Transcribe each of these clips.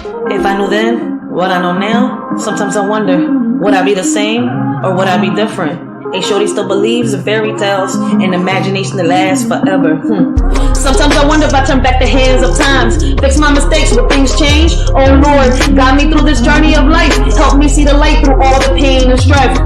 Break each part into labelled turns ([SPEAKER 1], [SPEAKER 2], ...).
[SPEAKER 1] If I knew then what I know now, sometimes I wonder, would I be the same or would I be different? A shorty still believes in fairy tales and imagination that lasts forever. Sometimes I wonder if I turn back the hands of times, fix my mistakes, will things change? Oh Lord, guide me through this journey of life. Help me see the light through all the pain and strife.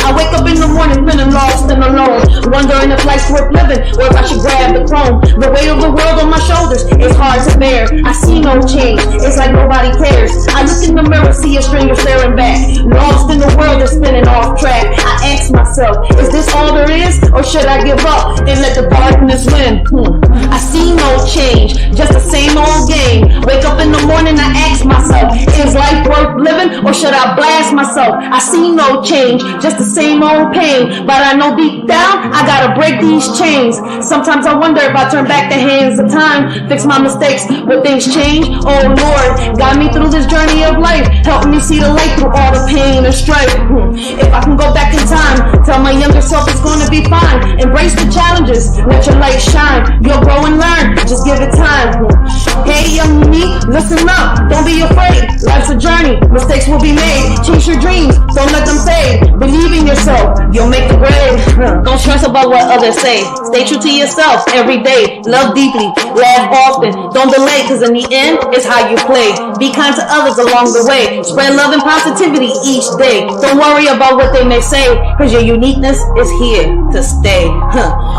[SPEAKER 1] I wake up in the morning feeling lost and alone, wondering if life's worth living or if I should grab the throne. The weight of the world on my shoulders is hard to bear. I see no change, it's like nobody cares. I look in the mirror, see a stranger staring back, lost in the world that's spinning off track. I ask myself, is this all there is, or should I give up and let the darkness win? I see no change, just the same old game. Wake up in the morning, I ask myself, is life worth living, or should I blast myself? I see no change, just the same old pain, but I know deep down, I gotta break these chains. Sometimes I wonder if I turn back the hands of time, fix my mistakes, will things change? Oh Lord, guide me through this journey of life, help me see the light through all the pain and strife. If I can go back in time, tell my younger self it's gonna be fine. Embrace the challenges, let your light shine. You'll grow and learn, just give it time. Hey young me, listen up, don't be afraid. Life's a journey, mistakes will be made. Chase your dreams, don't let them fade. Believe in yourself, you'll make the grade. Don't stress about what others say. Stay true to yourself every day. Love deeply, laugh often. Don't delay, cause in the end, it's how you play. Be kind to others along the way. Spread love and positivity each day. Don't worry about what they may say, cause your uniqueness is here to stay.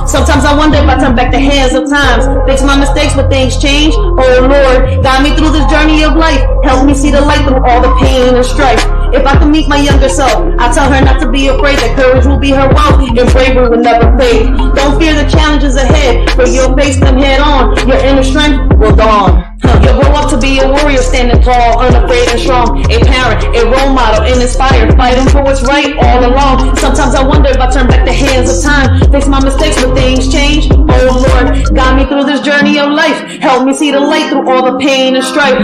[SPEAKER 1] Sometimes I wonder if I turn back the hands of times, fix my mistakes, but things change. Oh Lord, guide me through this journey of life. Help me see the light through all the pain and strife. If I can meet my younger self, I tell her not to be afraid, that courage will be her wealth and bravery will never fade. Don't fear the challenges ahead, for you'll face them head on. Your inner strength will dawn. You'll grow up to be a warrior, standing tall, unafraid and strong. A parent, a role model, and inspired, fighting for what's right all along. Sometimes I wonder if I turn back the hands of time, fix my mistakes, but things change. Oh Lord, guide me through this journey of life. Help me see the light through all the pain and strife.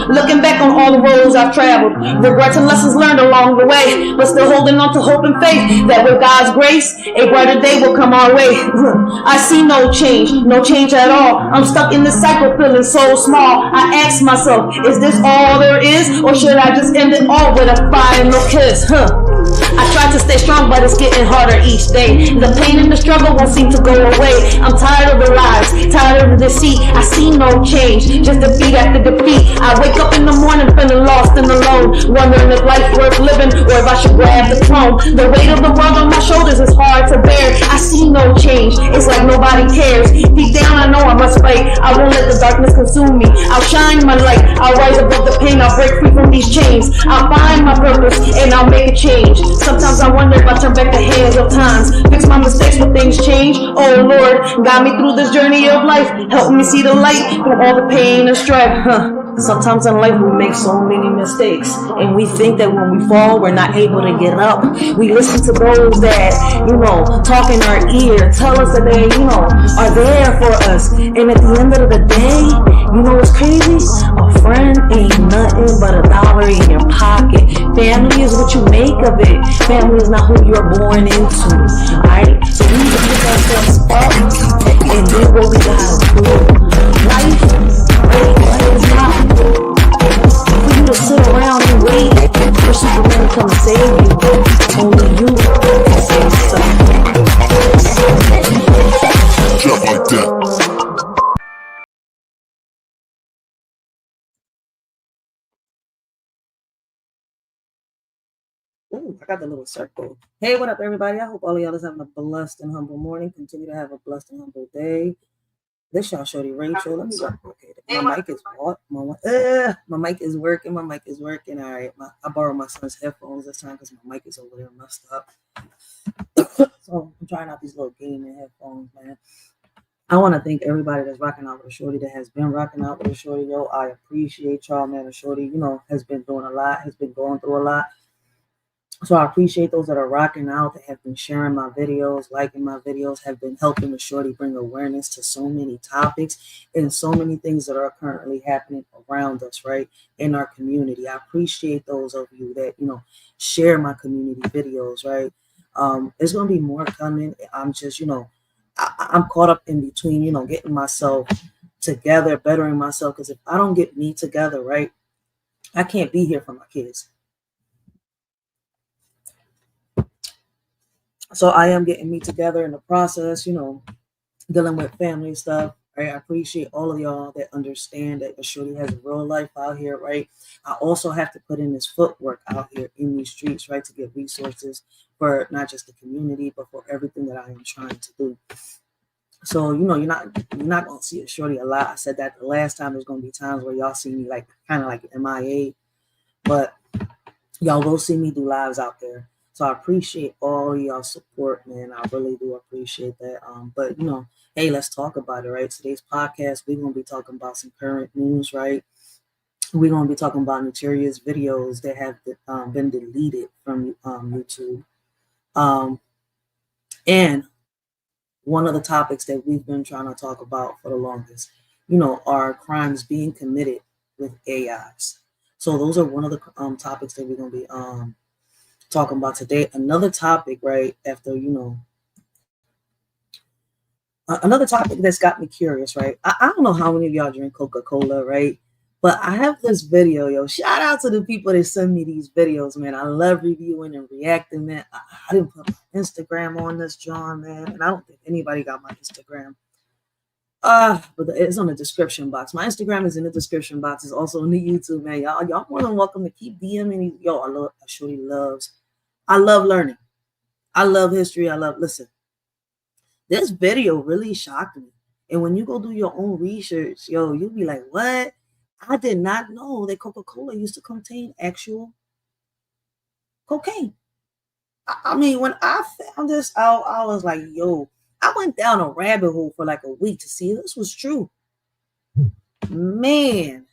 [SPEAKER 1] Looking back on all the roads I've traveled, regrets and lessons learned along the way, but still holding on to hope and faith that with God's grace, a brighter day will come our way. I see no change at all. I'm stuck in this cycle, feeling so small. I ask myself, is this all there is, or should I just end it all with a final kiss? I try to stay strong, but it's getting harder each day. The pain and the struggle won't seem to go away. I'm tired of the lies, tired of the deceit. I see no change, just defeat after defeat. I wake up in the morning feeling lost and alone, wondering if life's worth living or if I should grab the throne. The weight of the world on my shoulders is hard to bear. I see no change, it's like nobody cares. Deep down I know I must fight. I won't let the darkness consume me. I'll shine my light, I'll rise above the pain, I'll break free from these chains. I'll find my purpose and I'll make a change. Sometimes I wonder if I turn back the hands of times, fix my mistakes, but things change. Oh Lord, guide me through this journey of life. Help me see the light through all the pain and strife. Sometimes in life we make so many mistakes, and we think that when we fall, we're not able to get up. We listen to those that, talk in our ear, tell us that they, are there for us. And at the end of the day, what's crazy? A friend ain't nothing but $1 in your pocket. Family is what you make of it. Family is not who you're born into. Alright? So we need to pick ourselves up and do what we gotta do. Life is not for you to sit around and wait for Superman to come save you. Only you can save yourself.
[SPEAKER 2] Just like that.
[SPEAKER 1] Ooh, I got the little circle. Hey, what up, everybody? I hope all of y'all is having a blessed and humble morning. Continue to have a blessed and humble day. This y'all shorty Racheal. Let me work. Okay, my mic is what? My mic is working. My mic is working. All right. I borrowed my son's headphones this time because my mic is over there messed up. So I'm trying out these little gaming headphones, man. I want to thank everybody that's rocking out with a shorty, that has been rocking out with a shorty. Yo, I appreciate y'all, man. A shorty, has been doing a lot, has been going through a lot. So I appreciate those that are rocking out, that have been sharing my videos, liking my videos, have been helping the shorty bring awareness to so many topics and so many things that are currently happening around us, right, in our community. I appreciate those of you that, share my community videos, right? There's going to be more coming. I'm just, I'm caught up in between, getting myself together, bettering myself, because if I don't get me together, right,
[SPEAKER 3] I can't be here for my kids. So I am getting me together in the process, dealing with family stuff. Right. I appreciate all of y'all that understand that shorty has a real life out here, right? I also have to put in this footwork out here in these streets, right, to get resources for not just the community, but for everything that I am trying to do. So, you're not gonna see a shorty a lot. I said that the last time. There's gonna be times where y'all see me like kind of like MIA, but y'all will see me do lives out there. So I appreciate all y'all support, man. I really do appreciate that. But hey, let's talk about it, right? Today's podcast, we're gonna be talking about some current news, right? We're gonna be talking about notorious videos that have been deleted from YouTube. And one of the topics that we've been trying to talk about for the longest, are crimes being committed with AIs. So those are one of the topics that we're gonna be talking about today. Another topic, right after another topic that's got me curious, right? I don't know how many of y'all drink Coca-Cola, right? But I have this video, yo. Shout out to the people that send me these videos, man. I love reviewing and reacting, man. I didn't put my Instagram on this, John, man, and I don't think anybody got my Instagram. But it's on the description box. My Instagram is in the description box. It's also on the YouTube, man. Y'all more than welcome to keep DMing me. Yo, I love learning. I love history. Listen, this video really shocked me. And when you go do your own research, yo, you'll be like, what? I did not know that Coca-Cola used to contain actual cocaine. I mean, when I found this out, I was like, yo, I went down a rabbit hole for like a week to see if this was true. Man.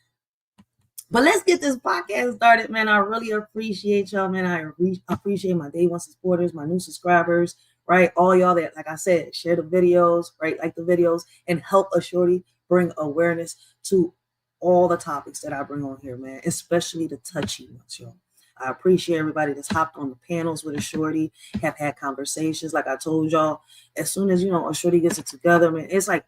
[SPEAKER 3] But let's get this podcast started, man. I really appreciate y'all, man. I appreciate my day one supporters, my new subscribers, right? All y'all that, like I said, share the videos, right? Like the videos and help a shorty bring awareness to all the topics that I bring on here, man, especially the touchy ones, y'all. I appreciate everybody that's hopped on the panels with a shorty, have had conversations. Like I told y'all, as soon as a shorty gets it together, man, it's like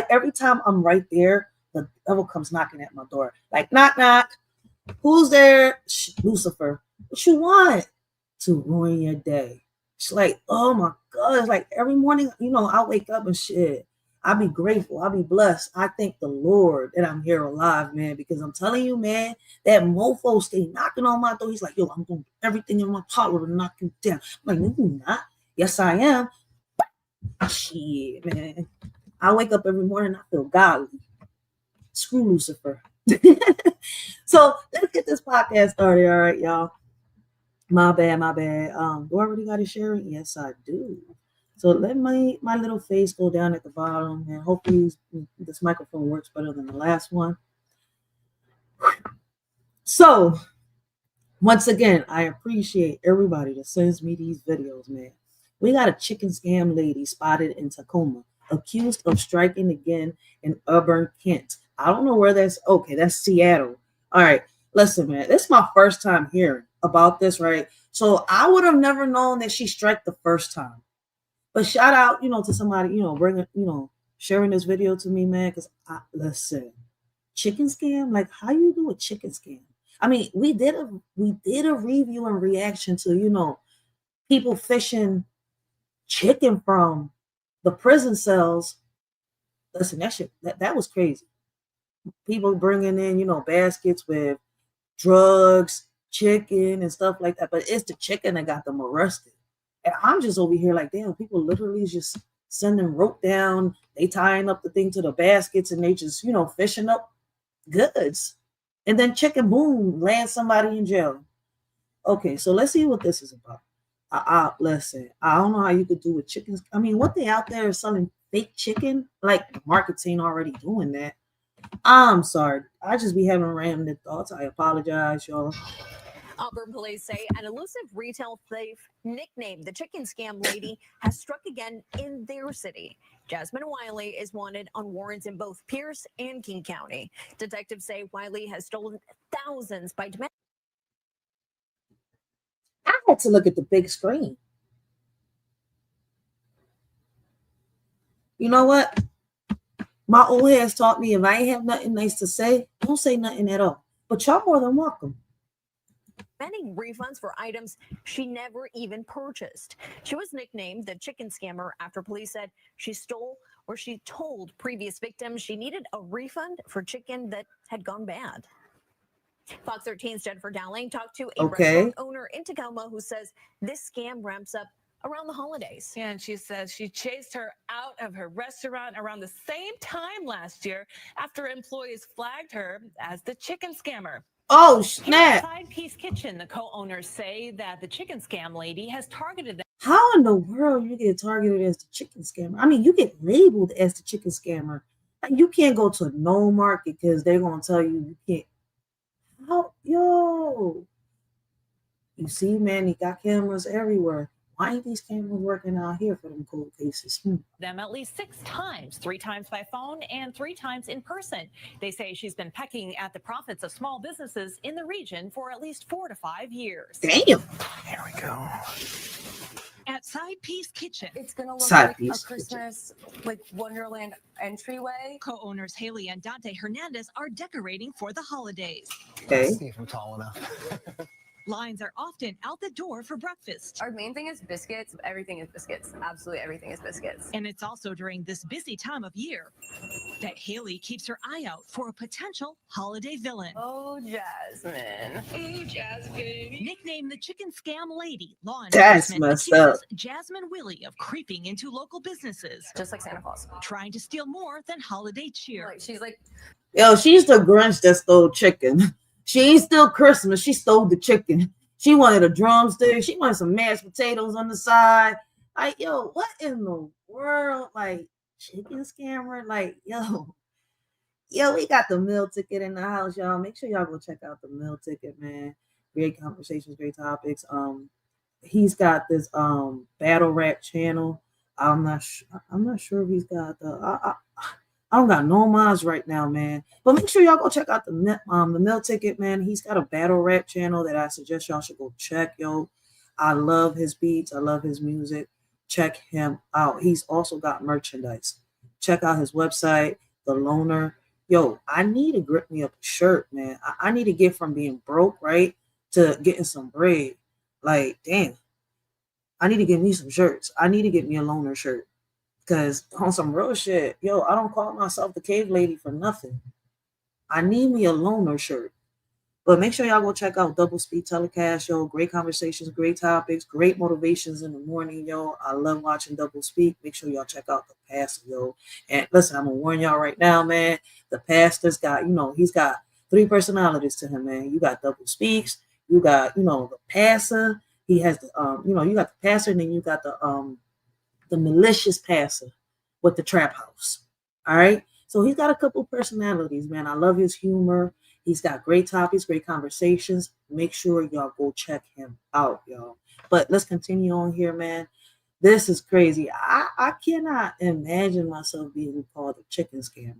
[SPEAKER 3] every time I'm right there, the devil comes knocking at my door. Like, knock, knock. Who's there? Lucifer. What you want? To ruin your day. It's like, oh my God. It's like every morning, I wake up and shit. I'll be grateful. I'll be blessed. I thank the Lord that I'm here alive, man, because I'm telling you, man, that mofo stay knocking on my door. He's like, yo, I'm going to do everything in my power to knock you down. I'm like, no, you're not. Yes, I am. Shit, man. I wake up every morning, I feel godly. Screw Lucifer. So let's get this podcast started. All right, y'all. My bad. Do I already got to share it? Yes, I do. So let my little face go down at the bottom, and hopefully this microphone works better than the last one. So once again, I appreciate everybody that sends me these videos, man. We got a chicken scam lady spotted in Tacoma, accused of striking again in Auburn, Kent. I don't know where that's. Okay, that's Seattle. All right, listen, man. This is my first time hearing about this, right? So I would have never known that she struck the first time. But shout out, to somebody, bringing, sharing this video to me, man. Because listen, chicken scam. Like, how you do a chicken scam? I mean, we did a review and reaction to, people fishing chicken from the prison cells. Listen, that shit, that was crazy. People bringing in, baskets with drugs, chicken, and stuff like that. But it's the chicken that got them arrested. And I'm just over here like, damn, people literally just sending rope down. They tying up the thing to the baskets and they just, fishing up goods. And then chicken, boom, land somebody in jail. Okay, so let's see what this is about. Listen, I don't know how you could do with chickens. I mean, what they out there is selling fake chicken? Like, marketing already doing that. I'm sorry. I just be having random thoughts. I apologize, y'all.
[SPEAKER 4] Auburn police say an elusive retail thief nicknamed the chicken scam lady has struck again in their city. Jasmine Wiley is wanted on warrants in both Pierce and King County. Detectives say Wiley has stolen thousands by demand.
[SPEAKER 3] I had to look at the big screen. You know what? My old head has taught me if I ain't have nothing nice to say, don't say nothing at all. But y'all more than welcome.
[SPEAKER 4] Demanding refunds for items she never even purchased. She was nicknamed the chicken scammer after police said she stole or she told previous victims she needed a refund for chicken that had gone bad. Fox 13's Jennifer Dowling talked to a restaurant owner in Tacoma who says this scam ramps up around the holidays.
[SPEAKER 5] And she says she chased her out of her restaurant around the same time last year after employees flagged her as the chicken scammer.
[SPEAKER 3] Oh,
[SPEAKER 5] Here
[SPEAKER 3] snap.
[SPEAKER 5] at Side Piece Kitchen, the co-owners say that the chicken scam lady has targeted them.
[SPEAKER 3] How in the world you get targeted as the chicken scammer? I mean, you get labeled as the chicken scammer. You can't go to no market because they're going to tell you can't. How, yo. You see, man, he got cameras everywhere. Why ain't these cameras working out here for them cold cases?
[SPEAKER 5] Them at least 6 times, 3 times by phone and 3 times in person. They say she's been pecking at the profits of small businesses in the region for at least 4 to 5 years.
[SPEAKER 3] Damn.
[SPEAKER 2] Here we go.
[SPEAKER 5] At Side Piece Kitchen,
[SPEAKER 6] It's gonna look
[SPEAKER 3] Side
[SPEAKER 6] like
[SPEAKER 3] piece
[SPEAKER 6] a Christmas like Wonderland entryway.
[SPEAKER 5] co-owners Haley and Dante Hernandez are decorating for the holidays.
[SPEAKER 3] Okay.
[SPEAKER 7] See if I'm tall enough.
[SPEAKER 5] Lines are often out the door for breakfast.
[SPEAKER 6] Our main thing is biscuits. Everything is biscuits. Absolutely everything is biscuits.
[SPEAKER 5] And it's also during this busy time of year that Haley keeps her eye out for a potential holiday villain.
[SPEAKER 6] Oh, Jasmine.
[SPEAKER 5] Oh, Jasmine. Nicknamed the chicken scam lady, law
[SPEAKER 3] That's
[SPEAKER 5] enforcement
[SPEAKER 3] messed
[SPEAKER 5] accuses
[SPEAKER 3] up.
[SPEAKER 5] Jasmine Willie of creeping into local businesses,
[SPEAKER 6] Just like Santa Claus.
[SPEAKER 5] trying to steal more than holiday cheer.
[SPEAKER 6] Like she's like,
[SPEAKER 3] Yo, she's the Grinch that stole chicken. She ain't still Christmas. She stole the chicken. She wanted a drumstick. She wanted some mashed potatoes on the side. Like, yo, what in the world? Like, chicken scammer? Like, yo, we got the meal ticket in the house, y'all. Make sure y'all go check out the meal ticket, man. Great conversations, great topics. He's got this battle rap channel. I'm not sure if he's got the. I don't got no minds right now, man. But make sure y'all go check out the meal ticket, man. He's got a battle rap channel that I suggest y'all should go check, yo. I love his beats. I love his music. Check him out. He's also got merchandise. Check out his website, The Loner. Yo, I need to grip me up a shirt, man. I need to get from being broke, right, to getting some bread. Like, damn. I need to get me some shirts. I need to get me a Loner shirt. Because on some real shit, yo, I don't call myself the cave lady for nothing. I need me a Loner shirt. But make sure y'all go check out Double Speed Telecast, yo. Great conversations, great topics, great motivations in the morning, yo. I love watching Double Speak. Make sure y'all check out the pastor, yo. And listen, I'm going to warn y'all right now, man. The pastor's got, he's got 3 personalities to him, man. You got Double Speaks. You got, the pastor. He has the, you got the pastor, and then you got the malicious passer with the trap house. All right. So he's got a couple personalities, man. I love his humor. He's got great topics, great conversations. Make sure y'all go check him out, y'all. But let's continue on here, man. This is crazy. I cannot imagine myself being called a chicken scammer.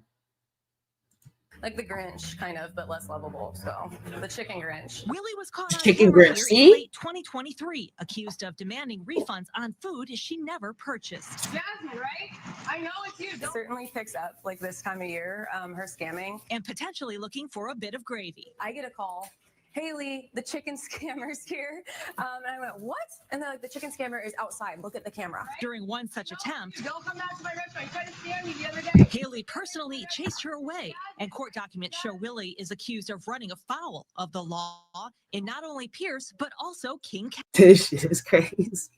[SPEAKER 6] like the Grinch, kind of, but less lovable. So the chicken Grinch.
[SPEAKER 5] Willie was caught on
[SPEAKER 3] Chicken
[SPEAKER 5] camera
[SPEAKER 3] Grinch,
[SPEAKER 5] here in
[SPEAKER 3] see?
[SPEAKER 5] late 2023, accused of demanding refunds on food she never purchased.
[SPEAKER 6] Jasmine, right? I know it's you. It certainly picks up like this time of year, her scamming.
[SPEAKER 5] And potentially looking for a bit of gravy.
[SPEAKER 6] I get a call. Haley, the chicken scammer's here. And I went, what? And they're like, the chicken scammer is outside. Look at the camera.
[SPEAKER 5] During one such attempt,
[SPEAKER 6] Don't come back to my restaurant. You tried to scam me the other day.
[SPEAKER 5] Haley personally chased her away, and court documents show Willie is accused of running afoul of the law in not only Pierce, but also King County.
[SPEAKER 3] This shit is crazy.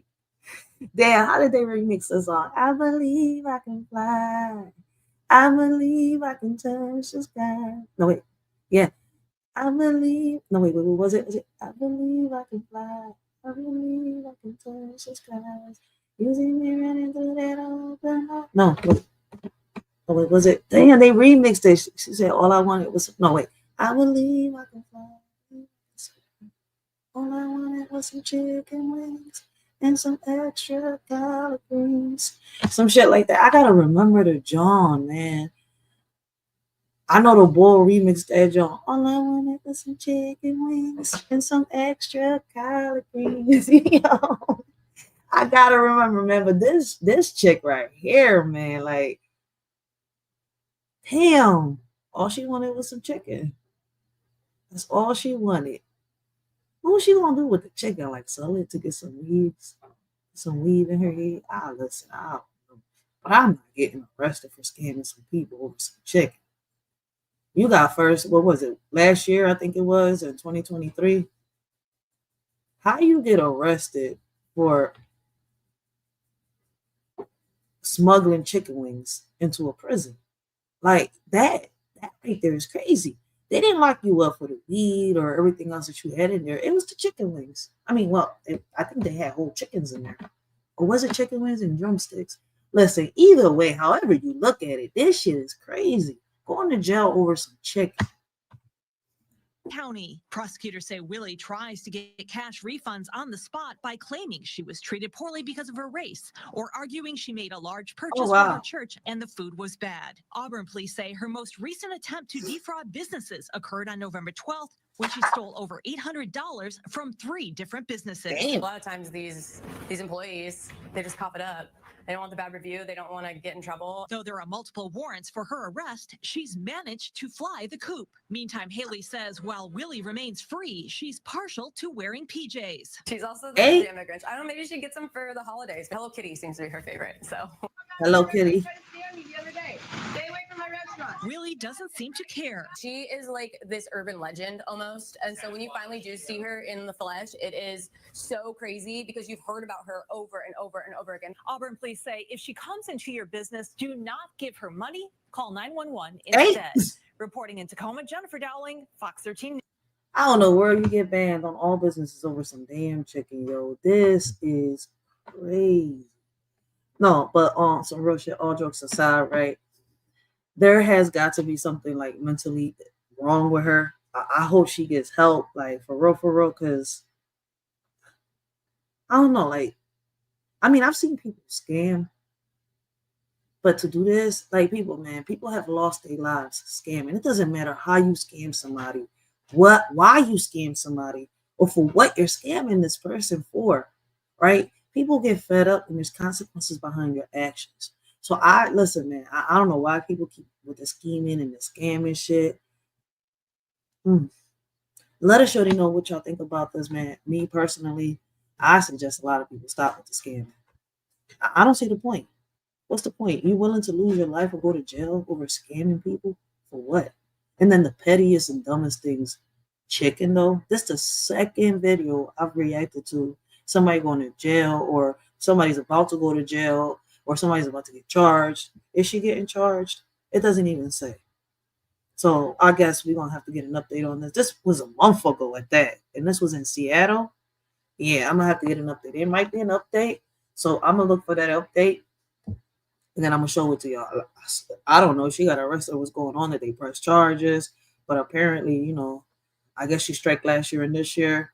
[SPEAKER 3] Damn, how did they remix the song? I believe I can fly. I believe I can touch the sky. No, wait. Yeah. I believe. No, wait, what was it? Was it? I believe I can fly. I believe I can touch the skies. You see me running through that open heart. No, wait. Oh, wait, was it? Damn, they remixed it. She said, all I wanted was. No, wait. I believe I can fly. All I wanted was some chicken wings and some extra collard greens. Some shit like that. I gotta remember the John, man. I know the boy remixed that John. All I wanted was some chicken wings and some extra collard greens. Yo, I gotta remember, this chick right here, man. Like, damn, all she wanted was some chicken. That's all she wanted. What was she gonna do with the chicken? Like sell it to get some weed in her head? Listen, I don't know. But I'm not getting arrested for scamming some people over some chicken. You got first, what was it? Last year, I think it was, in 2023. How you get arrested for smuggling chicken wings into a prison? Like that right there is crazy. They didn't lock you up for the weed or everything else that you had in there. It was the chicken wings. I mean, well, I think they had whole chickens in there. Or was it chicken wings and drumsticks? Listen, either way, however you look at it, this shit is crazy. Going to jail over some chicken.
[SPEAKER 7] County. Prosecutors say Willie tries to get cash refunds on the spot by claiming she was treated poorly because of her race or arguing she made a large purchase for her church and the food was bad. Auburn police say her most recent attempt to defraud businesses occurred on November 12th when she stole over $800 from 3 different businesses.
[SPEAKER 6] A lot of times these employees, they just cough it up. They don't want the bad review. They don't want to get in trouble.
[SPEAKER 7] Though there are multiple warrants for her arrest, she's managed to fly the coop. Meantime, Haley says while Willie remains free, she's partial to wearing PJs.
[SPEAKER 6] She's also the immigrant. I don't know, maybe she gets them for the holidays. Hello Kitty seems to be her favorite. So
[SPEAKER 3] Hello Kitty.
[SPEAKER 7] Willie doesn't seem to care.
[SPEAKER 6] She is like this urban legend almost. And so when you finally do see her in the flesh, it is so crazy because you've heard about her over and over and over again.
[SPEAKER 5] Auburn police say if she comes into your business, do not give her money. Call 911 instead. Reporting in Tacoma, Jennifer Dowling, Fox 13.
[SPEAKER 3] I don't know where you get banned on all businesses over some damn chicken, yo. This is crazy. No, but on some real shit, all jokes aside, right? There has got to be something like mentally wrong with her. I hope she gets help, like for real, because I don't know, like, I mean, I've seen people scam, but to do this, like people have lost their lives scamming. It doesn't matter how you scam somebody, why you scam somebody, or for what you're scamming this person for, right? People get fed up and there's consequences behind your actions. So listen, man, I don't know why people keep with the scheming and the scamming shit. Let us shorty know what y'all think about this, man. Me personally, I suggest a lot of people stop with the scamming. I don't see the point. What's the point? You willing to lose your life or go to jail over scamming people? For what? And then the pettiest and dumbest things. Chicken, though. This is the second video I've reacted to. Somebody going to jail, or somebody's about to go to jail, or somebody's about to get charged. Is she getting charged? It doesn't even say. So I guess we're going to have to get an update on this. This was a month ago at that. And this was in Seattle. Yeah, I'm going to have to get an update. There might be an update. So I'm going to look for that update. And then I'm going to show it to y'all. I don't know. She got arrested. What's going on? That they press charges. But apparently, I guess she struck last year and this year.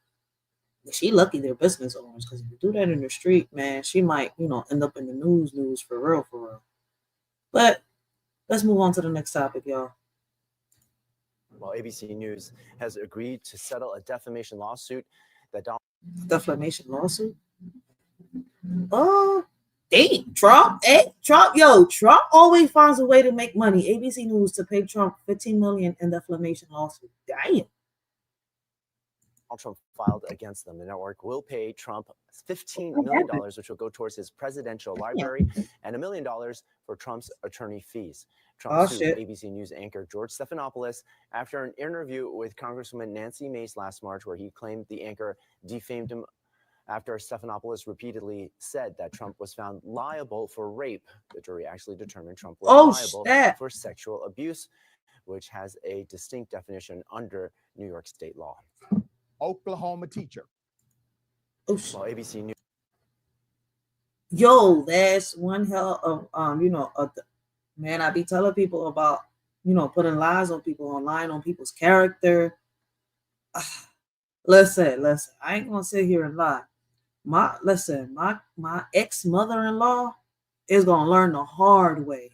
[SPEAKER 3] She lucky they're business owners, because if you do that in the street, man, she might, end up in the news for real. But let's move on to the next topic, y'all.
[SPEAKER 8] Well, ABC News has agreed to settle a defamation lawsuit that
[SPEAKER 3] Defamation lawsuit? Oh, dang, Trump. Trump always finds a way to make money. ABC News to pay Trump $15 million in defamation lawsuit. Damn.
[SPEAKER 8] Trump filed against them. The network will pay Trump $15 million, which will go towards his presidential library, and $1 million for Trump's attorney fees. Trump sued ABC News anchor George Stephanopoulos after an interview with Congresswoman Nancy Mace last March, where he claimed the anchor defamed him after Stephanopoulos repeatedly said that Trump was found liable for rape. The jury actually determined Trump was liable for sexual abuse, which has a distinct definition under New York state law.
[SPEAKER 2] Oklahoma teacher.
[SPEAKER 3] Well,
[SPEAKER 8] ABC News.
[SPEAKER 3] Yo, that's one hell of man, I be telling people about putting lies on people, lying on people's character. Listen, I ain't gonna sit here and lie. My ex-mother-in-law is gonna learn the hard way,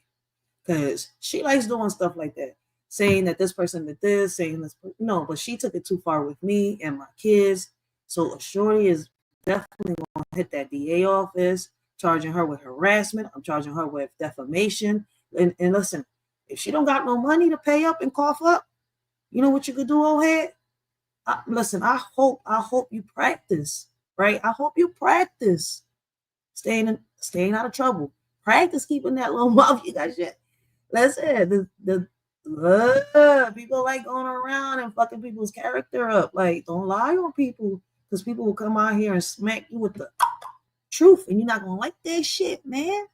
[SPEAKER 3] because she likes doing stuff like that. Saying that this person did this, saying this, but she took it too far with me and my kids. So a shorty is definitely going to hit that DA office, charging her with harassment. I'm charging her with defamation. And listen, if she don't got no money to pay up and cough up, you know what you could do, old head? Listen, I hope you practice, right? I hope you practice staying out of trouble. Practice keeping that little mouth you got shit. Listen, people like going around and fucking people's character up. Like, don't lie on people, because people will come out here and smack you with the truth, and you're not gonna like that shit, man.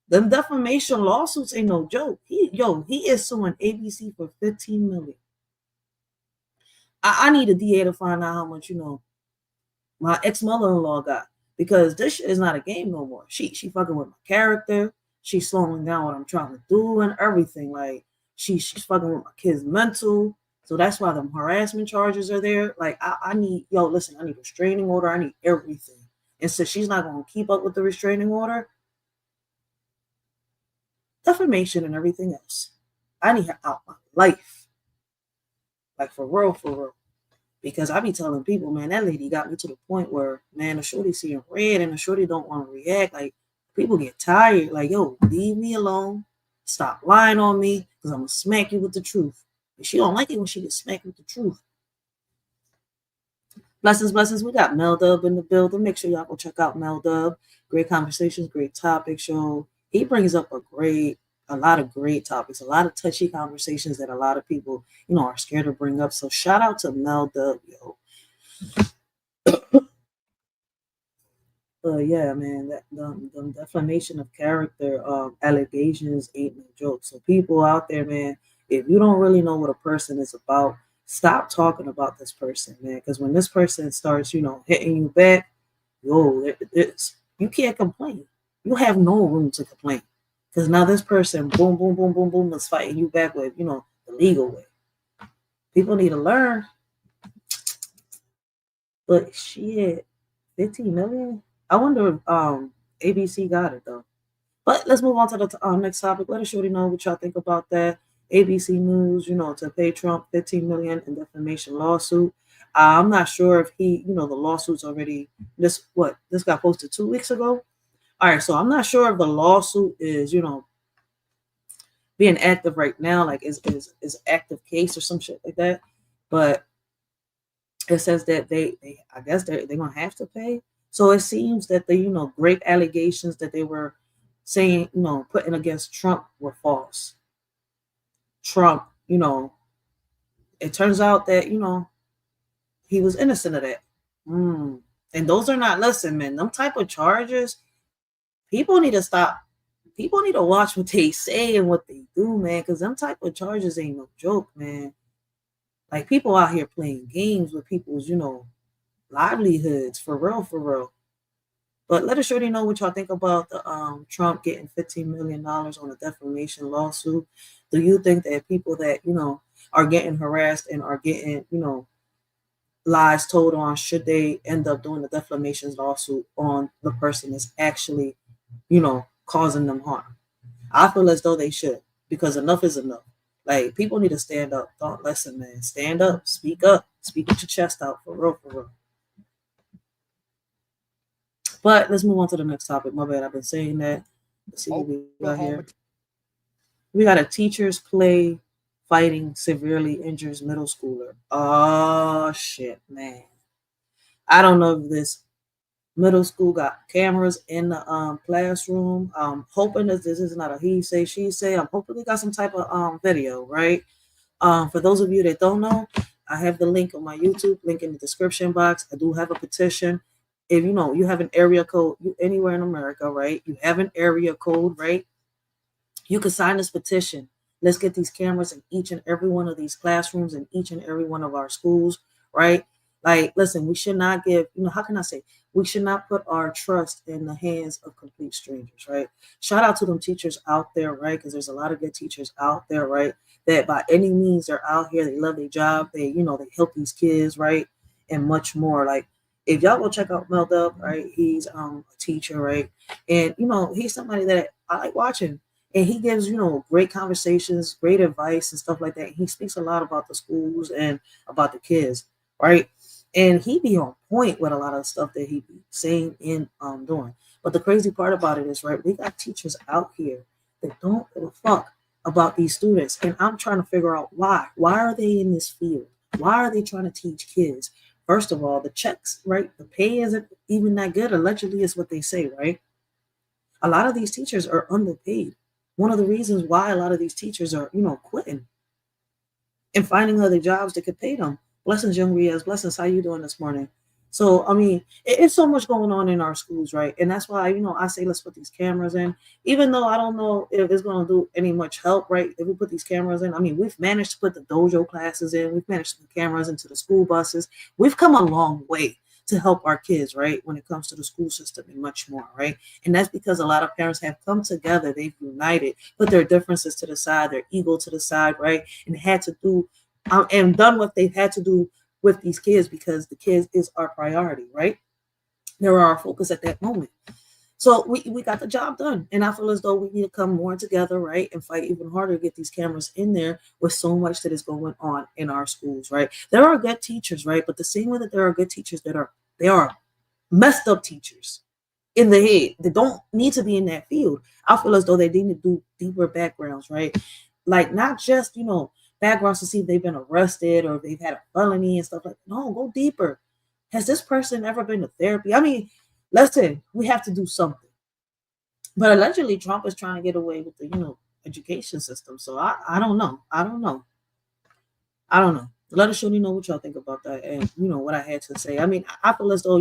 [SPEAKER 3] Them defamation lawsuits ain't no joke. He is suing ABC for $15 million. I need a DA to find out how much, my ex-mother-in-law got, because this shit is not a game no more. She fucking with my character. She's slowing down what I'm trying to do and everything. Like, she's fucking with my kids' mental. So that's why the harassment charges are there. Like, I need, listen, I need a restraining order. I need everything. And so she's not going to keep up with the restraining order, defamation and everything else, I need her out my life. Like, for real. Because I be telling people, man, that lady got me to the point where, man, the shorty seeing red and the shorty don't want to react. Like, people get tired. Like, yo, leave me alone. Stop lying on me, because I'm going to smack you with the truth. And she don't like it when she gets smacked with the truth. Blessings. We got Mel Dub in the building. Make sure y'all go check out Mel Dub. Great conversations, great topic show. He brings up a lot of great topics, a lot of touchy conversations that a lot of people, are scared to bring up. So shout out to Mel Dub, yo. Yeah, man, the defamation of character allegations ain't no joke. So people out there, man, if you don't really know what a person is about, stop talking about this person, man. Because when this person starts, hitting you back, you can't complain. You have no room to complain. Because now this person, boom, is fighting you back with, the legal way. People need to learn. But shit, 15 million? I wonder if ABC got it, though. But let's move on to the next topic. Let us shorty know what y'all think about that. ABC News, to pay Trump $15 million in defamation lawsuit. I'm not sure if the lawsuit's already, this got posted 2 weeks ago. All right, so I'm not sure if the lawsuit is, being active right now, like is active case or some shit like that. But it says that I guess they're gonna have to pay. So it seems that the great allegations that they were saying, putting against Trump were false. Trump, it turns out that he was innocent of that. And those are not, listen, man, them type of charges. People need to stop. People need to watch what they say and what they do, man, because them type of charges ain't no joke, man. Like, people out here playing games with people's, livelihoods, for real. But let us surely know what y'all think about the Trump getting $15 million on a defamation lawsuit. Do you think that people that, are getting harassed and are getting, lies told on, should they end up doing the defamation lawsuit on the person that's actually causing them harm? I feel as though they should, because enough is enough. Like, people need to stand up. Don't listen, man. Stand up. Speak up. Speak with your chest out, for real. But let's move on to the next topic. My bad, I've been saying that. Let's see what we got here. We got a teacher's play fighting severely injures middle schooler. Oh, shit, man. I don't know if this middle school got cameras in the classroom. I'm hoping that this is not a he say, she say. I'm hoping they got some type of video, right? For those of you that don't know, I have the link on my YouTube, link in the description box. I do have a petition. If you have an area code, anywhere in America, right? You have an area code, right? You can sign this petition. Let's get these cameras in each and every one of these classrooms in each and every one of our schools, right? Like, listen, we should not give, how can I say? We should not put our trust in the hands of complete strangers, right? Shout out to them teachers out there, right? Because there's a lot of good teachers out there, right? That by any means they're out here. They love their job. They, they help these kids, right? And much more. Like, if y'all go check out Mel Dub, right? He's a teacher, right? And, he's somebody that I like watching. And he gives, great conversations, great advice and stuff like that. He speaks a lot about the schools and about the kids, right? And he be on point with a lot of stuff that he be saying and doing. But the crazy part about it is, right, we got teachers out here that don't give a fuck about these students. And I'm trying to figure out why. Why are they in this field? Why are they trying to teach kids? First of all, the checks, right? The pay isn't even that good. Allegedly, is what they say, right? A lot of these teachers are underpaid. One of the reasons why a lot of these teachers are, quitting and finding other jobs that could pay them. Blessings, young Riaz. Blessings. How you doing this morning? So, I mean, it's so much going on in our schools, right? And that's why, I say let's put these cameras in, even though I don't know if it's going to do any much help, right? If we put these cameras in, I mean, we've managed to put the dojo classes in. We've managed to put cameras into the school buses. We've come a long way to help our kids, right? When it comes to the school system and much more, right? And that's because a lot of parents have come together. They've united, put their differences to the side, their ego to the side, right? And had to do and done what they've had to do with these kids, because the kids is our priority, right? They're our focus at that moment. So we got the job done. And I feel as though we need to come more together, right? And fight even harder to get these cameras in there with so much that is going on in our schools, right? There are good teachers, right? But the same way that there are good teachers they are messed up teachers in the head that don't need to be in that field. I feel as though they need to do deeper backgrounds, right? Like not just, backgrounds to see if they've been arrested or if they've had a felony and stuff like that. No, go deeper. Has this person ever been to therapy? I mean, listen, we have to do something. But allegedly, Trump is trying to get away with the, education system. So I don't know. I don't know. Let us surely know what y'all think about that, and what I had to say. I mean, I feel as though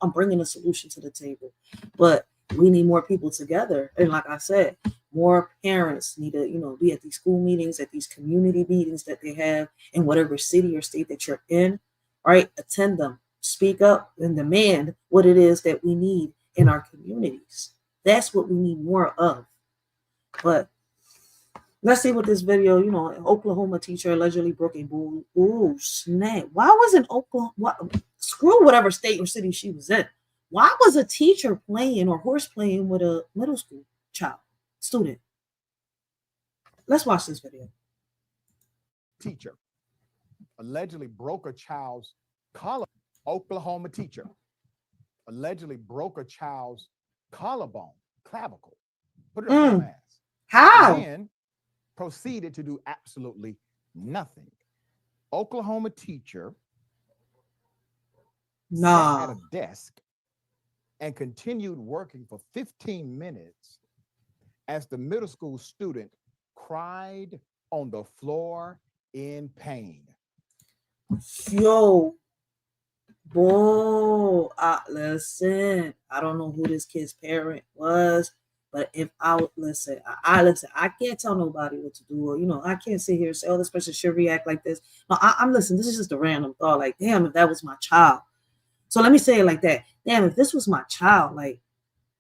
[SPEAKER 3] I'm bringing a solution to the table, but we need more people together. And like I said, more parents need to be at these school meetings, at these community meetings that they have in whatever city or state that you're in, right? Attend them, speak up, and demand what it is that we need in our communities. That's what we need more of. But let's see what this video, an Oklahoma teacher allegedly broke a bull. Ooh, snap. Why wasn't Oklahoma, screw whatever state or city she was in. Why was a teacher playing or horse playing with a middle school student? Let's watch this video.
[SPEAKER 2] Teacher allegedly broke a child's collarbone. Oklahoma teacher allegedly broke a child's collarbone, clavicle, put it on her ass.
[SPEAKER 3] How?
[SPEAKER 2] And proceeded to do absolutely nothing. Oklahoma teacher sat at a desk and continued working for 15 minutes as the middle school student cried on the floor in pain.
[SPEAKER 3] Yo, boy, listen, I don't know who this kid's parent was, but if I would listen, I can't tell nobody what to do, or I can't sit here and say, oh, this person should react like this. No, I'm listening. This is just a random thought. Like, damn, if that was my child. So let me say it like that. Damn, if this was my child, like,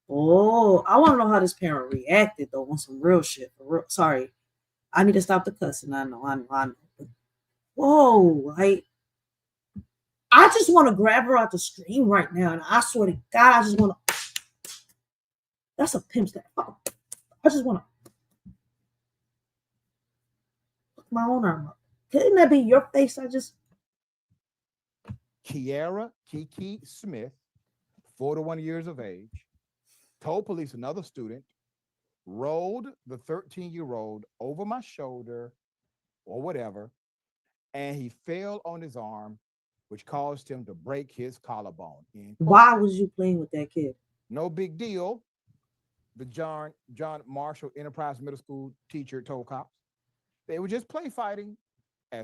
[SPEAKER 3] oh, I want to know how this parent reacted though on some real shit. Sorry, I need to stop the cussing. I know. Whoa, like, I just want to grab her out the stream right now, and I swear to God, I just want to. That's a pimp stat. I just want to put my own arm up. Couldn't that be your face?
[SPEAKER 2] Kiara Kiki Smith, 41 years of age, told police another student rolled the 13-year-old over my shoulder or whatever, and he fell on his arm, which caused him to break his collarbone.
[SPEAKER 3] Why was you playing with that kid?
[SPEAKER 2] No big deal. The John Marshall Enterprise Middle School teacher told cops. They were just play fighting.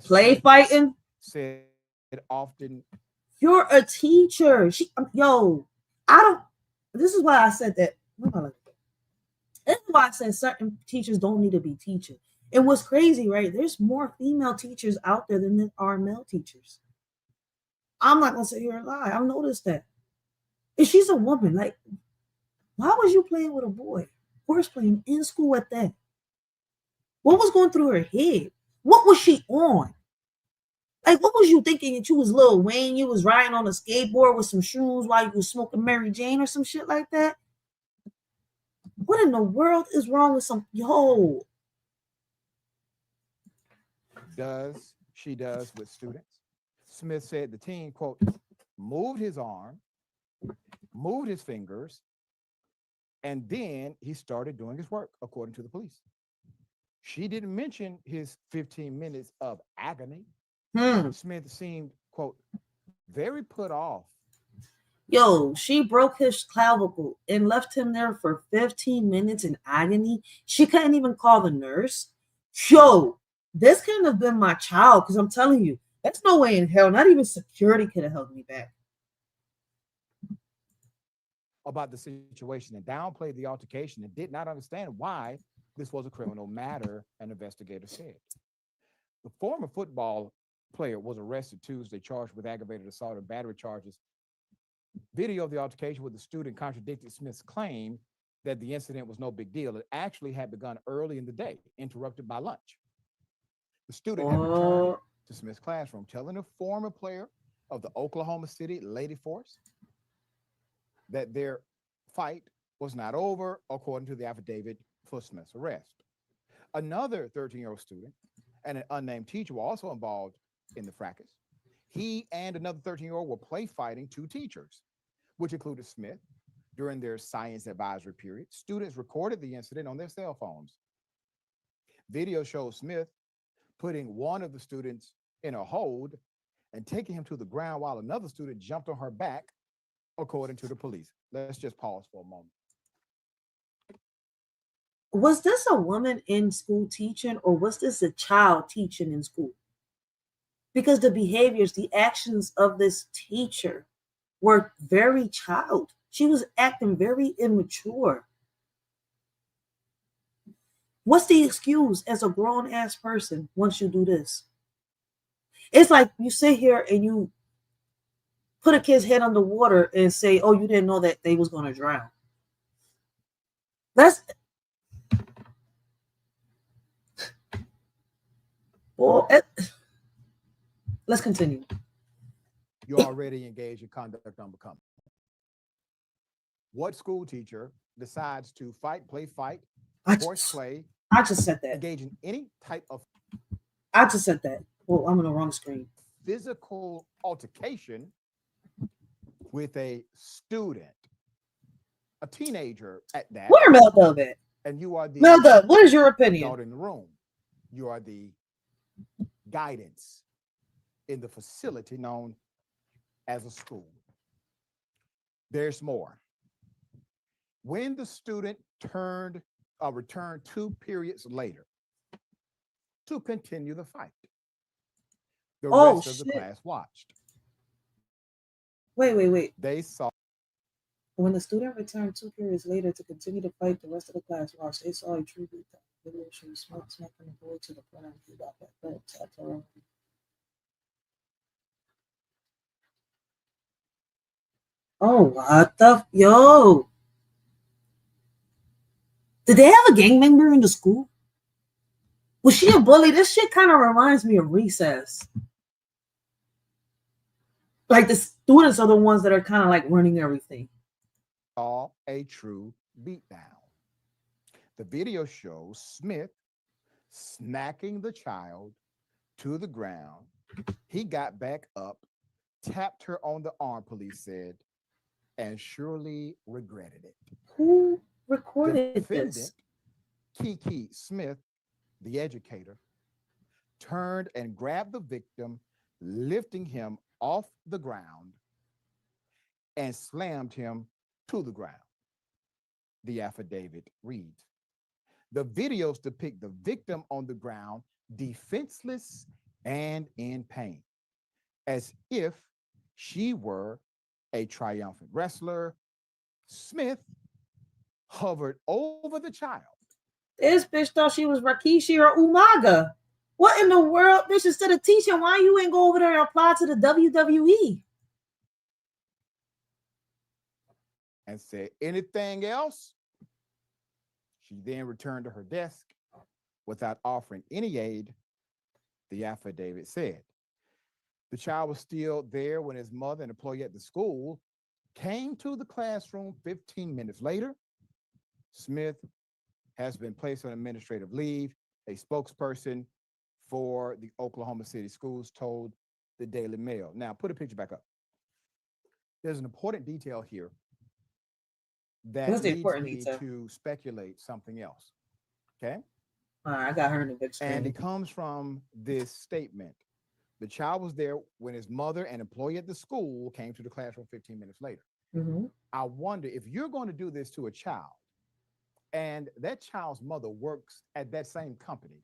[SPEAKER 3] Play fighting?
[SPEAKER 2] Said often.
[SPEAKER 3] You're a teacher. This is why I said that. This is why I said certain teachers don't need to be teaching. And what's crazy, right? There's more female teachers out there than there are male teachers. I'm not gonna sit here and lie. I've noticed that. And she's a woman. Like, why was you playing with a boy? Horse playing in school at that? What was going through her head? What was she on? Like, what was you thinking that you was Lil Wayne? You was riding on a skateboard with some shoes while you was smoking Mary Jane or some shit like that? What in the world is wrong with
[SPEAKER 2] She does with students. Smith said the teen, quote, moved his arm, moved his fingers, and then he started doing his work, according to the police. She didn't mention his 15 minutes of agony. Smith seemed, quote, very put off.
[SPEAKER 3] Yo, she broke his clavicle and left him there for 15 minutes in agony. She couldn't even call the nurse. Yo, this couldn't have been my child, because I'm telling you, that's no way in hell. Not even security could have held me back.
[SPEAKER 2] About the situation and downplayed the altercation and did not understand why this was a criminal matter, an investigator said. The former football player was arrested Tuesday, charged with aggravated assault and battery charges. Video of the altercation with the student contradicted Smith's claim that the incident was no big deal. It actually had begun early in the day, interrupted by lunch. The student had returned to Smith's classroom, telling a former player of the Oklahoma City Lady Force that their fight was not over, according to the affidavit for Smith's arrest. Another 13-year-old student and an unnamed teacher were also involved in the fracas. He and another 13-year-old were play fighting two teachers, which included Smith. During their science advisory period, students recorded the incident on their cell phones. Video shows Smith putting one of the students in a hold and taking him to the ground while another student jumped on her back, according to the police. Let's just pause for a moment.
[SPEAKER 3] Was this a woman in school teaching, or was this a child teaching in school? Because the behaviors, the actions of this teacher were very child. She was acting very immature. What's the excuse as a grown-ass person once you do this? It's like you sit here and you put a kid's head underwater and say, oh, you didn't know that they was going to drown. That's... Well, let's continue.
[SPEAKER 2] You're already engaged in conduct unbecoming. What school teacher decides to fight, play, horseplay?
[SPEAKER 3] I just said that.
[SPEAKER 2] Engage in any type of...
[SPEAKER 3] I just said that. Well, I'm on the wrong screen.
[SPEAKER 2] Physical altercation with a student, a teenager at that.
[SPEAKER 3] Where Melda at?
[SPEAKER 2] And you are the...
[SPEAKER 3] Melda, what is your opinion?
[SPEAKER 2] Adult in the room. You are the guidance in the facility known as a school. There's more. When the student returned 2 periods later to continue the fight, the rest of the class watched.
[SPEAKER 3] Wait.
[SPEAKER 2] They saw.
[SPEAKER 3] When the student returned 2 periods later to continue to fight, the rest of the class watched. They saw a true beat that video showed smacking the boy to the ground. He got that belt tapped around. Oh, what the yo? Did they have a gang member in the school? Was she a bully? This shit kind of reminds me of Recess. Like the students are the ones that are kind of like running everything.
[SPEAKER 2] All a true beatdown. The video shows Smith smacking the child to the ground. He got back up, tapped her on the arm, police said, and surely regretted it.
[SPEAKER 3] Who recorded this?
[SPEAKER 2] Kiki Smith, the educator, turned and grabbed the victim, lifting him off the ground and slammed him to the ground. The affidavit reads. The videos depict the victim on the ground, defenseless and in pain, as if she were a triumphant wrestler. Smith hovered over the child.
[SPEAKER 3] This bitch thought she was Rikishi or Umaga. What in the world, bitch? Instead of teaching, why you ain't go over there and apply to the WWE?
[SPEAKER 2] And said, anything else? She then returned to her desk without offering any aid, the affidavit said. The child was still there when his mother, an employee at the school, came to the classroom 15 minutes later. Smith has been placed on administrative leave. A spokesperson for the Oklahoma City schools told the Daily Mail. Now, put a picture back up. There's an important detail here that leads me to speculate something else. Okay?
[SPEAKER 3] I got her in the big screen.
[SPEAKER 2] And it comes from this statement The child was there when his mother and employee at the school came to the classroom 15 minutes later. I wonder if you're going to do this to a child and that child's mother works at that same company.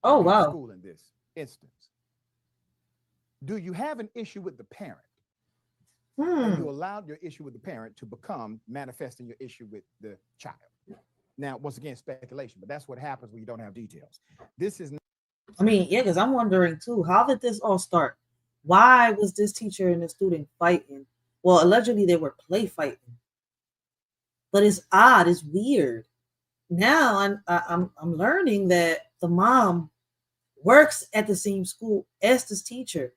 [SPEAKER 3] Oh, wow.
[SPEAKER 2] School in this instance. Do you have an issue with the parent? Or you allowed your issue with the parent to become manifesting your issue with the child? Now, once again, speculation, but that's what happens when you don't have details. This is.
[SPEAKER 3] I mean, yeah, because I'm wondering too, how did this all start? Why was this teacher and the student fighting? Well, allegedly they were play fighting, but it's odd, it's weird. Now I'm learning that the mom works at the same school as this teacher.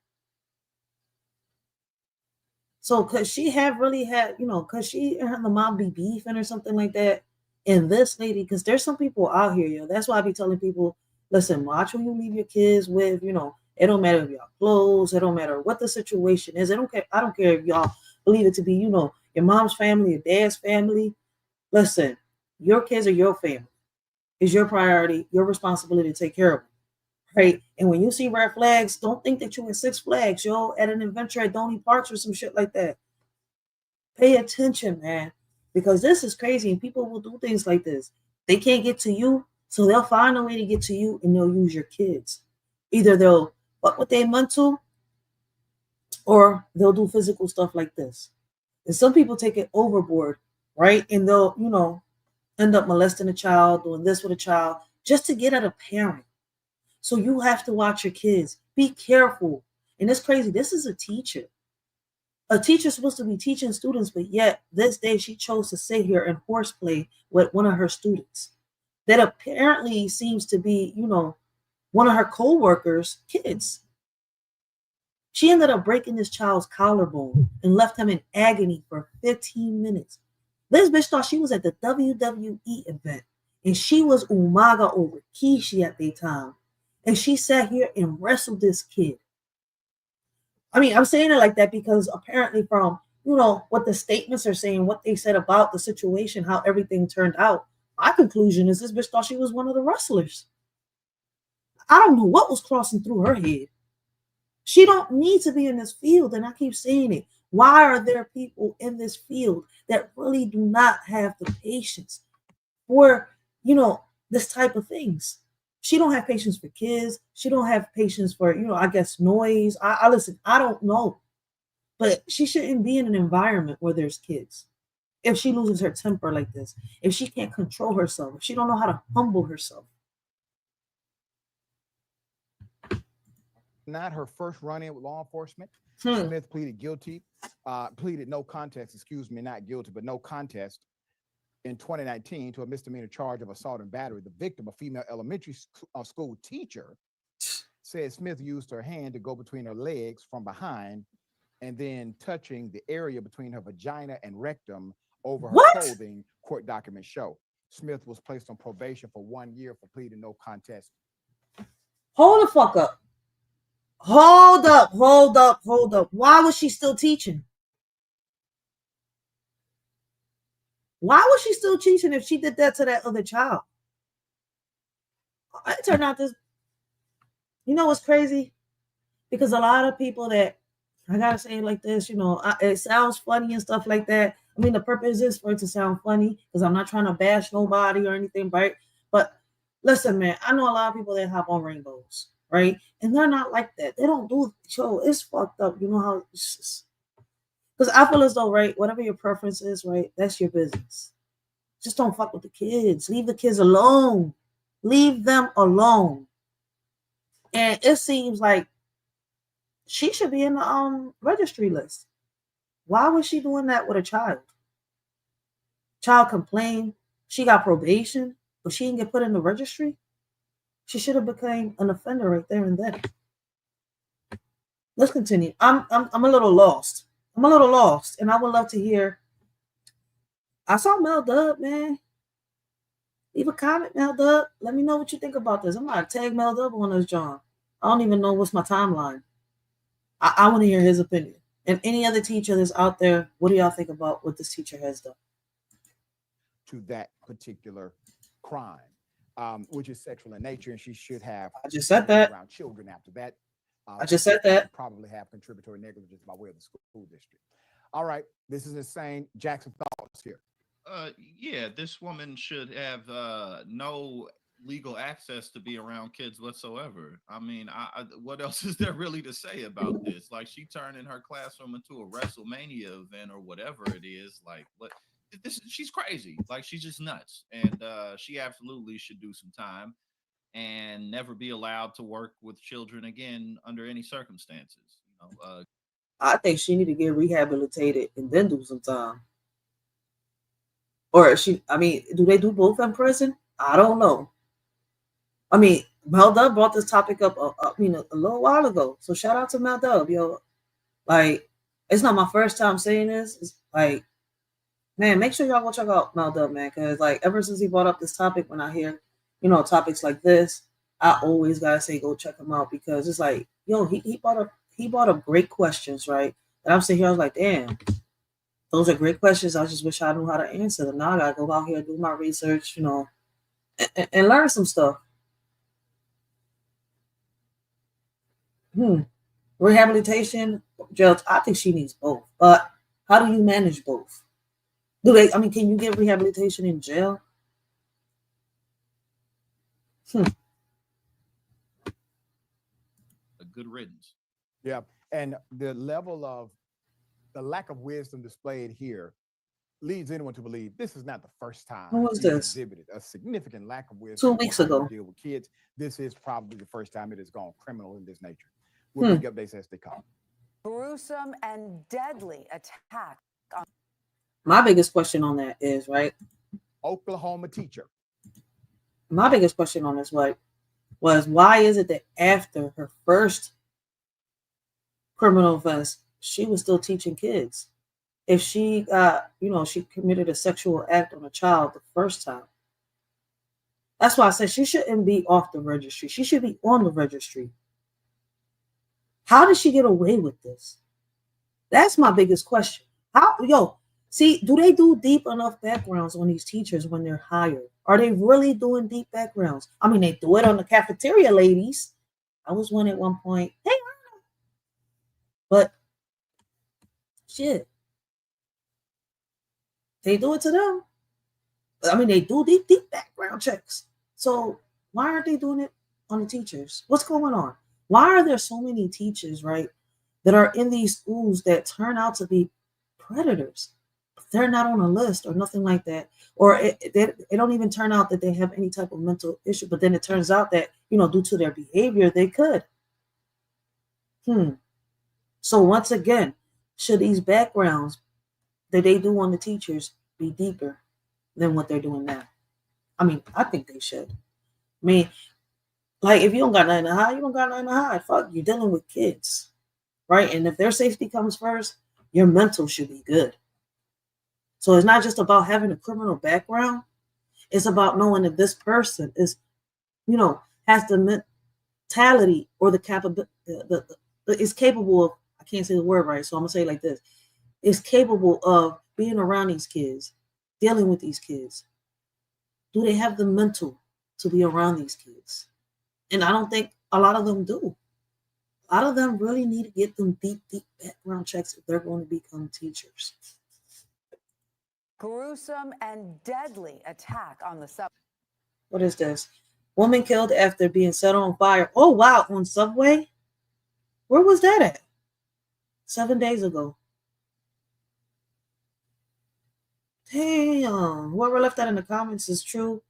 [SPEAKER 3] So could she have really had, could she and the mom be beefing or something like that? And this lady, because there's some people out here, yo. That's why I be telling people, listen, watch who you leave your kids with. It don't matter if y'all close. It don't matter what the situation is. I don't care if y'all believe it to be, your mom's family, your dad's family. Listen, your kids are your family. It's your priority, your responsibility to take care of them. Right? And when you see red flags, don't think that you're at Six Flags, yo, at an adventure at Donny Parks or some shit like that. Pay attention, man, because this is crazy and people will do things like this. They can't get to you, so they'll find a way to get to you and they'll use your kids. Either they'll fuck with their mental or they'll do physical stuff like this. And some people take it overboard, right? And they'll, end up molesting a child, doing this with a child just to get at a parent. So you have to watch your kids. Be careful. And it's crazy. This is a teacher. A teacher's supposed to be teaching students, but yet this day she chose to sit here and horseplay with one of her students. That apparently seems to be, one of her co-workers' kids. She ended up breaking this child's collarbone and left him in agony for 15 minutes. This bitch thought she was at the WWE event and she was Umaga over Kishi at the time. And she sat here and wrestled this kid. I mean, I'm saying it like that because apparently from, what the statements are saying, what they said about the situation, how everything turned out, my conclusion is this bitch thought she was one of the wrestlers. I don't know what was crossing through her head. She don't need to be in this field, and I keep saying it. Why are there people in this field that really do not have the patience for, this type of things? She don't have patience for kids. She don't have patience for, I guess noise. I listen, I don't know. But she shouldn't be in an environment where there's kids. If she loses her temper like this, if she can't control herself, if she don't know how to humble herself.
[SPEAKER 2] Not her first run-in with law enforcement. Smith pleaded no contest, not guilty, but no contest in 2019 to a misdemeanor charge of assault and battery. The victim, a female elementary school teacher, said Smith used her hand to go between her legs from behind and then touching the area between her vagina and rectum over her clothing, court documents show. Smith was placed on probation for 1 year for pleading no contest.
[SPEAKER 3] Hold the fuck up. Hold up. Why was she still teaching? Why was she still teaching if she did that to that other child? It turned out this, what's crazy? Because a lot of people that, I gotta say it like this, it sounds funny and stuff like that. I mean, the purpose is for it to sound funny because I'm not trying to bash nobody or anything, right? But listen, man, I know a lot of people that hop on rainbows. Right? And they're not like that. They don't do it's fucked up. You know how it's just because I feel as though, right, whatever your preference is, right, that's your business. Just don't fuck with the kids. Leave the kids alone. Leave them alone. And it seems like she should be in the registry list. Why was she doing that with a child? Child complained. She got probation, but she didn't get put in the registry. She should have become an offender right there and then. Let's continue. I'm a little lost. And I would love to hear. I saw Mel Dub, man. Leave a comment, Mel Dub. Let me know what you think about this. I'm gonna tag Mel Dub on this, John. I don't even know what's my timeline. I want to hear his opinion. And any other teacher that's out there, what do y'all think about what this teacher has done?
[SPEAKER 2] To that particular crime. Which is sexual in nature, and she should have.
[SPEAKER 3] I just said that
[SPEAKER 2] around children after that.
[SPEAKER 3] I just said that.
[SPEAKER 2] Probably have contributory negligence by way of the school district. All right, this is insane. Jackson, thoughts here.
[SPEAKER 9] Yeah, this woman should have no legal access to be around kids whatsoever. I mean, what else is there really to say about this? Like, she turning her classroom into a WrestleMania event or whatever it is. Like, what? She's crazy. Like, she's just nuts, and she absolutely should do some time and never be allowed to work with children again under any circumstances. You know,
[SPEAKER 3] I think she need to get rehabilitated and then do some time. Or do they do both in prison? I don't know. I mean, Mel Dub brought this topic up, a little while ago. So shout out to Mel Dub, yo. Like, it's not my first time saying this. It's like, man, make sure y'all go check out Mel Dub, man. Because, like, ever since he brought up this topic, when I hear, topics like this, I always gotta say go check him out, because it's like, yo, he brought up great questions, right? And I'm sitting here, I was like, damn, those are great questions. I just wish I knew how to answer them. Now I gotta go out here and do my research, and learn some stuff. Rehabilitation, jail. I think she needs both. But how do you manage both? Can you get rehabilitation in jail?
[SPEAKER 9] A good riddance.
[SPEAKER 2] Yeah, and the lack of wisdom displayed here leads anyone to believe this is not the first time
[SPEAKER 3] Who was this?
[SPEAKER 2] Exhibited a significant lack of wisdom
[SPEAKER 3] 2 weeks ago.
[SPEAKER 2] to deal with kids. This is probably the first time it has gone criminal in this nature. We'll pick updates as they come.
[SPEAKER 10] Gruesome and deadly attack.
[SPEAKER 3] My biggest question on that is, right?
[SPEAKER 2] Oklahoma teacher.
[SPEAKER 3] My biggest question on this was why is it that after her first criminal offense, she was still teaching kids? If she got, she committed a sexual act on a child the first time. That's why I said she shouldn't be off the registry. She should be on the registry. How did she get away with this? That's my biggest question. Do they do deep enough backgrounds on these teachers when they're hired? Are they really doing deep backgrounds? I mean, they do it on the cafeteria ladies. I was one at one point. Hey, but shit, they do it to them. I mean, they do deep background checks. So why aren't they doing it on the teachers? What's going on? Why are there so many teachers, right, that are in these schools that turn out to be predators? But they're not on a list or nothing like that. Or it don't even turn out that they have any type of mental issue. But then it turns out that, due to their behavior, they could. So once again, should these backgrounds that they do on the teachers be deeper than what they're doing now? I mean, I think they should. I mean, like, if you don't got nothing to hide, you don't got nothing to hide. Fuck, you're dealing with kids, right? And if their safety comes first, your mental should be good. So it's not just about having a criminal background. It's about knowing if this person is, has the mentality or the capability, is capable of, I can't say the word right, so I'm going to say it like this, is capable of being around these kids, dealing with these kids. Do they have the mental to be around these kids? And I don't think a lot of them do. A lot of them really need to get them deep background checks if they're going to become teachers.
[SPEAKER 10] Gruesome and deadly attack on the subway.
[SPEAKER 3] What is this? Woman killed after being set on fire. Oh, wow. On Subway? Where was that at? 7 days ago. Damn. Whoever left that in the comments is true.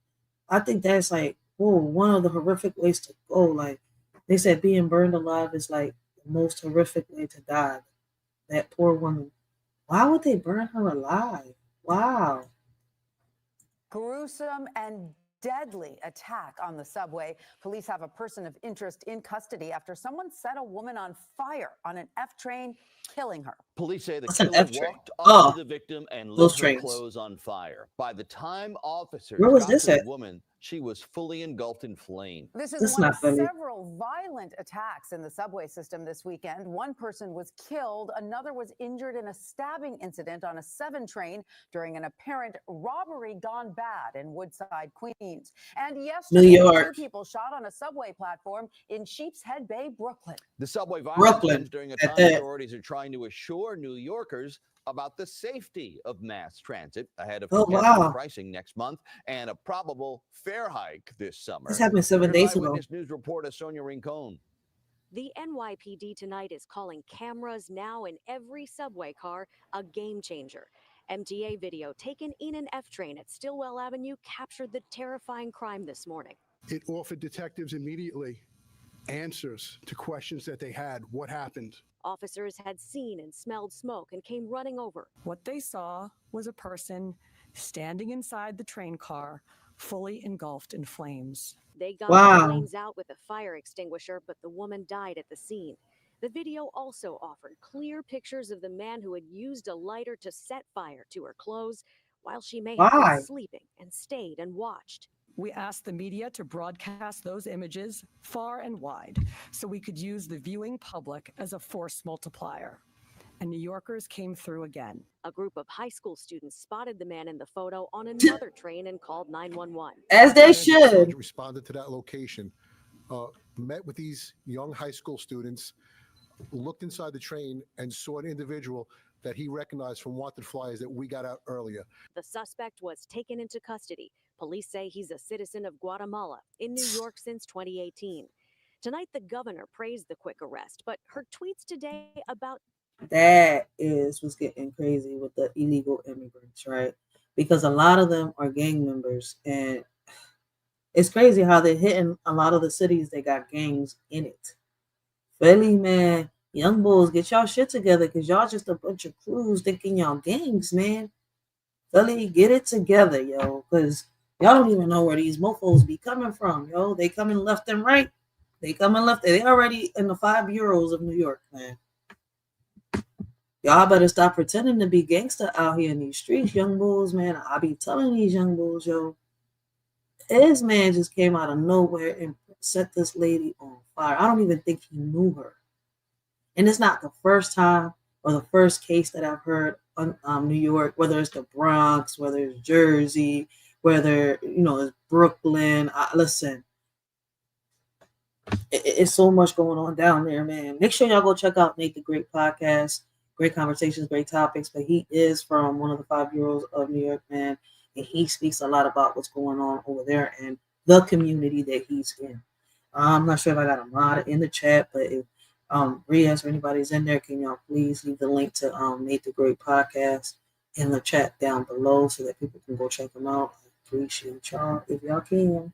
[SPEAKER 3] I think that's like, one of the horrific ways to go. Like, they said being burned alive is like the most horrific way to die. That poor woman. Why would they burn her alive? Wow.
[SPEAKER 10] Gruesome and deadly attack on the subway. Police have a person of interest in custody after someone set a woman on fire on an F train, killing her.
[SPEAKER 11] Police say the
[SPEAKER 3] What's an
[SPEAKER 11] killer
[SPEAKER 3] F-train?
[SPEAKER 11] walked up to the victim and lit her
[SPEAKER 3] trains.
[SPEAKER 11] clothes on fire. By the time officers
[SPEAKER 3] Where was
[SPEAKER 11] got
[SPEAKER 3] this
[SPEAKER 11] to
[SPEAKER 3] at?
[SPEAKER 11] the woman, she was fully engulfed in flame.
[SPEAKER 10] This is
[SPEAKER 3] That's
[SPEAKER 10] one
[SPEAKER 3] not
[SPEAKER 10] of
[SPEAKER 3] funny.
[SPEAKER 10] several violent attacks in the subway system this weekend. One person was killed, another was injured in a stabbing incident on a 7 train during an apparent robbery gone bad in Woodside, Queens. And yesterday,
[SPEAKER 3] New York.
[SPEAKER 10] 2 people shot on a subway platform in Sheepshead Bay, Brooklyn.
[SPEAKER 11] The subway violence
[SPEAKER 3] Brooklyn,
[SPEAKER 11] comes during a
[SPEAKER 3] at
[SPEAKER 11] time
[SPEAKER 3] that.
[SPEAKER 11] authorities are trying to assure New Yorkers about the safety of mass transit ahead of
[SPEAKER 3] Oh,
[SPEAKER 11] congestion
[SPEAKER 3] wow.
[SPEAKER 11] pricing next month and a probable fare hike this summer.
[SPEAKER 3] This happened 7 days ago.
[SPEAKER 11] Eyewitness News reporter Sonia Rincon.
[SPEAKER 12] The NYPD tonight is calling cameras now in every subway car a game changer. MTA video taken in an F train at Stillwell Avenue captured the terrifying crime this morning.
[SPEAKER 13] It offered detectives immediately answers to questions that they had. What happened?
[SPEAKER 12] Officers had seen and smelled smoke and came running over.
[SPEAKER 14] What they saw was a person standing inside the train car, fully engulfed in flames.
[SPEAKER 12] They got
[SPEAKER 3] Wow.
[SPEAKER 12] the flames out with a fire extinguisher, but the woman died at the scene. The video also offered clear pictures of the man who had used a lighter to set fire to her clothes while she may have
[SPEAKER 3] Why?
[SPEAKER 12] been sleeping and stayed and watched.
[SPEAKER 14] We asked the media to broadcast those images far and wide so we could use the viewing public as a force multiplier. And New Yorkers came through again.
[SPEAKER 12] A group of high school students spotted the man in the photo on another train and called 911.
[SPEAKER 3] As they
[SPEAKER 13] Sergeant
[SPEAKER 3] should.
[SPEAKER 13] responded to that location, met with these young high school students, looked inside the train and saw an individual that he recognized from wanted flyers that we got out earlier.
[SPEAKER 12] The suspect was taken into custody. Police say he's a citizen of Guatemala in New York since 2018. Tonight, the governor praised the quick arrest, but her tweets today about
[SPEAKER 3] That is what's getting crazy with the illegal immigrants, right? Because a lot of them are gang members, and it's crazy how they're hitting a lot of the cities that got gangs in it. Philly, man, young bulls, get y'all shit together because y'all just a bunch of crews thinking y'all gangs, man. Philly, get it together, yo, because y'all don't even know where these mofos be coming from, yo. They coming left and right. They coming left. They already in the 5 euros of New York, man. Y'all better stop pretending to be gangster out here in these streets, young bulls, man. I be telling these young bulls, yo, this man just came out of nowhere and set this lady on fire. I don't even think he knew her. And it's not the first time or the first case that I've heard on New York, whether it's the Bronx, whether it's Jersey, whether, it's Brooklyn. Listen, it's so much going on down there, man. Make sure y'all go check out Nate the Great podcast. Great conversations, great topics, but he is from one of the 5 euros of New York, man, and he speaks a lot about what's going on over there and the community that he's in. I'm not sure if I got a mod in the chat, but if Riaz or anybody's in there, can y'all please leave the link to Nate the Great podcast in the chat down below so that people can go check him out. I appreciate y'all if y'all can.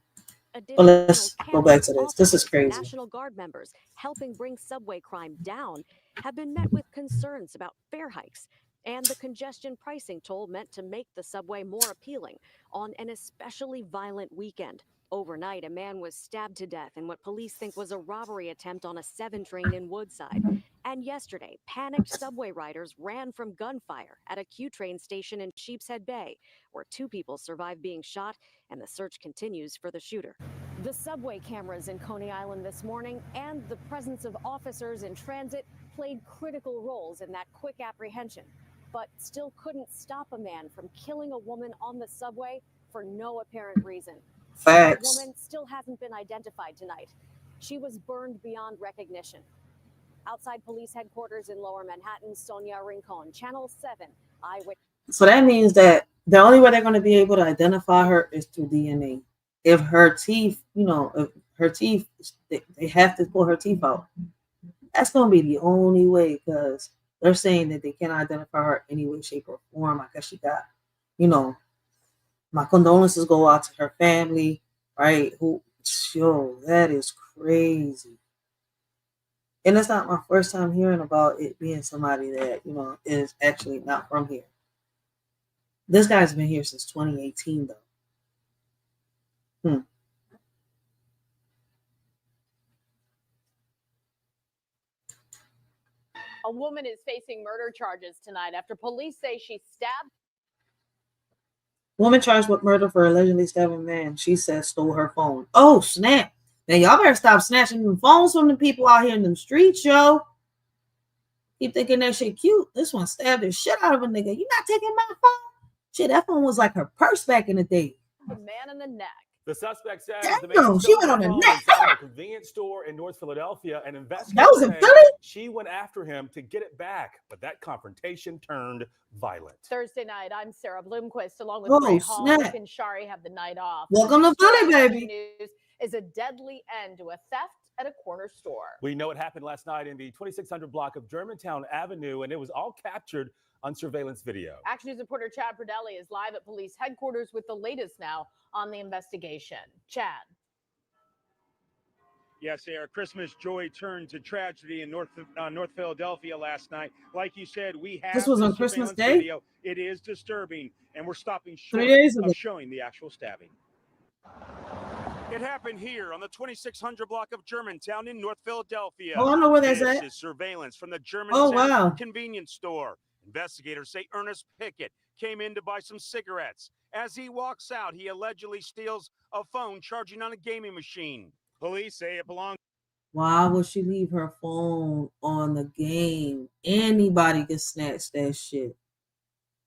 [SPEAKER 3] But let's go back to this. This is crazy.
[SPEAKER 12] National Guard members helping bring subway crime down have been met with concerns about fare hikes and the congestion pricing toll meant to make the subway more appealing on an especially violent weekend. Overnight, a man was stabbed to death in what police think was a robbery attempt on a 7 train in Woodside. And yesterday, panicked subway riders ran from gunfire at a Q train station in Sheepshead Bay, where 2 people survived being shot, and the search continues for the shooter. The subway cameras in Coney Island this morning and the presence of officers in transit played critical roles in that quick apprehension, but still couldn't stop a man from killing a woman on the subway for no apparent reason.
[SPEAKER 3] Facts.
[SPEAKER 12] The woman still hasn't been identified tonight. She was burned beyond recognition. Outside police headquarters in Lower Manhattan, Sonia Rincon, Channel 7, Eyewitness.
[SPEAKER 3] So that means that the only way they're going to be able to identify her is through DNA. If her teeth, they have to pull her teeth out. That's going to be the only way, because they're saying that they can't identify her any way, shape, or form. I guess she got, my condolences go out to her family, right? That is crazy. And it's not my first time hearing about it being somebody that, is actually not from here. This guy's been here since 2018, though.
[SPEAKER 15] A woman is facing murder charges tonight after police say she stabbed.
[SPEAKER 3] Woman charged with murder for allegedly stabbing man. She says stole her phone. Oh, snap. Now, y'all better stop snatching them phones from the people out here in them streets, yo. Keep thinking that shit cute. This one stabbed the shit out of a nigga. You not taking my phone? Shit, that phone was like her purse back in the day.
[SPEAKER 15] The man in the neck.
[SPEAKER 16] The suspect says the
[SPEAKER 3] Damn,
[SPEAKER 16] man
[SPEAKER 3] she
[SPEAKER 16] stole
[SPEAKER 3] went
[SPEAKER 16] her
[SPEAKER 3] on the
[SPEAKER 16] phone
[SPEAKER 3] neck.
[SPEAKER 16] inside of a convenience store in North Philadelphia, and
[SPEAKER 3] That
[SPEAKER 16] investigators
[SPEAKER 3] was in
[SPEAKER 16] say
[SPEAKER 3] Philly?
[SPEAKER 16] she went after him to get it back, but that confrontation turned violent.
[SPEAKER 15] Thursday night, I'm Sarah Bloomquist along with
[SPEAKER 3] Oh,
[SPEAKER 15] Ray Hall.
[SPEAKER 3] snap.
[SPEAKER 15] Nick and Shari have the night off.
[SPEAKER 3] Welcome
[SPEAKER 15] The
[SPEAKER 3] to
[SPEAKER 15] big story
[SPEAKER 3] Philly,
[SPEAKER 15] on
[SPEAKER 3] baby.
[SPEAKER 15] News is a deadly end to a theft at a corner store.
[SPEAKER 16] We know it happened last night in the 2600 block of Germantown Avenue, and it was all captured on surveillance video.
[SPEAKER 15] Action News reporter Chad Pradelli is live at police headquarters with the latest now on the investigation. Chad.
[SPEAKER 17] Yes, Sarah, Christmas joy turned to tragedy in North Philadelphia last night. Like you said, we have
[SPEAKER 3] This was
[SPEAKER 17] the
[SPEAKER 3] on Christmas
[SPEAKER 17] surveillance
[SPEAKER 3] Day?
[SPEAKER 17] video. It is disturbing, and we're stopping short
[SPEAKER 3] 3 days ago.
[SPEAKER 17] of showing the actual stabbing. It happened here on the 2600 block of Germantown in North Philadelphia.
[SPEAKER 3] Oh, I know where that's
[SPEAKER 17] this
[SPEAKER 3] at.
[SPEAKER 17] is surveillance from the Germantown
[SPEAKER 3] Oh, wow.
[SPEAKER 17] convenience store. Investigators say Ernest Pickett came in to buy some cigarettes. As he walks out, he allegedly steals a phone charging on a gaming machine. Police say it belonged.
[SPEAKER 3] Why would she leave her phone on the game? Anybody can snatch that shit.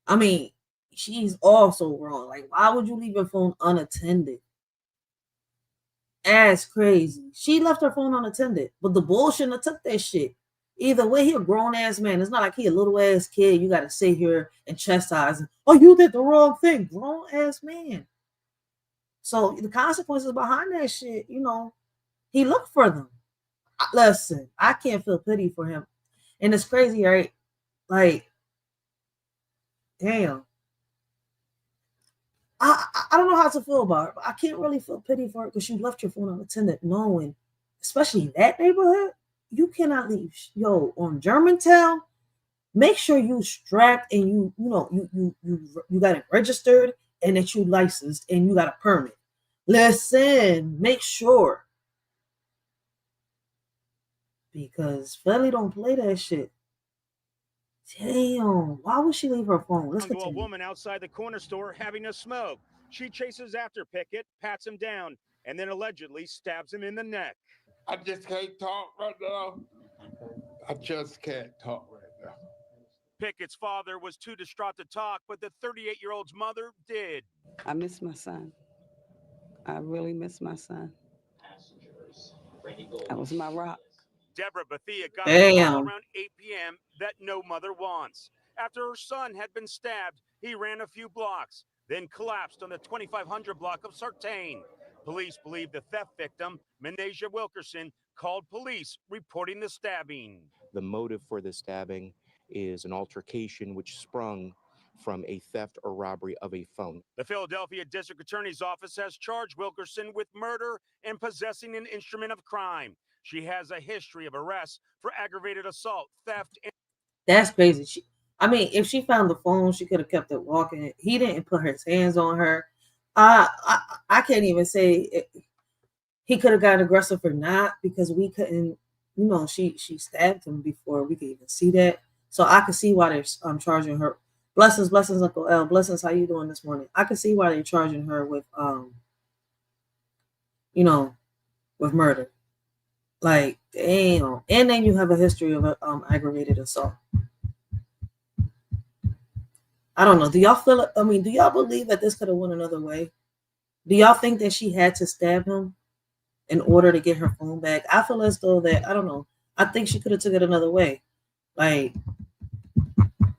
[SPEAKER 3] I mean, she's also wrong. Like, why would you leave your phone unattended? That's crazy. She left her phone unattended, but the bull shouldn't have took that shit. Either way, he a grown-ass man. It's not like he a little-ass kid. You got to sit here and chastise him. Oh, you did the wrong thing. Grown-ass man. So the consequences behind that shit, you know, he looked for them. Listen, I can't feel pity for him. And it's crazy, right? Like, damn. I don't know how to feel about her, but I can't really feel pity for her because you left your phone unattended, knowing, especially in that neighborhood, you cannot leave. Yo, on Germantown, make sure you strapped and you got it registered and that you licensed and you got a permit. Listen, make sure. Because Philly don't play that shit. Damn, why would she leave her phone? Let's
[SPEAKER 17] To a
[SPEAKER 3] continue.
[SPEAKER 17] woman outside the corner store having a smoke. She chases after Pickett, pats him down, and then allegedly stabs him in the neck.
[SPEAKER 18] I just can't talk right now. I just can't talk right now.
[SPEAKER 17] Pickett's father was too distraught to talk, but the 38-year-old's mother did.
[SPEAKER 19] I miss my son. I really miss my son. That was my rock.
[SPEAKER 17] Deborah Bethia got a call
[SPEAKER 3] Damn.
[SPEAKER 17] around 8 p.m. that no mother wants. After her son had been stabbed, he ran a few blocks, then collapsed on the 2500 block of Sartain. Police believe the theft victim, Menasia Wilkerson, called police reporting the stabbing.
[SPEAKER 20] The motive for the stabbing is an altercation which sprung from a theft or robbery of a phone.
[SPEAKER 17] The Philadelphia District Attorney's Office has charged Wilkerson with murder and possessing an instrument of crime. She has a history of arrests for aggravated assault, theft, and
[SPEAKER 3] That's crazy. If she found the phone, she could have kept it walking. He didn't put his hands on her. I can't even say he could have gotten aggressive or not because we couldn't. She stabbed him before we could even see that. So I could see why they're charging her. Blessings, Uncle L. Blessings, how you doing this morning? I could see why they're charging her with with murder. Like, damn. And then you have a history of aggravated assault. I don't know. Do y'all feel it? Do y'all believe that this could have went another way? Do y'all think that she had to stab him in order to get her phone back? I feel as though that, I don't know. I think she could have took it another way. Like,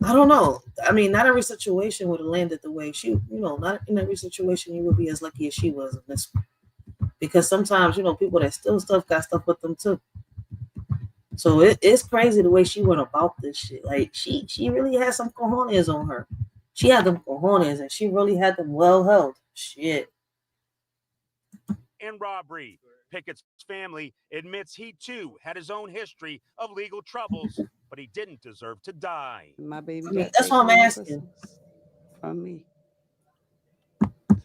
[SPEAKER 3] I don't know. Not every situation would have landed the way she, not in every situation you would be as lucky as she was in this one. Because sometimes, people that steal stuff got stuff with them too. So it's crazy the way she went about this shit. Like, she really had some cojones on her. She had them cojones and she really had them well held. Shit.
[SPEAKER 17] and robbery. Pickett's family admits he too had his own history of legal troubles, but he didn't deserve to die.
[SPEAKER 19] My baby.
[SPEAKER 3] That's what I'm asking.
[SPEAKER 19] From me.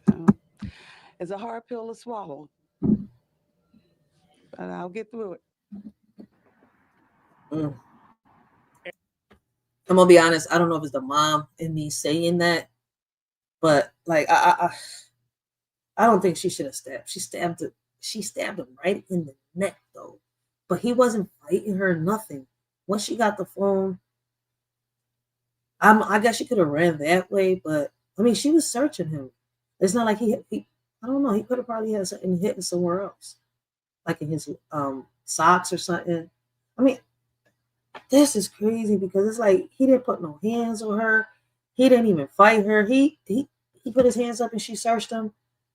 [SPEAKER 19] So, it's a hard pill to swallow, but I'll get through it.
[SPEAKER 3] I'm gonna be honest. I don't know if it's the mom in me saying that, But like I don't think she should have stabbed. She stabbed him right in the neck though. But he wasn't fighting her, nothing. Once she got the phone, I guess she could have ran that way, but I mean she was searching him. It's not like he I don't know, he could have probably had something hidden somewhere else. Like in his socks or something. I mean, this is crazy because it's like he didn't put no hands on her. He didn't even fight her. He put his hands up and she searched him,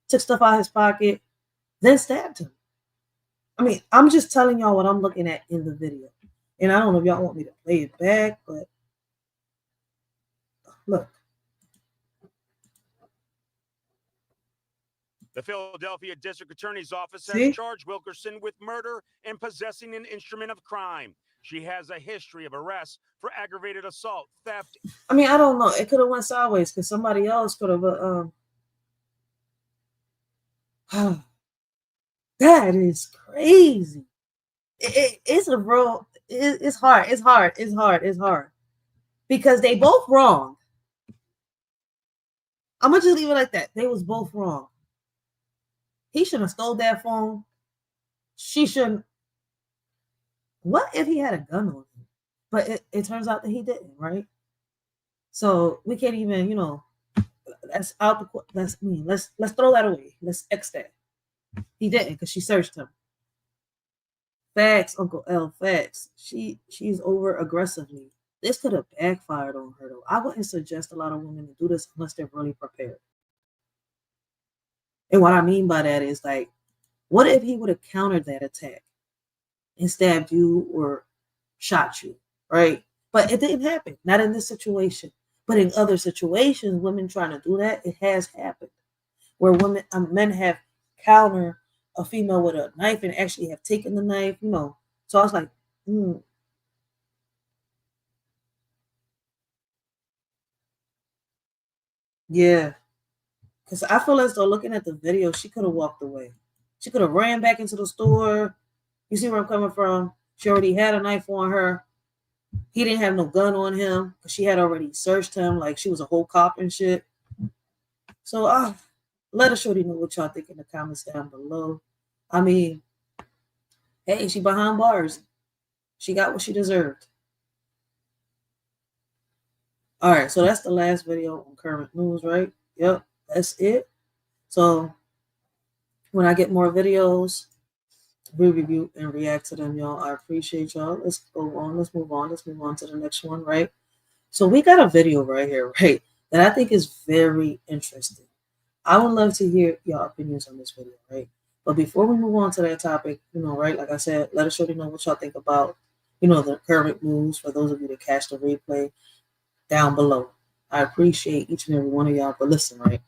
[SPEAKER 3] took stuff out of his pocket, then stabbed him. I mean, I'm just telling y'all what I'm looking at in the video. And I don't know if y'all want me to play it back, but look.
[SPEAKER 17] The Philadelphia District Attorney's Office has charged Wilkerson with murder and possessing an instrument of crime. She has a history of arrests for aggravated assault, theft.
[SPEAKER 3] I mean, I don't know. It could have went sideways because somebody else could have. That is crazy. It's a real. It's hard. It's hard. It's hard. It's hard because they both wrong. I'm gonna just leave it like that. They was both wrong. He shouldn't have stole that phone. She shouldn't. What if he had a gun on him? But it turns out that he didn't, right? So we can't even, that's out the. That's me. Let's throw that away. Let's X that. He didn't because she searched him. Facts, Uncle L. Facts. She's over aggressively. This could have backfired on her though. I wouldn't suggest a lot of women to do this unless they're really prepared. And what I mean by that is like, what if he would have countered that attack and stabbed you or shot you, right? But it didn't happen. Not in this situation. But in other situations, women trying to do that, it has happened. Where men have countered a female with a knife and actually have taken the knife, So I was like, Yeah. Because I feel as though looking at the video, she could have walked away. She could have ran back into the store. You see where I'm coming from? She already had a knife on her. He didn't have no gun on him because she had already searched him like she was a whole cop and shit. So let us shorty know what y'all think in the comments down below. I mean, hey, she behind bars. She got what she deserved. All right, so that's the last video on current news, right? Yep, that's it. So when I get more videos, we review and react to them, y'all. I appreciate y'all. Let's go on. Let's move on. Let's move on to the next one, right? So we got a video right here, right, that I think is very interesting. I would love to hear your opinions on this video, right? But before we move on to that topic, right, like I said, let us shorty know what y'all think about, the current news for those of you that catch the replay down below. I appreciate each and every one of y'all. But listen, right?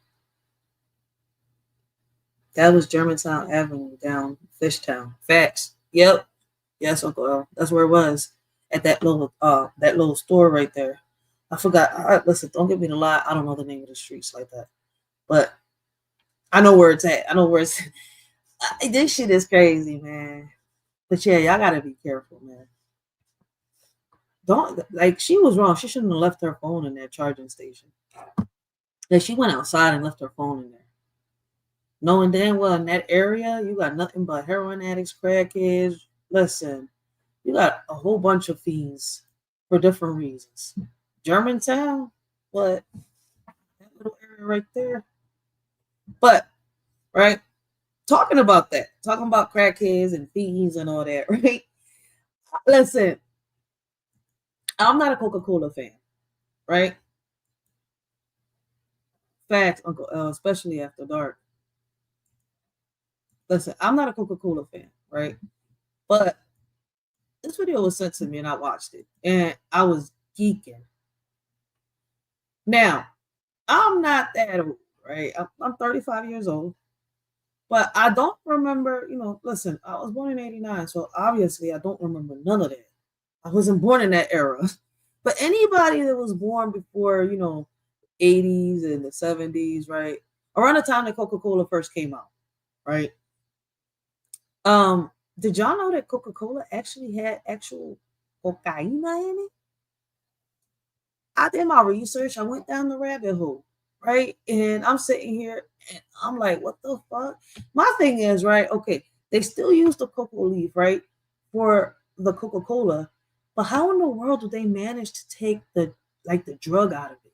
[SPEAKER 3] That was Germantown Avenue down Fishtown. Facts. Yep. Yes, Uncle L. That's where it was. At that little store right there. I forgot. Listen, don't give me the lie. I don't know the name of the streets like that. But I know where it's at. I know where it's this shit is crazy, man. But yeah, y'all gotta be careful, man. She was wrong. She shouldn't have left her phone in that charging station. Like she went outside and left her phone in there. Knowing damn well in that area, you got nothing but heroin addicts, crackheads. Listen, you got a whole bunch of fiends for different reasons. Germantown, what? That little area right there. But, right? Talking about crackheads and fiends and all that, right? Listen, I'm not a Coca-Cola fan, right? Facts, Uncle L, especially after dark. Listen, I'm not a Coca-Cola fan, right? But this video was sent to me and I watched it and I was geeking. Now, I'm not that old, right? I'm 35 years old, but I don't remember, listen, I was born in 89, so obviously I don't remember none of that. I wasn't born in that era. But anybody that was born before, 80s and the 70s, right? Around the time that Coca-Cola first came out, right? Did y'all know that Coca-Cola actually had actual cocaine in it? I did my research. I went down the rabbit hole. right? And I'm sitting here and I'm like, what the fuck? My thing is, right? Okay, they still use the cocoa leaf, right, for the Coca-Cola, but how in the world do they manage to take the drug out of it?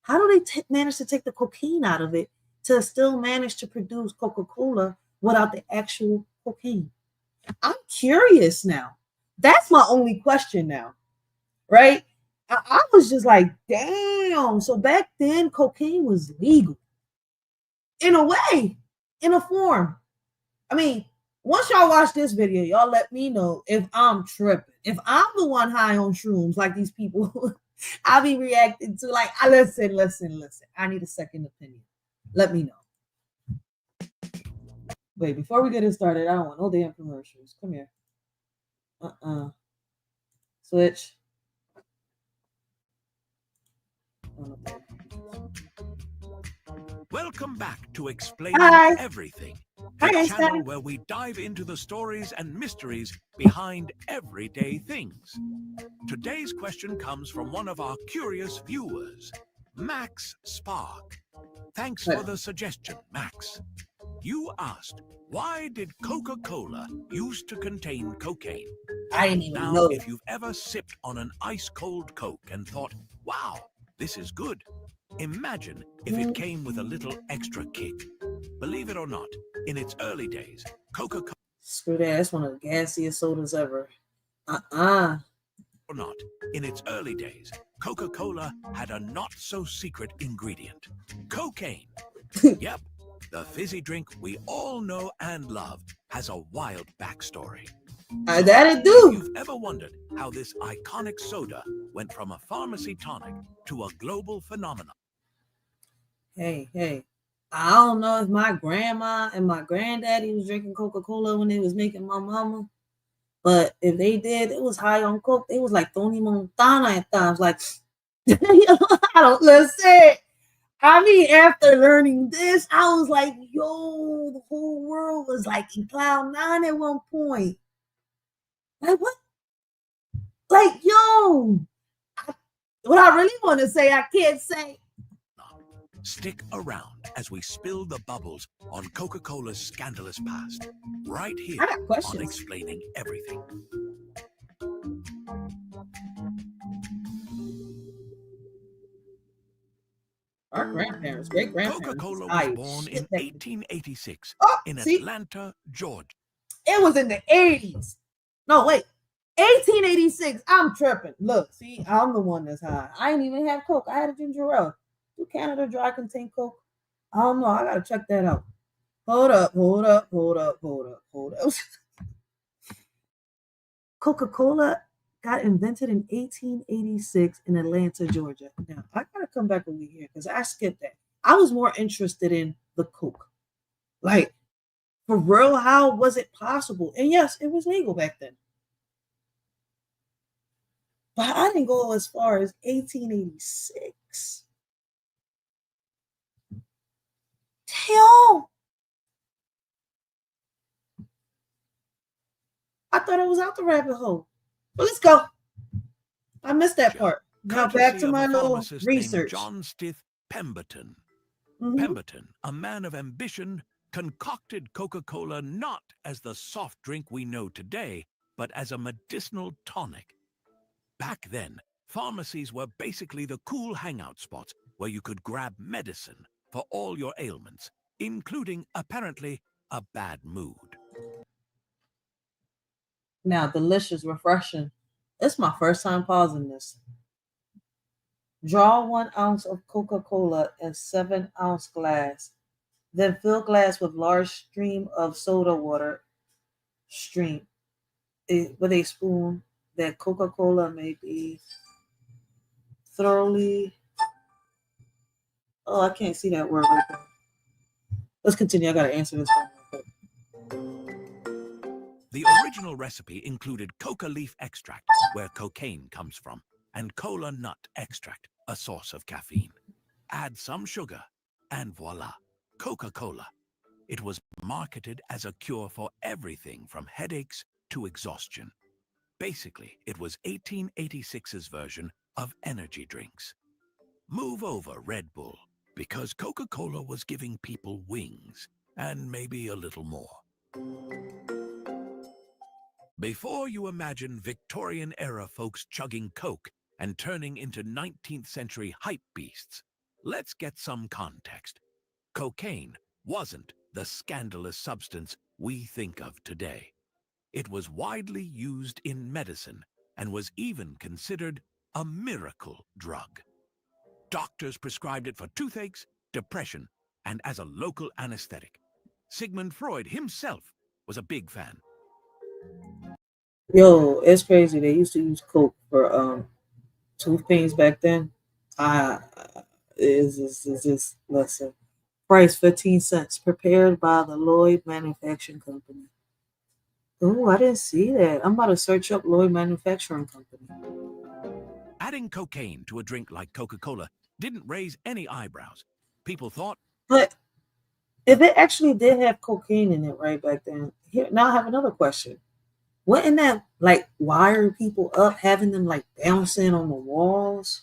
[SPEAKER 3] How do they manage to take the cocaine out of it to still manage to produce Coca-Cola without the actual cocaine? I'm curious now. That's my only question now, right? I was just like, damn. So back then, cocaine was legal in a way, in a form. I mean, once y'all watch this video, y'all let me know if I'm tripping. If I'm the one high on shrooms, like these people, I'll be reacting to like, listen. I need a second opinion. Let me know. Wait, before we get it started, I don't want no damn commercials. Come here. Switch.
[SPEAKER 21] Welcome back to Explaining Everything, a channel where we dive into the stories and mysteries behind everyday things. Today's question comes from one of our curious viewers, Max Spark. Thanks for the suggestion, Max. You asked, why did Coca-Cola used to contain cocaine?
[SPEAKER 3] I didn't even
[SPEAKER 21] now,
[SPEAKER 3] know.
[SPEAKER 21] If you've ever sipped on an ice-cold Coke and thought, wow, this is good, imagine if it came with a little extra kick. Believe it or not, in its early days, Coca-Cola...
[SPEAKER 3] Screw that, that's one of the gassiest sodas ever.
[SPEAKER 21] Or not, in its early days, Coca-Cola had a not-so-secret ingredient. Cocaine. Yep, the fizzy drink we all know and love has a wild backstory.
[SPEAKER 3] That it do.
[SPEAKER 21] If you've ever wondered how this iconic soda went from a pharmacy tonic to a global phenomenon.
[SPEAKER 3] Hey, I don't know if my grandma and my granddaddy was drinking Coca-Cola when they was making my mama, but if they did, it was high on Coke. They was like Tony Montana at times. Like, I don't listen. I mean, after learning this, I was like, yo, the whole world was like in cloud nine at one point. Like, what? Like, yo, what I really want to say, I can't say.
[SPEAKER 21] Stick around as we spill the bubbles on Coca-Cola's scandalous past, right here on Explaining Everything.
[SPEAKER 3] Our grandparents, great-grandparents.
[SPEAKER 21] Coca-Cola was born in 1886 in Atlanta, Georgia.
[SPEAKER 3] It was in the 80s. No, wait. 1886. I'm tripping. Look, see, I'm the one that's high. I ain't even have Coke. I had a ginger ale. Do Canada Dry contain Coke? I don't know. I gotta check that out. Hold up. Coca-Cola got invented in 1886 in Atlanta, Georgia. Now, I gotta come back over here because I skipped that. I was more interested in the Coke. Like, for real, how was it possible? And yes, it was legal back then. But I didn't go as far as 1886. Damn. I thought I was out the rabbit hole. But let's go. I missed that part. Now back to my little research.
[SPEAKER 21] John Stith Pemberton. Pemberton, a man of ambition, concocted Coca-Cola not as the soft drink we know today, but as a medicinal tonic. Back then, pharmacies were basically the cool hangout spots where you could grab medicine for all your ailments, including, apparently, a bad mood.
[SPEAKER 3] Now, delicious, refreshing. It's my first time pausing this. Draw 1 ounce of Coca-Cola in 7-ounce glass. Then fill glass with large stream of soda water. Stream with a spoon that Coca-Cola may be thoroughly. Oh, I can't see that word right there. Let's continue. I gotta answer this one.
[SPEAKER 21] The original recipe included coca leaf extract, where cocaine comes from, and cola nut extract, a source of caffeine. Add some sugar, and voila, Coca-Cola. It was marketed as a cure for everything from headaches to exhaustion. Basically, it was 1886's version of energy drinks. Move over, Red Bull. Because Coca-Cola was giving people wings, and maybe a little more. Before you imagine Victorian-era folks chugging Coke and turning into 19th century hype beasts, let's get some context. Cocaine wasn't the scandalous substance we think of today. It was widely used in medicine and was even considered a miracle drug. Doctors prescribed it for toothaches, depression, and as a local anesthetic. Sigmund Freud himself was a big fan.
[SPEAKER 3] Yo, it's crazy. They used to use Coke for tooth pains back then. Is listen. Price 15 cents. Prepared by the Lloyd Manufacturing Company. Oh, I didn't see that. I'm about to search up Lloyd Manufacturing Company.
[SPEAKER 21] Adding cocaine to a drink like Coca-Cola didn't raise any eyebrows. People thought...
[SPEAKER 3] But if it actually did have cocaine in it right back then, here now I have another question. Wouldn't that like wire people up, having them like bouncing on the walls?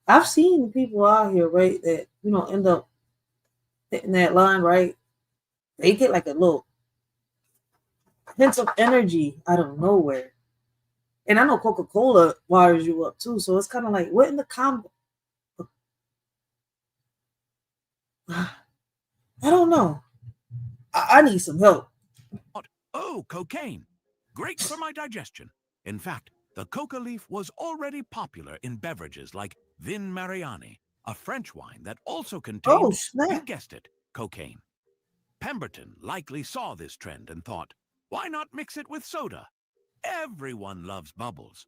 [SPEAKER 3] I've seen people out here, right, that, you know, end up hitting that line, right? They get like a little hints of energy out of nowhere. And I know Coca-Cola wires you up too, so it's kind of like, what in the combo? I don't know. I need some help.
[SPEAKER 21] Oh, cocaine. Great for my digestion. In fact, the coca leaf was already popular in beverages like Vin Mariani, a French wine that also contained, you guessed it, cocaine. Pemberton likely saw this trend and thought, why not mix it with soda? Everyone loves bubbles.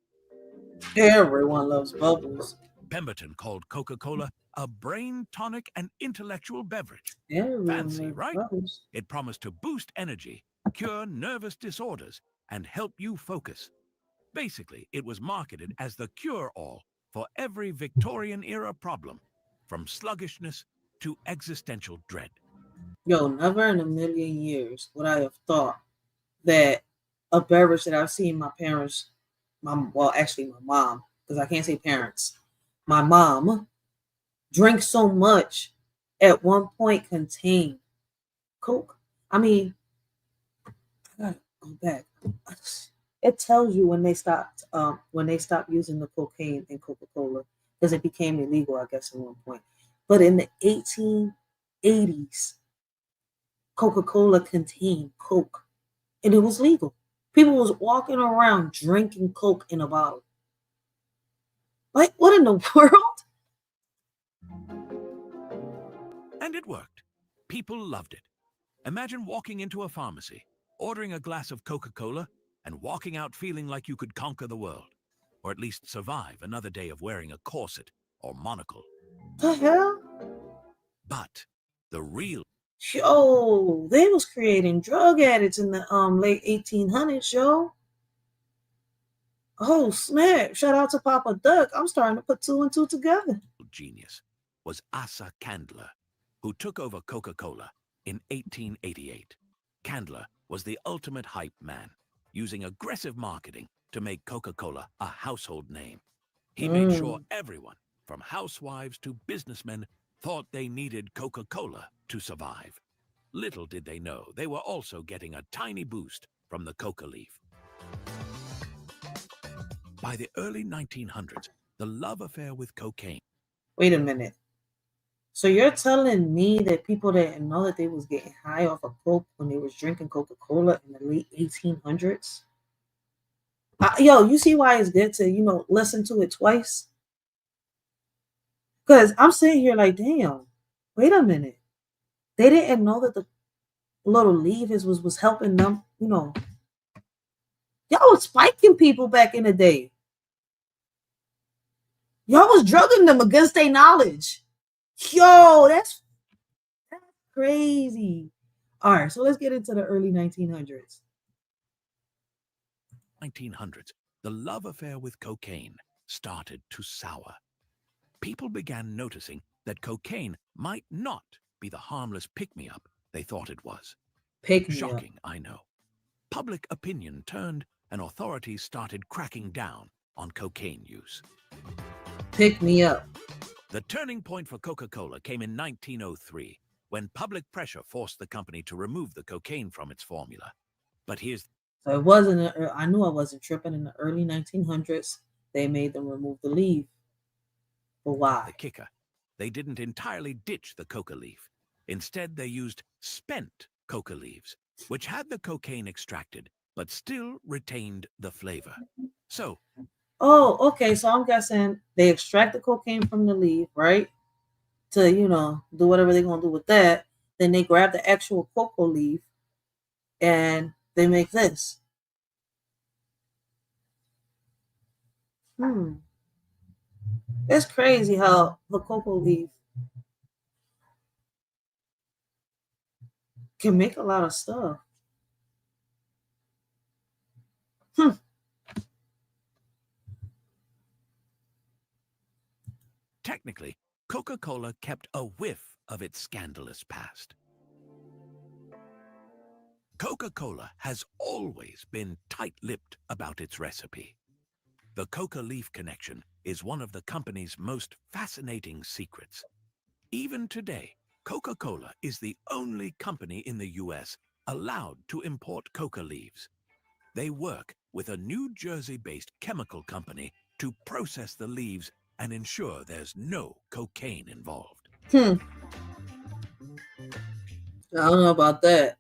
[SPEAKER 3] Everyone loves bubbles.
[SPEAKER 21] Pemberton called Coca-Cola a brain tonic and intellectual beverage.
[SPEAKER 3] Everyone
[SPEAKER 21] Fancy,
[SPEAKER 3] loves
[SPEAKER 21] right?
[SPEAKER 3] bubbles.
[SPEAKER 21] It promised to boost energy, cure nervous disorders, and help you focus. Basically, it was marketed as the cure-all for every Victorian-era problem, from sluggishness to existential dread.
[SPEAKER 3] Yo, never in a million years would I have thought that a beverage that I've seen my parents, well, actually my mom, because I can't say parents, my mom drink so much at one point contained Coke. I mean, I gotta go back. It tells you when they stopped using the cocaine in Coca-Cola, because it became illegal, I guess, at one point. But in the 1880s, Coca-Cola contained Coke, and it was legal. People was walking around drinking Coke in a bottle. Like, what in the world?
[SPEAKER 21] And it worked. People loved it. Imagine walking into a pharmacy, ordering a glass of Coca-Cola, and walking out feeling like you could conquer the world, or at least survive another day of wearing a corset or monocle.
[SPEAKER 3] The hell?
[SPEAKER 21] But the real...
[SPEAKER 3] Yo, they was creating drug addicts in the late 1800s, yo. Oh, snap. Shout out to Papa Duck. I'm starting to put two and two together.
[SPEAKER 21] Genius was Asa Candler, who took over Coca-Cola in 1888. Candler was the ultimate hype man, using aggressive marketing to make Coca-Cola a household name. He made sure everyone, from housewives to businessmen, thought they needed Coca-Cola to survive. Little did they know they were also getting a tiny boost from the coca leaf. By the early 1900s, the love affair with cocaine...
[SPEAKER 3] Wait a minute. So you're telling me that people didn't know that they was getting high off of Coke when they was drinking Coca-Cola in the late 1800s? Yo, you see why it's good to, you know, listen to it twice? Because I'm sitting here like, damn, wait a minute. They didn't know that the little leaves was helping them, you know. Y'all was spiking people back in the day. Y'all was drugging them against their knowledge. Yo, that's crazy. All right, so let's get into the early 1900s.
[SPEAKER 21] 1900s, the love affair with cocaine started to sour. People began noticing that cocaine might not be the harmless pick-me-up they thought it was. Shocking, I know. Public opinion turned and authorities started cracking down on cocaine use.
[SPEAKER 3] Pick me up.
[SPEAKER 21] The turning point for Coca-Cola came in 1903, when public pressure forced the company to remove the cocaine from its formula. But here's...
[SPEAKER 3] So it wasn't, I knew I wasn't tripping. In the early 1900s, they made them remove the leaf. But why?
[SPEAKER 21] The kicker. They didn't entirely ditch the coca leaf. Instead, they used spent coca leaves, which had the cocaine extracted, but still retained the flavor. So...
[SPEAKER 3] Oh, okay. So I'm guessing they extract the cocaine from the leaf, right? To, you know, do whatever they're going to do with that. Then they grab the actual cocoa leaf and they make this. It's crazy how the cocoa leaf can make a lot of stuff.
[SPEAKER 21] Technically, Coca-Cola kept a whiff of its scandalous past. Coca-Cola has always been tight-lipped about its recipe. The coca leaf connection is one of the company's most fascinating secrets. Even today, Coca-Cola is the only company in the US allowed to import coca leaves. They work with a New Jersey-based chemical company to process the leaves and ensure there's no cocaine involved.
[SPEAKER 3] I don't know about that.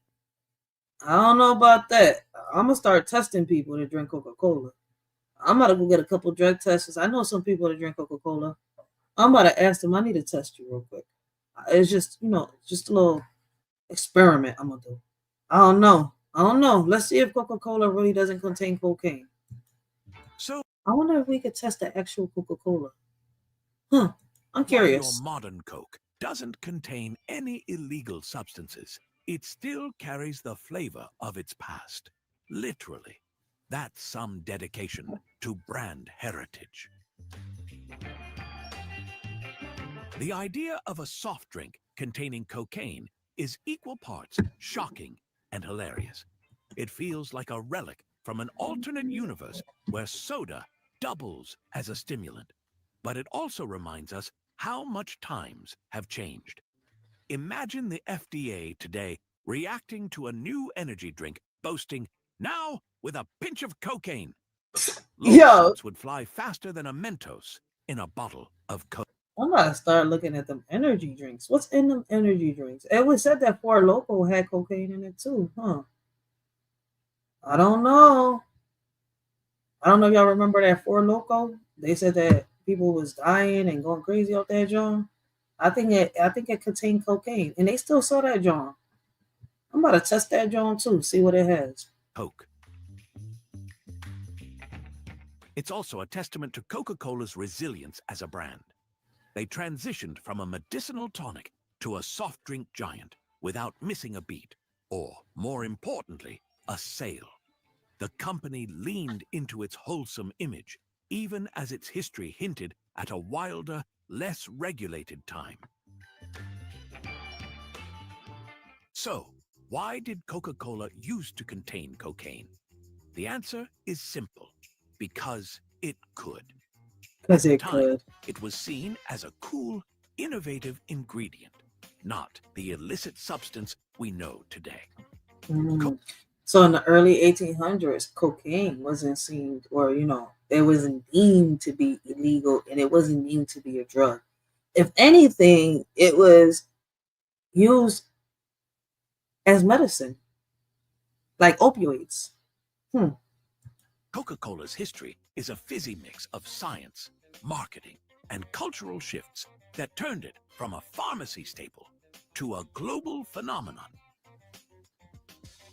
[SPEAKER 3] I'm gonna start testing people that drink Coca-Cola. I'm about to go get a couple drug tests. I know some people that drink Coca-Cola. I'm about to ask them, I need to test you real quick. It's just, you know, just a little experiment I'm gonna do. I don't know. Let's see if Coca-Cola really doesn't contain cocaine.
[SPEAKER 21] So
[SPEAKER 3] I wonder if we could test the actual Coca-Cola. I'm curious.
[SPEAKER 21] While your modern Coke doesn't contain any illegal substances, it still carries the flavor of its past. Literally. That's some dedication to brand heritage. The idea of a soft drink containing cocaine is equal parts shocking and hilarious. It feels like a relic from an alternate universe where soda doubles as a stimulant. But it also reminds us how much times have changed. Imagine the FDA today reacting to a new energy drink boasting, now with a pinch of cocaine. Lawsuits would fly faster than a Mentos in a bottle of Coke.
[SPEAKER 3] I'm about to start looking at them energy drinks. What's in them energy drinks? It was said that Four Loko had cocaine in it too, huh? I don't know. I don't know if y'all remember that Four Loko. They said that people was dying and going crazy out there, John. I think it contained cocaine, and they still saw that, John. I'm about to test that, John, too. See what it has.
[SPEAKER 21] Coke. It's also a testament to Coca-Cola's resilience as a brand. They transitioned from a medicinal tonic to a soft drink giant without missing a beat, or, more importantly, a sale. The company leaned into its wholesome image, even as its history hinted at a wilder, less regulated time. So, why did Coca-Cola used to contain cocaine? The answer is simple. Because it could.
[SPEAKER 3] Because it could.
[SPEAKER 21] It was seen as a cool, innovative ingredient, not the illicit substance we know today.
[SPEAKER 3] So in the early 1800s, cocaine wasn't seen, or, you know, it wasn't deemed to be illegal, and it wasn't deemed to be a drug. If anything, it was used as medicine, like opioids.
[SPEAKER 21] Coca-Cola's history is a fizzy mix of science, marketing, and cultural shifts that turned it from a pharmacy staple to a global phenomenon.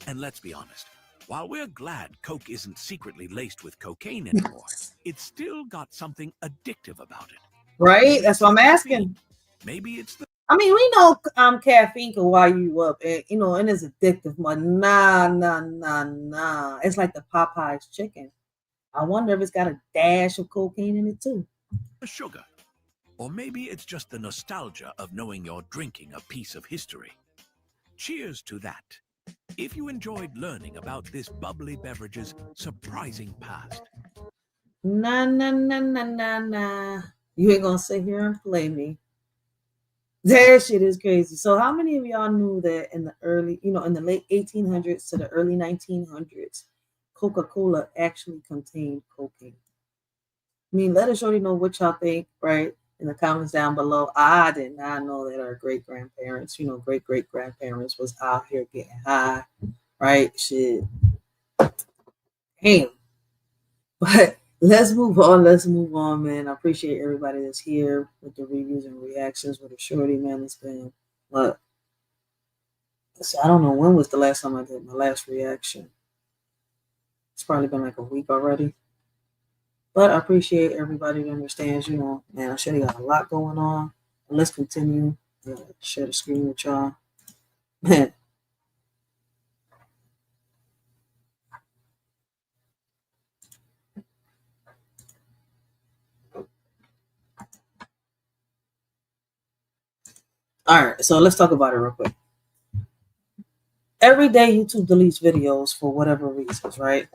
[SPEAKER 21] And let's be honest, while we're glad Coke isn't secretly laced with cocaine anymore, it's still got something addictive about it.
[SPEAKER 3] Right? That's what I'm asking.
[SPEAKER 21] Maybe it's the...
[SPEAKER 3] I mean, we know caffeine can wire you up, and, you know, and it's addictive, but nah. It's like the Popeye's chicken. I wonder if it's got a dash of cocaine in it too.
[SPEAKER 21] Sugar. Or maybe it's just the nostalgia of knowing you're drinking a piece of history. Cheers to that. If you enjoyed learning about this bubbly beverage's surprising past.
[SPEAKER 3] Nah. You ain't gonna sit here and play me. That shit is crazy. So how many of y'all knew that in the early, in the late 1800s to the early 1900s, Coca-Cola actually contained cocaine? I mean, let us already know what y'all think, right? In the comments down below. I did not know that our great-grandparents, great-great-grandparents was out here getting high, right? Shit. Damn. But let's move on, man. I appreciate everybody that's here with the reviews and reactions with the shorty, man. It's been, what? I don't know when was the last time I did my last reaction. It's probably been like a week already. But I appreciate everybody that understands, man, I should have got a lot going on. But let's continue. Share the screen with y'all. Man. All right, so let's talk about it real quick. Every day YouTube deletes videos for whatever reasons, right?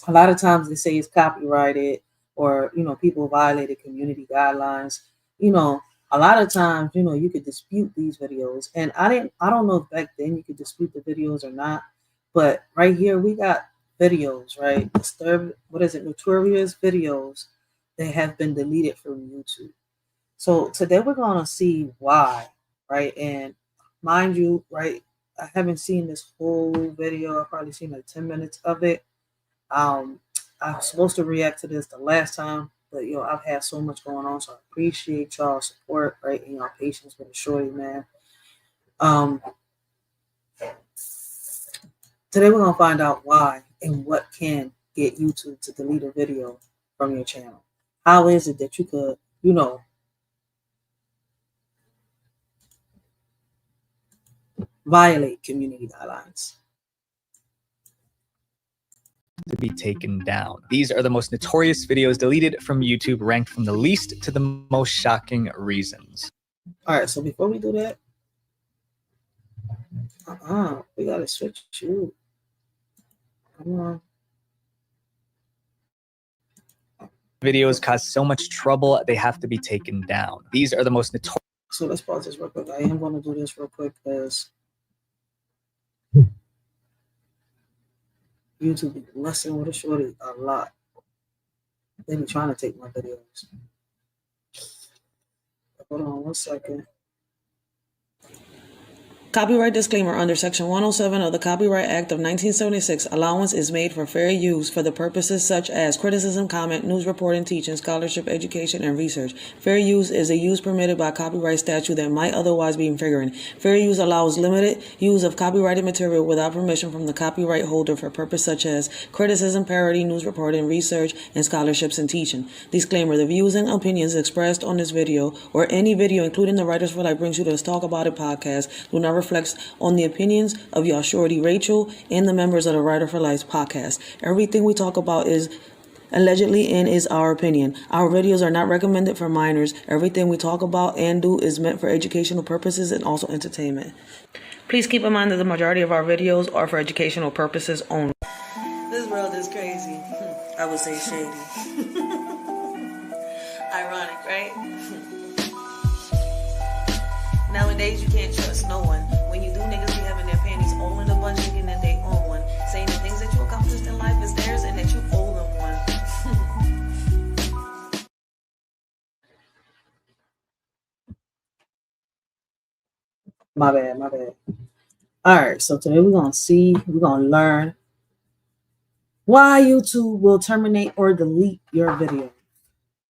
[SPEAKER 3] A lot of times they say it's copyrighted or, people violated community guidelines. A lot of times, you could dispute these videos. And I don't know if back then you could dispute the videos or not. But right here, we got videos, right? Notorious videos that have been deleted from YouTube. So today we're going to see why, right? And mind you, right, I haven't seen this whole video. I've probably seen like 10 minutes of it. I was supposed to react to this the last time, but I've had so much going on, so I appreciate y'all's support, right, and y'all patience with the shorty, man. Today we're gonna find out why and what can get YouTube to delete a video from your channel. How is it that you could, violate community guidelines?
[SPEAKER 1] To be taken down. These are the most notorious videos deleted from YouTube, ranked from the least to the most shocking reasons.
[SPEAKER 3] All right, so before we do that, we gotta switch you. Come on.
[SPEAKER 1] Videos cause so much trouble, they have to be taken down. These are the most notorious.
[SPEAKER 3] So let's pause this real quick. I am gonna do this real quick because YouTube be messing with a shorty a lot. They be trying to take my videos. Hold on 1 second. Copyright disclaimer. Under Section 107 of the Copyright Act of 1976, allowance is made for fair use for the purposes such as criticism, comment, news reporting, teaching, scholarship, education, and research. Fair use is a use permitted by copyright statute that might otherwise be infringing. Fair use allows limited use of copyrighted material without permission from the copyright holder for purpose such as criticism, parody, news reporting, research, and scholarships and teaching. Disclaimer. The views and opinions expressed on this video or any video, including the Writers for Life Brings You to Let's Talk About It podcast, do not reflects on the opinions of y'all shorty Rachel and the members of the Writer for Life podcast. Everything we talk about is allegedly and is our opinion. Our videos are not recommended for minors. Everything we talk about and do is meant for educational purposes and also entertainment. Please keep in mind that the majority of our videos are for educational purposes only. This world is crazy. I would say shady. Ironic, right? Nowadays, you can't trust no one. When you do, niggas be having their panties all in a bunch, thinking that they own one. Saying the things that you accomplished in life is theirs and that you owe them one. My bad. All right, so today we're going to learn why YouTube will terminate or delete your video.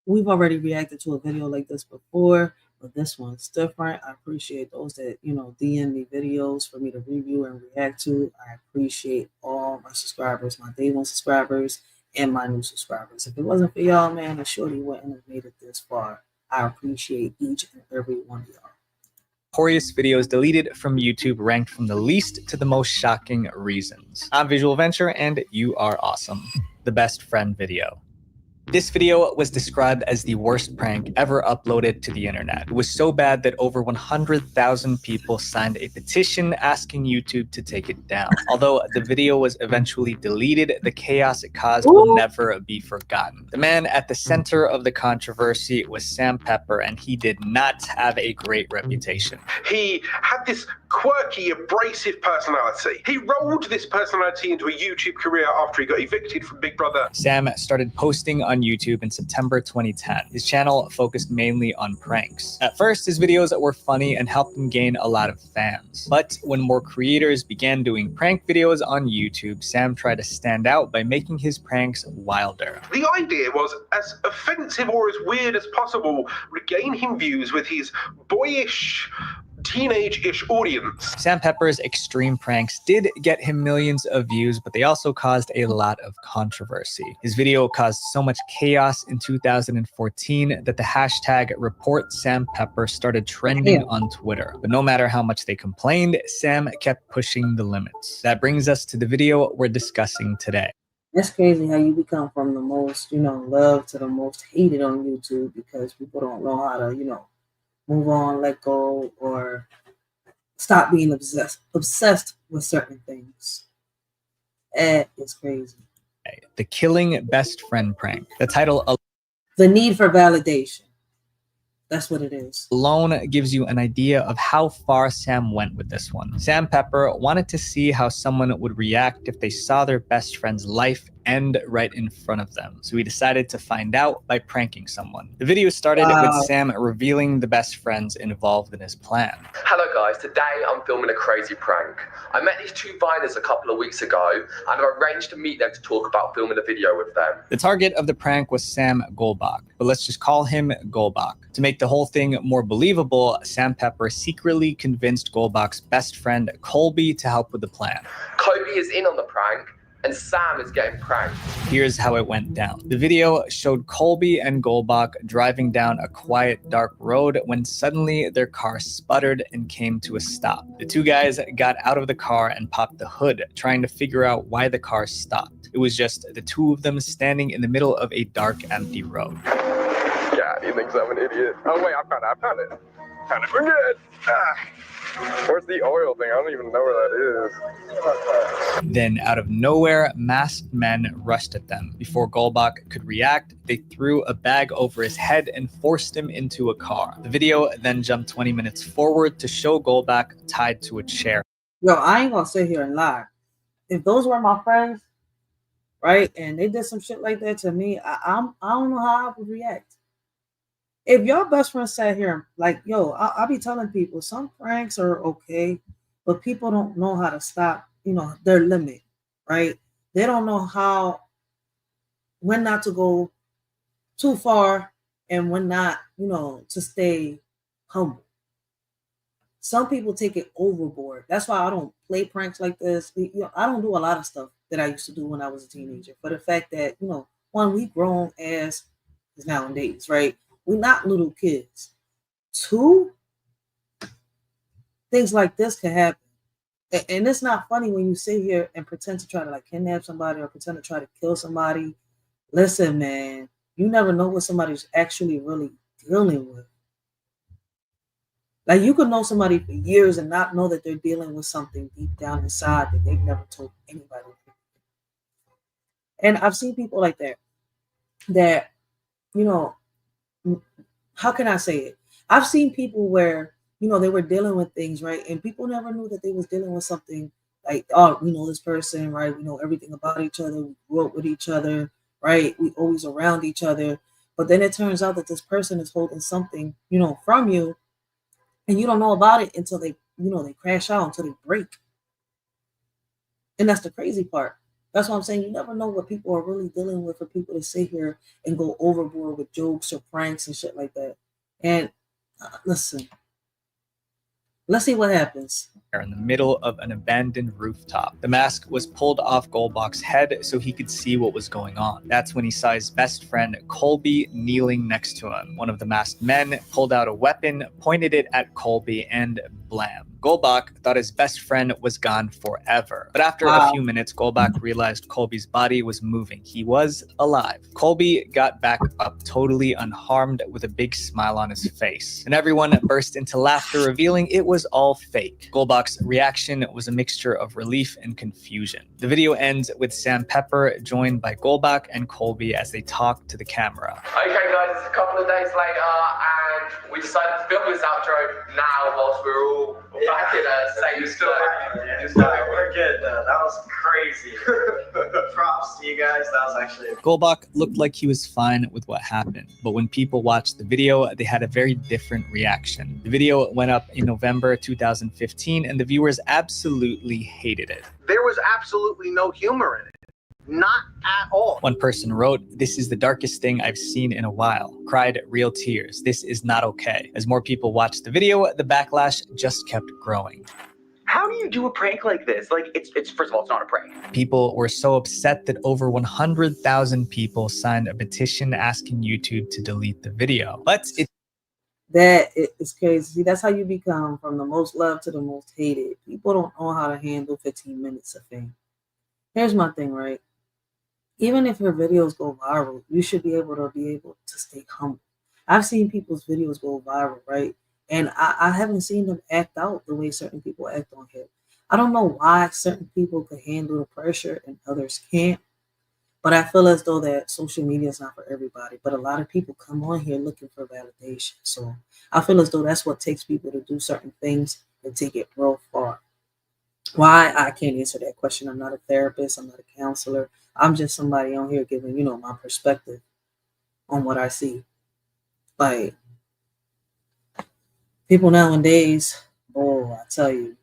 [SPEAKER 3] We've already reacted to a video like this before, but this one's different. I appreciate those that, DM me videos for me to review and react to. I appreciate all my subscribers, my day one subscribers, and my new subscribers. If it wasn't for y'all, man, I surely wouldn't have made it this far. I appreciate each and every one of y'all.
[SPEAKER 1] Notorious videos deleted from YouTube, ranked from the least to the most shocking reasons. I'm Visual Venture, and you are awesome. The best friend video. This video was described as the worst prank ever uploaded to the internet. It was so bad that over 100,000 people signed a petition asking YouTube to take it down. Although the video was eventually deleted, the chaos it caused will never be forgotten. The man at the center of the controversy was Sam Pepper, and he did not have a great reputation.
[SPEAKER 4] He had this quirky, abrasive personality. He rolled this personality into a YouTube career after he got evicted from Big Brother.
[SPEAKER 1] Sam started posting on YouTube in September 2010. His channel focused mainly on pranks. At first, his videos were funny and helped him gain a lot of fans. But when more creators began doing prank videos on YouTube, Sam tried to stand out by making his pranks wilder.
[SPEAKER 4] The idea was as offensive or as weird as possible, regain him views with his boyish, teenage-ish audience.
[SPEAKER 1] Sam Pepper's extreme pranks did get him millions of views, but they also caused a lot of controversy. His video caused so much chaos in 2014 that the hashtag #ReportSamPepper started trending on Twitter. But no matter how much they complained, Sam kept pushing the limits. That brings us to the video we're discussing today.
[SPEAKER 3] It's crazy how you become from the most, loved to the most hated on YouTube because people don't know how to, move on, let go, or stop being obsessed with certain things. It's crazy.
[SPEAKER 1] The killing best friend prank. The title
[SPEAKER 3] The need for validation. That's what it is.
[SPEAKER 1] Alone gives you an idea of how far Sam went with this one. Sam Pepper wanted to see how someone would react if they saw their best friend's life end right in front of them. So he decided to find out by pranking someone. The video started with Sam revealing the best friends involved in his plan.
[SPEAKER 22] Hello guys, today I'm filming a crazy prank. I met these two Viners a couple of weeks ago and I arranged to meet them to talk about filming a video with them.
[SPEAKER 1] The target of the prank was Sam Goldbach, but let's just call him Goldbach. To make the whole thing more believable, Sam Pepper secretly convinced Goldbach's best friend Colby to help with the plan.
[SPEAKER 22] Kobe is in on the prank and Sam is getting pranked.
[SPEAKER 1] Here's how it went down. The video showed Colby and Goldbach driving down a quiet, dark road when suddenly their car sputtered and came to a stop. The two guys got out of the car and popped the hood, trying to figure out why the car stopped. It was just the two of them standing in the middle of a dark, empty road.
[SPEAKER 22] Yeah, he thinks I'm an idiot. Oh wait, I found it. We're good. Where's the oil thing? I don't even know where that is.
[SPEAKER 1] Then, out of nowhere, masked men rushed at them. Before Goldbach could react, they threw a bag over his head and forced him into a car. The video then jumped 20 minutes forward to show Goldbach tied to a chair.
[SPEAKER 3] Yo, I ain't gonna sit here and lie. If those were my friends, right, and they did some shit like that to me, I don't know how I would react. If your best friend sat here, like, yo, I'll be telling people some pranks are okay, but people don't know how to stop, their limit, right? They don't know when not to go too far and when not, to stay humble. Some people take it overboard. That's why I don't play pranks like this. I don't do a lot of stuff that I used to do when I was a teenager. For the fact that, one, we grown as nowadays, right? We're not little kids. Two, things like this can happen. And it's not funny when you sit here and pretend to try to kidnap somebody or pretend to try to kill somebody. Listen, man, you never know what somebody's actually really dealing with. Like, you could know somebody for years and not know that they're dealing with something deep down inside that they've never told anybody. And I've seen people like that, how can I say it? I've seen people where, they were dealing with things, right? And people never knew that they was dealing with something like, oh, we know this person, right? We know everything about each other. We grew up with each other, right? We always around each other. But then it turns out that this person is holding something, from you, and you don't know about it until they, they crash out, until they break. And that's the crazy part. That's what I'm saying. You never know what people are really dealing with for people to sit here and go overboard with jokes or pranks and shit like that. And listen, let's see what happens.
[SPEAKER 1] In the middle of an abandoned rooftop. The mask was pulled off Goldbach's head so he could see what was going on. That's when he saw his best friend Colby kneeling next to him. One of the masked men pulled out a weapon, pointed it at Colby, and blam. Goldbach thought his best friend was gone forever. But after a few minutes, Goldbach realized Colby's body was moving. He was alive. Colby got back up totally unharmed with a big smile on his face. And everyone burst into laughter, revealing it was all fake. Goldbach's reaction was a mixture of relief and confusion. The video ends with Sam Pepper joined by Goldbach and Colby as they talk to the camera.
[SPEAKER 22] Okay guys, it's a couple of days later and we decided to film this outro now whilst we're all back in a safe zone.
[SPEAKER 6] We're good though. That was crazy. Props to you guys. That was actually
[SPEAKER 1] Goldbach looked like he was fine with what happened, but when people watched the video, they had a very different reaction. The video went up in November 2015 and the viewers absolutely hated it.
[SPEAKER 7] There was absolutely no humor in it. Not at all.
[SPEAKER 1] One person wrote, "This is the darkest thing I've seen in a while. Cried real tears. This is not okay." As more people watched the video, the backlash just kept growing.
[SPEAKER 23] How do you do a prank like this? Like, it's first of all, it's not a prank.
[SPEAKER 1] People were so upset that over 100,000 people signed a petition asking YouTube to delete the video. But
[SPEAKER 3] that is crazy. See, that's how you become from the most loved to the most hated. People don't know how to handle 15 minutes of fame. Here's my thing, right? Even if your videos go viral, you should be able to stay humble. I've seen people's videos go viral, right? And I haven't seen them act out the way certain people act on here. I don't know why certain people could handle the pressure and others can't. But I feel as though that social media is not for everybody. But a lot of people come on here looking for validation. So I feel as though that's what takes people to do certain things and take it real far. Why? I can't answer that question. I'm not a therapist. I'm not a counselor. I'm just somebody on here giving, my perspective on what I see. Like, people nowadays, I tell you.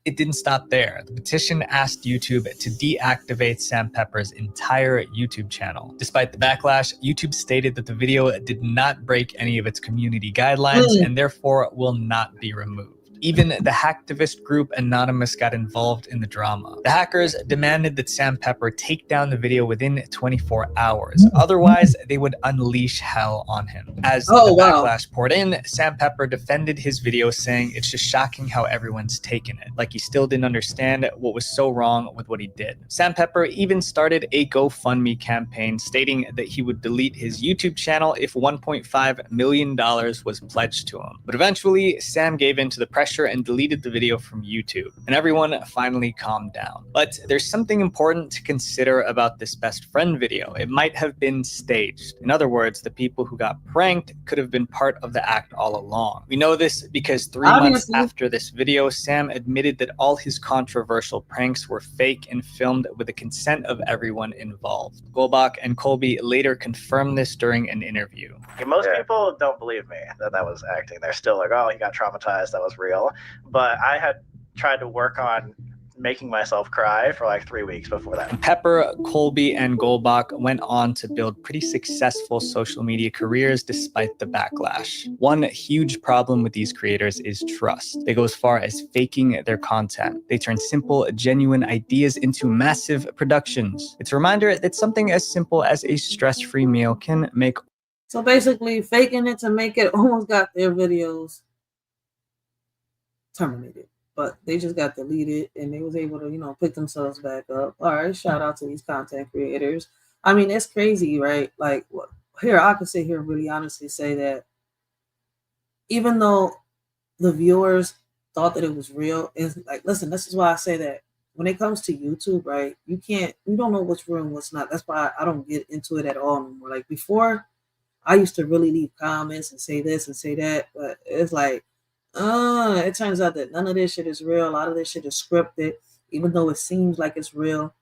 [SPEAKER 1] It didn't stop there. The petition asked YouTube to deactivate Sam Pepper's entire YouTube channel. Despite the backlash, YouTube stated that the video did not break any of its community guidelines and therefore will not be removed. Even the hacktivist group Anonymous got involved in the drama. The hackers demanded that Sam Pepper take down the video within 24 hours. Otherwise, they would unleash hell on him. As the backlash poured in, Sam Pepper defended his video, saying it's just shocking how everyone's taken it. Like he still didn't understand what was so wrong with what he did. Sam Pepper even started a GoFundMe campaign stating that he would delete his YouTube channel if $1.5 million was pledged to him. But eventually, Sam gave in to the pressure and deleted the video from YouTube, and everyone finally calmed down. But there's something important to consider about this best friend video. It might have been staged. In other words, the people who got pranked could have been part of the act all along. We know this because 3 months after this video, Sam admitted that all his controversial pranks were fake and filmed with the consent of everyone involved. Goldbach and Colby later confirmed this during an interview.
[SPEAKER 6] most people don't believe me that was acting. They're still like, oh, he got traumatized. That was real. But I had tried to work on making myself cry for like 3 weeks before that.
[SPEAKER 1] Pepper, Colby, and Goldbach went on to build pretty successful social media careers despite the backlash. One huge problem with these creators is trust. They go as far as faking their content. They turn simple, genuine ideas into massive productions. It's a reminder that something as simple as a stress-free meal can make.
[SPEAKER 3] So basically, faking it to make it almost got their videos terminated, but they just got deleted and they was able to pick themselves back up. All right, shout out to these content creators. I mean, it's crazy, right? Like, here I can sit here and really honestly say that even though the viewers thought that it was real, it's like, listen, this is why I say that when it comes to YouTube, right, you don't know what's real and what's not. That's why I don't get into it at all anymore. Like before, I used to really leave comments and say this and say that, but it's like, it turns out that none of this shit is real. A lot of this shit is scripted, even though it seems like it's real.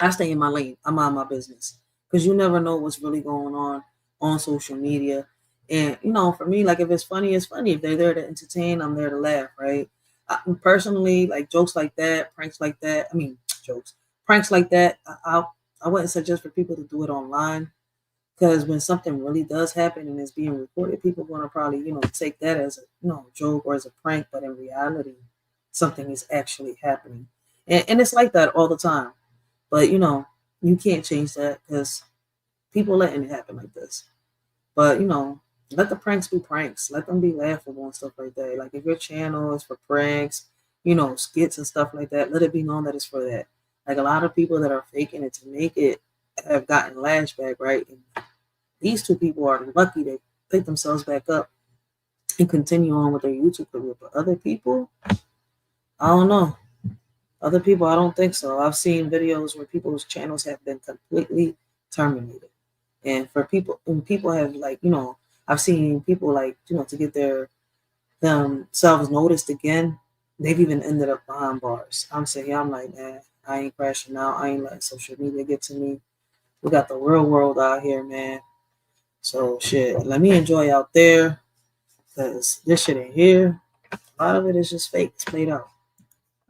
[SPEAKER 3] I stay in my lane. I mind my business because you never know what's really going on social media. And for me, like if it's funny, it's funny. If they're there to entertain, I'm there to laugh, right? Personally, like jokes like that, pranks like that. Pranks like that. I wouldn't suggest for people to do it online. Because when something really does happen and it's being recorded, people are going to probably, take that as a joke or as a prank. But in reality, something is actually happening. And it's like that all the time. But, you can't change that because people letting it happen like this. But, Let the pranks be pranks. Let them be laughable and stuff like that. Like if your channel is for pranks, you know, skits and stuff like that, let it be known that it's for that. Like a lot of people that are faking it to make it have gotten lashback, right? And these two people are lucky to pick themselves back up and continue on with their YouTube career. But other people, I don't know. Other people, I don't think so. I've seen videos where people's channels have been completely terminated. And for people, and people have like, you know, I've seen people like, you know, to get themselves noticed again, they've even ended up behind bars. I'm saying, I'm like, man, I ain't crashing out. I ain't letting social media get to me. We got the real world out here, man. So shit, let me enjoy out there because this shit ain't here. A lot of it is just fake. It's played out.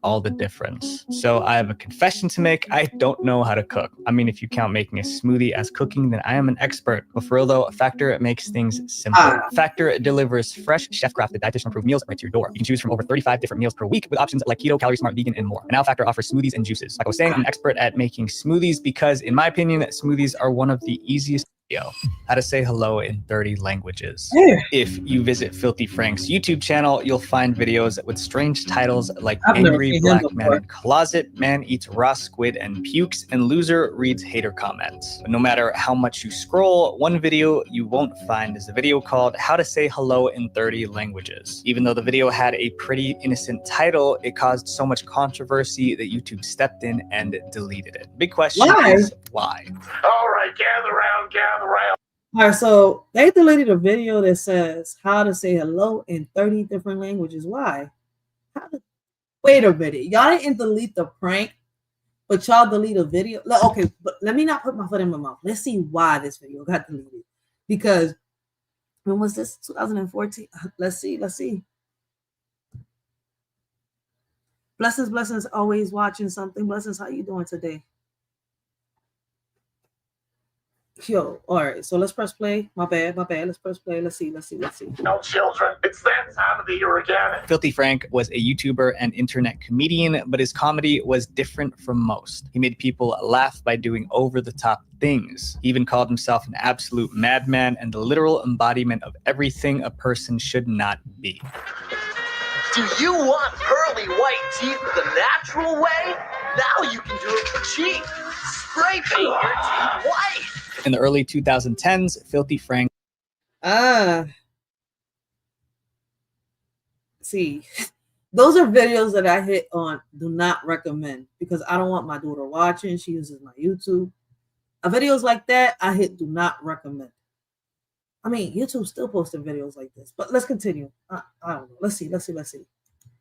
[SPEAKER 1] All the difference. So I have a confession to make. I don't know how to cook. I mean, if you count making a smoothie as cooking, then I am an expert. But for real though, Factor makes things simple. Factor delivers fresh, chef-crafted, dietitian-approved meals right to your door. You can choose from over 35 different meals per week with options like keto, calorie smart, vegan, and more. And now Factor offers smoothies and juices. Like I was saying, I'm an expert at making smoothies because, in my opinion, smoothies are one of the easiest. How to say hello in 30 languages. If you visit Filthy Frank's YouTube channel, you'll find videos with strange titles like Angry Black Man in Closet, Man Eats Raw Squid and Pukes, and Loser Reads Hater Comments. But no matter how much you scroll, one video you won't find is a video called How to Say Hello in 30 Languages. Even though the video had a pretty innocent title, it caused so much controversy that YouTube stepped in and deleted it. Big question is why?
[SPEAKER 4] All right, gather round, gather round.
[SPEAKER 3] All right, so they deleted a video that says how to say hello in 30 different languages. Why? Wait a minute. Y'all didn't delete the prank, but y'all delete a video. Okay, but let me not put my foot in my mouth. Let's see why this video got deleted. Because when was this? 2014? Let's see. Blessings, always watching something. Blessings, how you doing today? Yo, all right, so let's press play. My bad. Let's press play. Let's see.
[SPEAKER 4] No children, it's that time of the year again.
[SPEAKER 1] Filthy Frank was a YouTuber and internet comedian, but his comedy was different from most. He made people laugh by doing over-the-top things. He even called himself an absolute madman and the literal embodiment of everything a person should not be.
[SPEAKER 5] Do you want pearly white teeth the natural way? Now you can do it for cheap. Spray paint your teeth white.
[SPEAKER 1] In the early 2010s, Filthy Frank.
[SPEAKER 3] See, those are videos that I hit on do not recommend because I don't want my daughter watching. She uses my YouTube. Videos like that, I hit do not recommend. I mean, YouTube still posting videos like this, but let's continue. I don't know. Let's see.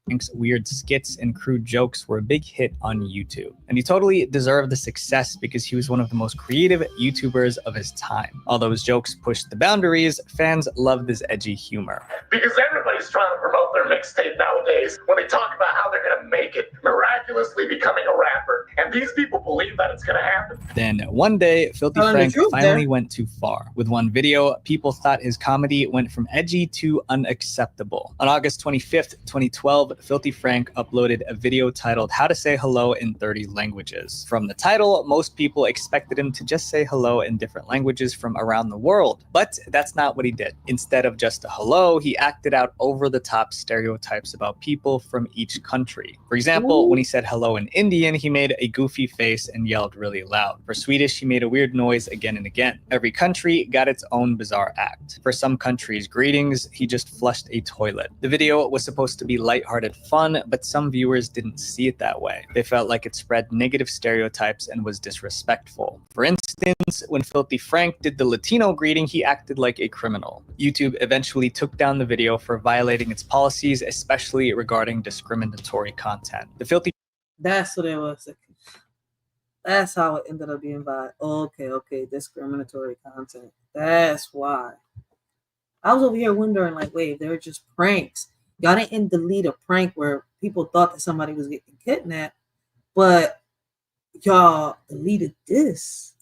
[SPEAKER 1] Frank's weird skits and crude jokes were a big hit on YouTube, and he totally deserved the success because he was one of the most creative YouTubers of his time. Although his jokes pushed the boundaries, fans loved his edgy humor.
[SPEAKER 4] Because everybody's trying to promote their mixtape nowadays when they talk about how they're going to make it, miraculously becoming a rapper. And these people believe that it's going to happen.
[SPEAKER 1] Then one day, Filthy Frank finally went too far. With one video, people thought his comedy went from edgy to unacceptable. On August 25th, 2012, Filthy Frank uploaded a video titled How to Say Hello in 30 Languages. From the title, most people expected him to just say hello in different languages from around the world, but that's not what he did. Instead of just a hello, he acted out over-the-top stereotypes about people from each country. For example, when he said hello in Indian, he made a goofy face and yelled really loud. For Swedish, he made a weird noise again and again. Every country got its own bizarre act. For some countries' greetings, he just flushed a toilet. The video was supposed to be lighthearted fun, but some viewers didn't see it that way. They felt like it spread negative stereotypes and was disrespectful. For instance, when Filthy Frank did the Latino greeting, he acted like a criminal. YouTube eventually took down the video for violating its policies, especially regarding discriminatory content. The Filthy
[SPEAKER 3] That's what it was. That's how it ended up being by. Okay, discriminatory content. That's why. I was over here wondering, like, wait, they're just pranks. Y'all didn't delete a prank where people thought that somebody was getting kidnapped, but y'all deleted this.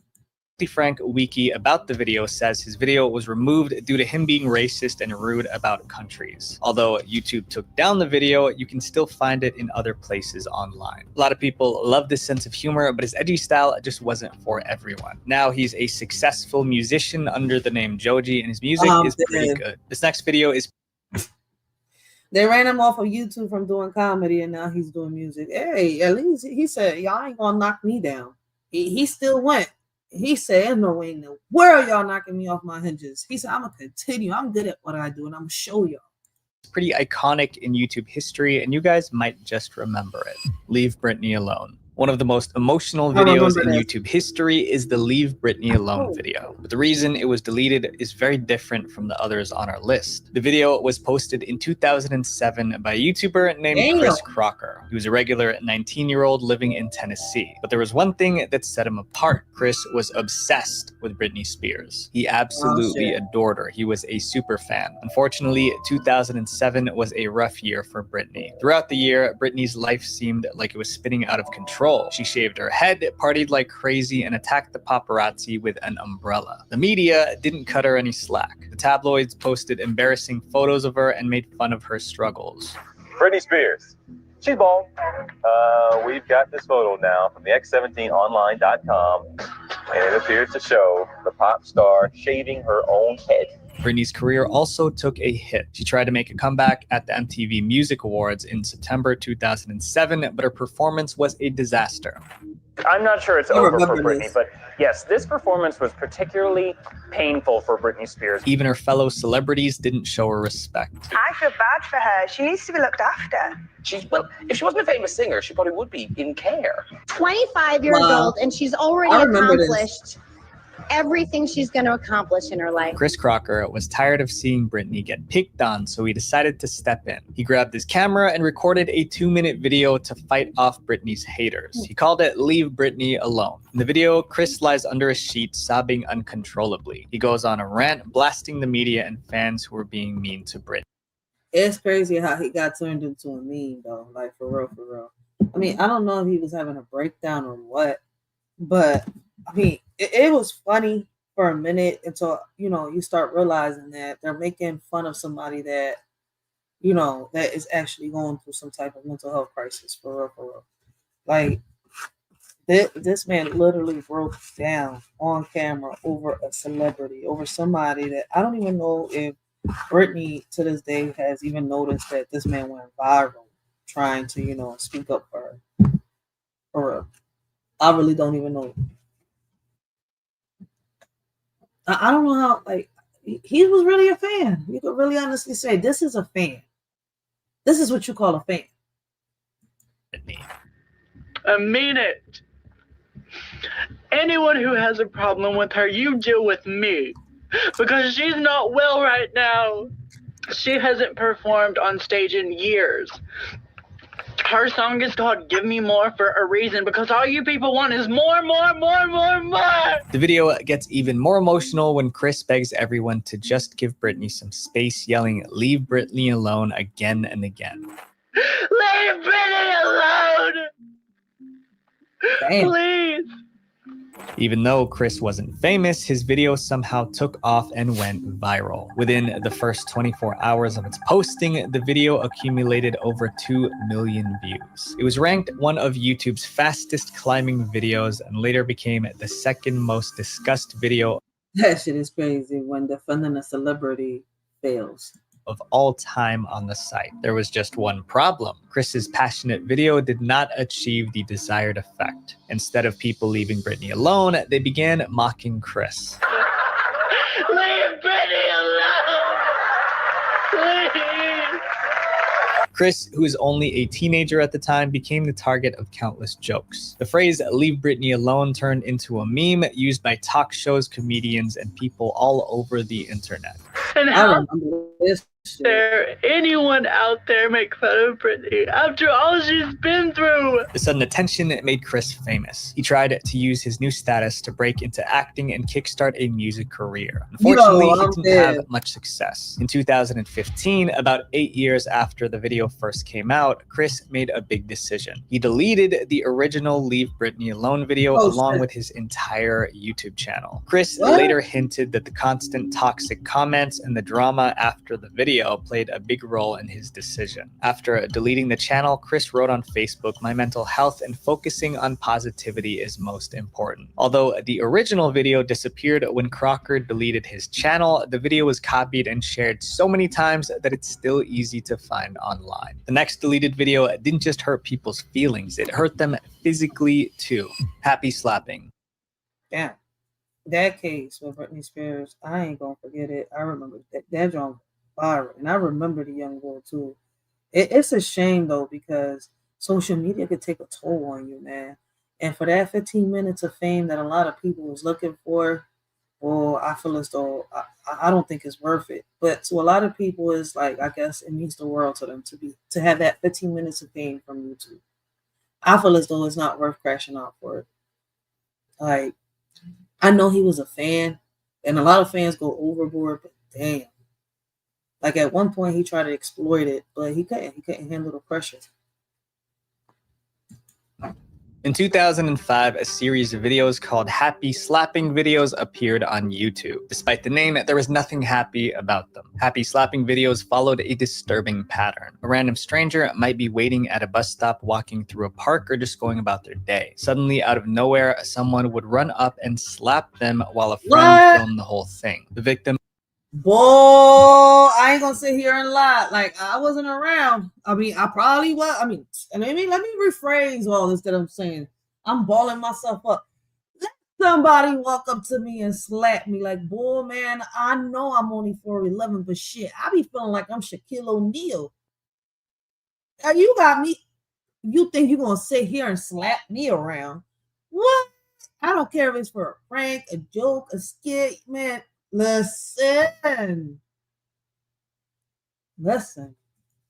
[SPEAKER 1] Frank Wiki about the video says his video was removed due to him being racist and rude about countries. Although YouTube took down the video, you can still find it in other places online. A lot of people love this sense of humor, but his edgy style just wasn't for everyone. Now he's a successful musician under the name Joji, and his music is pretty good. This next video is...
[SPEAKER 3] They ran him off of YouTube from doing comedy, and now he's doing music. Hey, at least he said, y'all ain't gonna knock me down. He still went. He said, no way in the world y'all knocking me off my hinges. He said, I'm going to continue. I'm good at what I do, and I'm going to show y'all.
[SPEAKER 1] It's pretty iconic in YouTube history, and you guys might just remember it. Leave Britney Alone. One of the most emotional videos in YouTube history is the Leave Britney Alone video. But the reason it was deleted is very different from the others on our list. The video was posted in 2007 by a YouTuber named Chris Crocker. He was a regular 19-year-old living in Tennessee. But there was one thing that set him apart. Chris was obsessed with Britney Spears. He absolutely adored her. He was a super fan. Unfortunately, 2007 was a rough year for Britney. Throughout the year, Britney's life seemed like it was spinning out of control. She shaved her head, partied like crazy, and attacked the paparazzi with an umbrella. The media didn't cut her any slack. The tabloids posted embarrassing photos of her and made fun of her struggles.
[SPEAKER 2] Britney Spears. She's bald. We've got this photo now from the X17online.com, and it appears to show the pop star shaving her own head.
[SPEAKER 1] Britney's career also took a hit. She tried to make a comeback at the MTV Music Awards in September 2007, but her performance was a disaster.
[SPEAKER 8] I'm not sure it's over for Britney, but yes, this performance was particularly painful for Britney Spears.
[SPEAKER 1] Even her fellow celebrities didn't show her respect.
[SPEAKER 9] I feel bad for her. She needs to be looked after.
[SPEAKER 24] Well, if she wasn't a famous singer, she probably would be in care.
[SPEAKER 25] 25 years old, and she's already accomplished everything she's going to accomplish in her life.
[SPEAKER 1] Chris Crocker was tired of seeing Britney get picked on, so he decided to step in. He grabbed his camera and recorded a 2-minute video to fight off Britney's haters. He called it Leave Britney Alone. In the video, Chris lies under a sheet, sobbing uncontrollably. He goes on a rant, blasting the media and fans who were being mean to Britney.
[SPEAKER 3] It's crazy how he got turned into a meme, though. Like, for real, for real. I mean, I don't know if he was having a breakdown or what, but I mean, it was funny for a minute until, you know, you start realizing that they're making fun of somebody that, you know, that is actually going through some type of mental health crisis, for real, for real. Like, this man literally broke down on camera over a celebrity, over somebody that I don't even know if Britney to this day has even noticed that this man went viral trying to, you know, speak up for her. For real. I really don't even know. I don't know how, like, he was really a fan. You could really honestly say this is a fan. This is what you call a fan.
[SPEAKER 26] I mean it. Anyone who has a problem with her, you deal with me. Because she's not well right now. She hasn't performed on stage in years. Her song is called Give Me More for a reason, because all you people want is more, more, more, more, more.
[SPEAKER 1] The video gets even more emotional when Chris begs everyone to just give Britney some space, yelling, "Leave Britney alone," again and again.
[SPEAKER 26] Leave Britney alone!
[SPEAKER 3] Damn.
[SPEAKER 26] Please.
[SPEAKER 1] Even though Chris wasn't famous, his video somehow took off and went viral. Within the first 24 hours of its posting, the video accumulated over 2 million views. It was ranked one of YouTube's fastest climbing videos and later became the second most discussed video.
[SPEAKER 3] That shit is crazy when defending a celebrity fails.
[SPEAKER 1] Of all time on the site. There was just one problem. Chris's passionate video did not achieve the desired effect. Instead of people leaving Britney alone, they began mocking Chris.
[SPEAKER 26] Leave Britney alone! Please!
[SPEAKER 1] Chris, who was only a teenager at the time, became the target of countless jokes. The phrase "leave Britney alone" turned into a meme used by talk shows, comedians, and people all over the internet.
[SPEAKER 26] And
[SPEAKER 3] I remember this
[SPEAKER 26] there anyone out there make fun of Britney after all she's been through?
[SPEAKER 1] The sudden attention made Chris famous. He tried to use his new status to break into acting and kickstart a music career. Unfortunately, he didn't have much success. In 2015, about 8 years after the video first came out, Chris made a big decision. He deleted the original Leave Britney Alone video along with his entire YouTube channel. Chris later hinted that the constant toxic comments and the drama after the video played a big role in his decision. After deleting the channel, Chris wrote on Facebook, "My mental health and focusing on positivity is most important." Although the original video disappeared when Crocker deleted his channel, the video was copied and shared so many times that it's still easy to find online. The next deleted video didn't just hurt people's feelings, it hurt them physically too. Happy slapping.
[SPEAKER 3] Yeah. That case with Britney Spears, I ain't gonna forget it. I remember that John viral, and I remember the young girl too. It's a shame though, because social media could take a toll on you, man. And for that 15 minutes of fame that a lot of people was looking for, well, I feel as though I don't think it's worth it. But to a lot of people, it's like, I guess it means the world to them to have that 15 minutes of fame from YouTube. I feel as though it's not worth crashing out for it. Like, I know he was a fan, and a lot of fans go overboard, but damn. Like at one point he tried to exploit it, but he couldn't handle the pressure.
[SPEAKER 1] In 2005, a series of videos called Happy Slapping Videos appeared on YouTube. Despite the name, there was nothing happy about them. Happy Slapping Videos followed a disturbing pattern. A random stranger might be waiting at a bus stop, walking through a park, or just going about their day. Suddenly, out of nowhere, someone would run up and slap them while a friend filmed the whole thing. The victim...
[SPEAKER 3] Boy, I ain't gonna sit here and lie. Like, I wasn't around. I mean, I probably was. I mean, let me rephrase all this that I'm saying. I'm balling myself up. Let somebody walk up to me and slap me. Like, boy, man, I know I'm only 4'11", but shit, I be feeling like I'm Shaquille O'Neal. Now, you got me. You think you're gonna sit here and slap me around? What? I don't care if it's for a prank, a joke, a skit, man. Listen.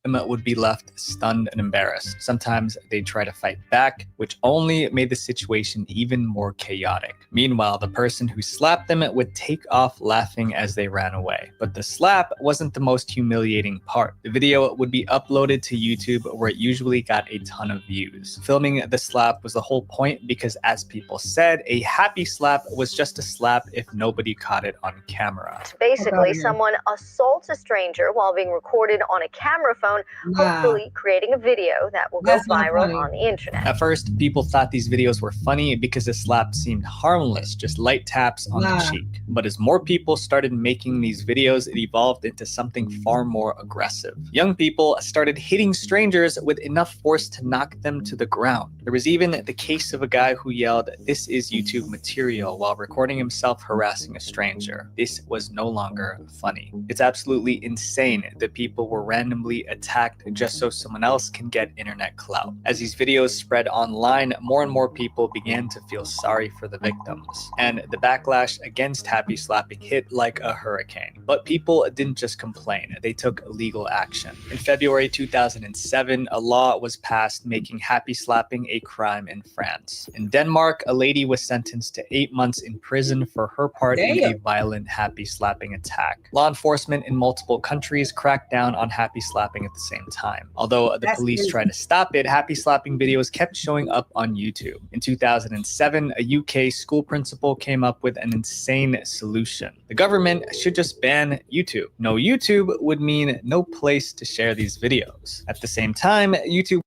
[SPEAKER 1] Would be left stunned and embarrassed. Sometimes they'd try to fight back, which only made the situation even more chaotic. Meanwhile, the person who slapped them would take off laughing as they ran away. But the slap wasn't the most humiliating part. The video would be uploaded to YouTube, where it usually got a ton of views. Filming the slap was the whole point because, as people said, a happy slap was just a slap if nobody caught it on camera.
[SPEAKER 10] Basically, someone assaults a stranger while being recorded on a camera phone, hopefully creating a video that will go viral on the internet.
[SPEAKER 1] At first, people thought these videos were funny because the slap seemed harmless, just light taps on the cheek. But as more people started making these videos, it evolved into something far more aggressive. Young people started hitting strangers with enough force to knock them to the ground. There was even the case of a guy who yelled, "This is YouTube material," while recording himself harassing a stranger. This was no longer funny. It's absolutely insane that people were randomly attacked just so someone else can get internet clout. As these videos spread online, more and more people began to feel sorry for the victims, and the backlash against happy slapping hit like a hurricane. But people didn't just complain, they took legal action. In February 2007, a law was passed making happy slapping a crime in France. In Denmark, a lady was sentenced to 8 months in prison for her part in a violent happy slapping attack. Law enforcement in multiple countries cracked down on happy slapping at the same time. Although the police tried to stop it, happy slapping videos kept showing up on YouTube. In 2007, a UK school principal came up with an insane solution. The government should just ban YouTube. No YouTube would mean no place to share these videos. At the same time, YouTube...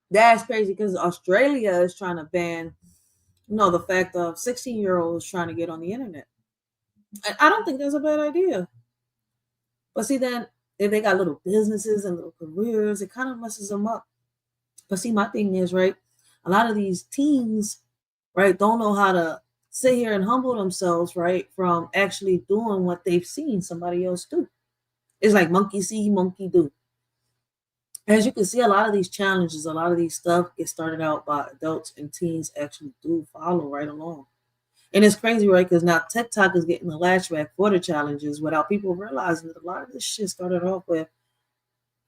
[SPEAKER 3] That's crazy, because Australia is trying to ban, the fact of 16-year-olds trying to get on the internet. And I don't think that's a bad idea. But see, then if they got little businesses and little careers, it kind of messes them up. But see, my thing is, right, a lot of these teens, right, don't know how to sit here and humble themselves, right, from actually doing what they've seen somebody else do. It's like monkey see, monkey do. As you can see, a lot of these challenges, a lot of these stuff get started out by adults, and teens actually do follow right along. And it's crazy, right? Because now TikTok is getting the lashback for the challenges without people realizing that a lot of this shit started off with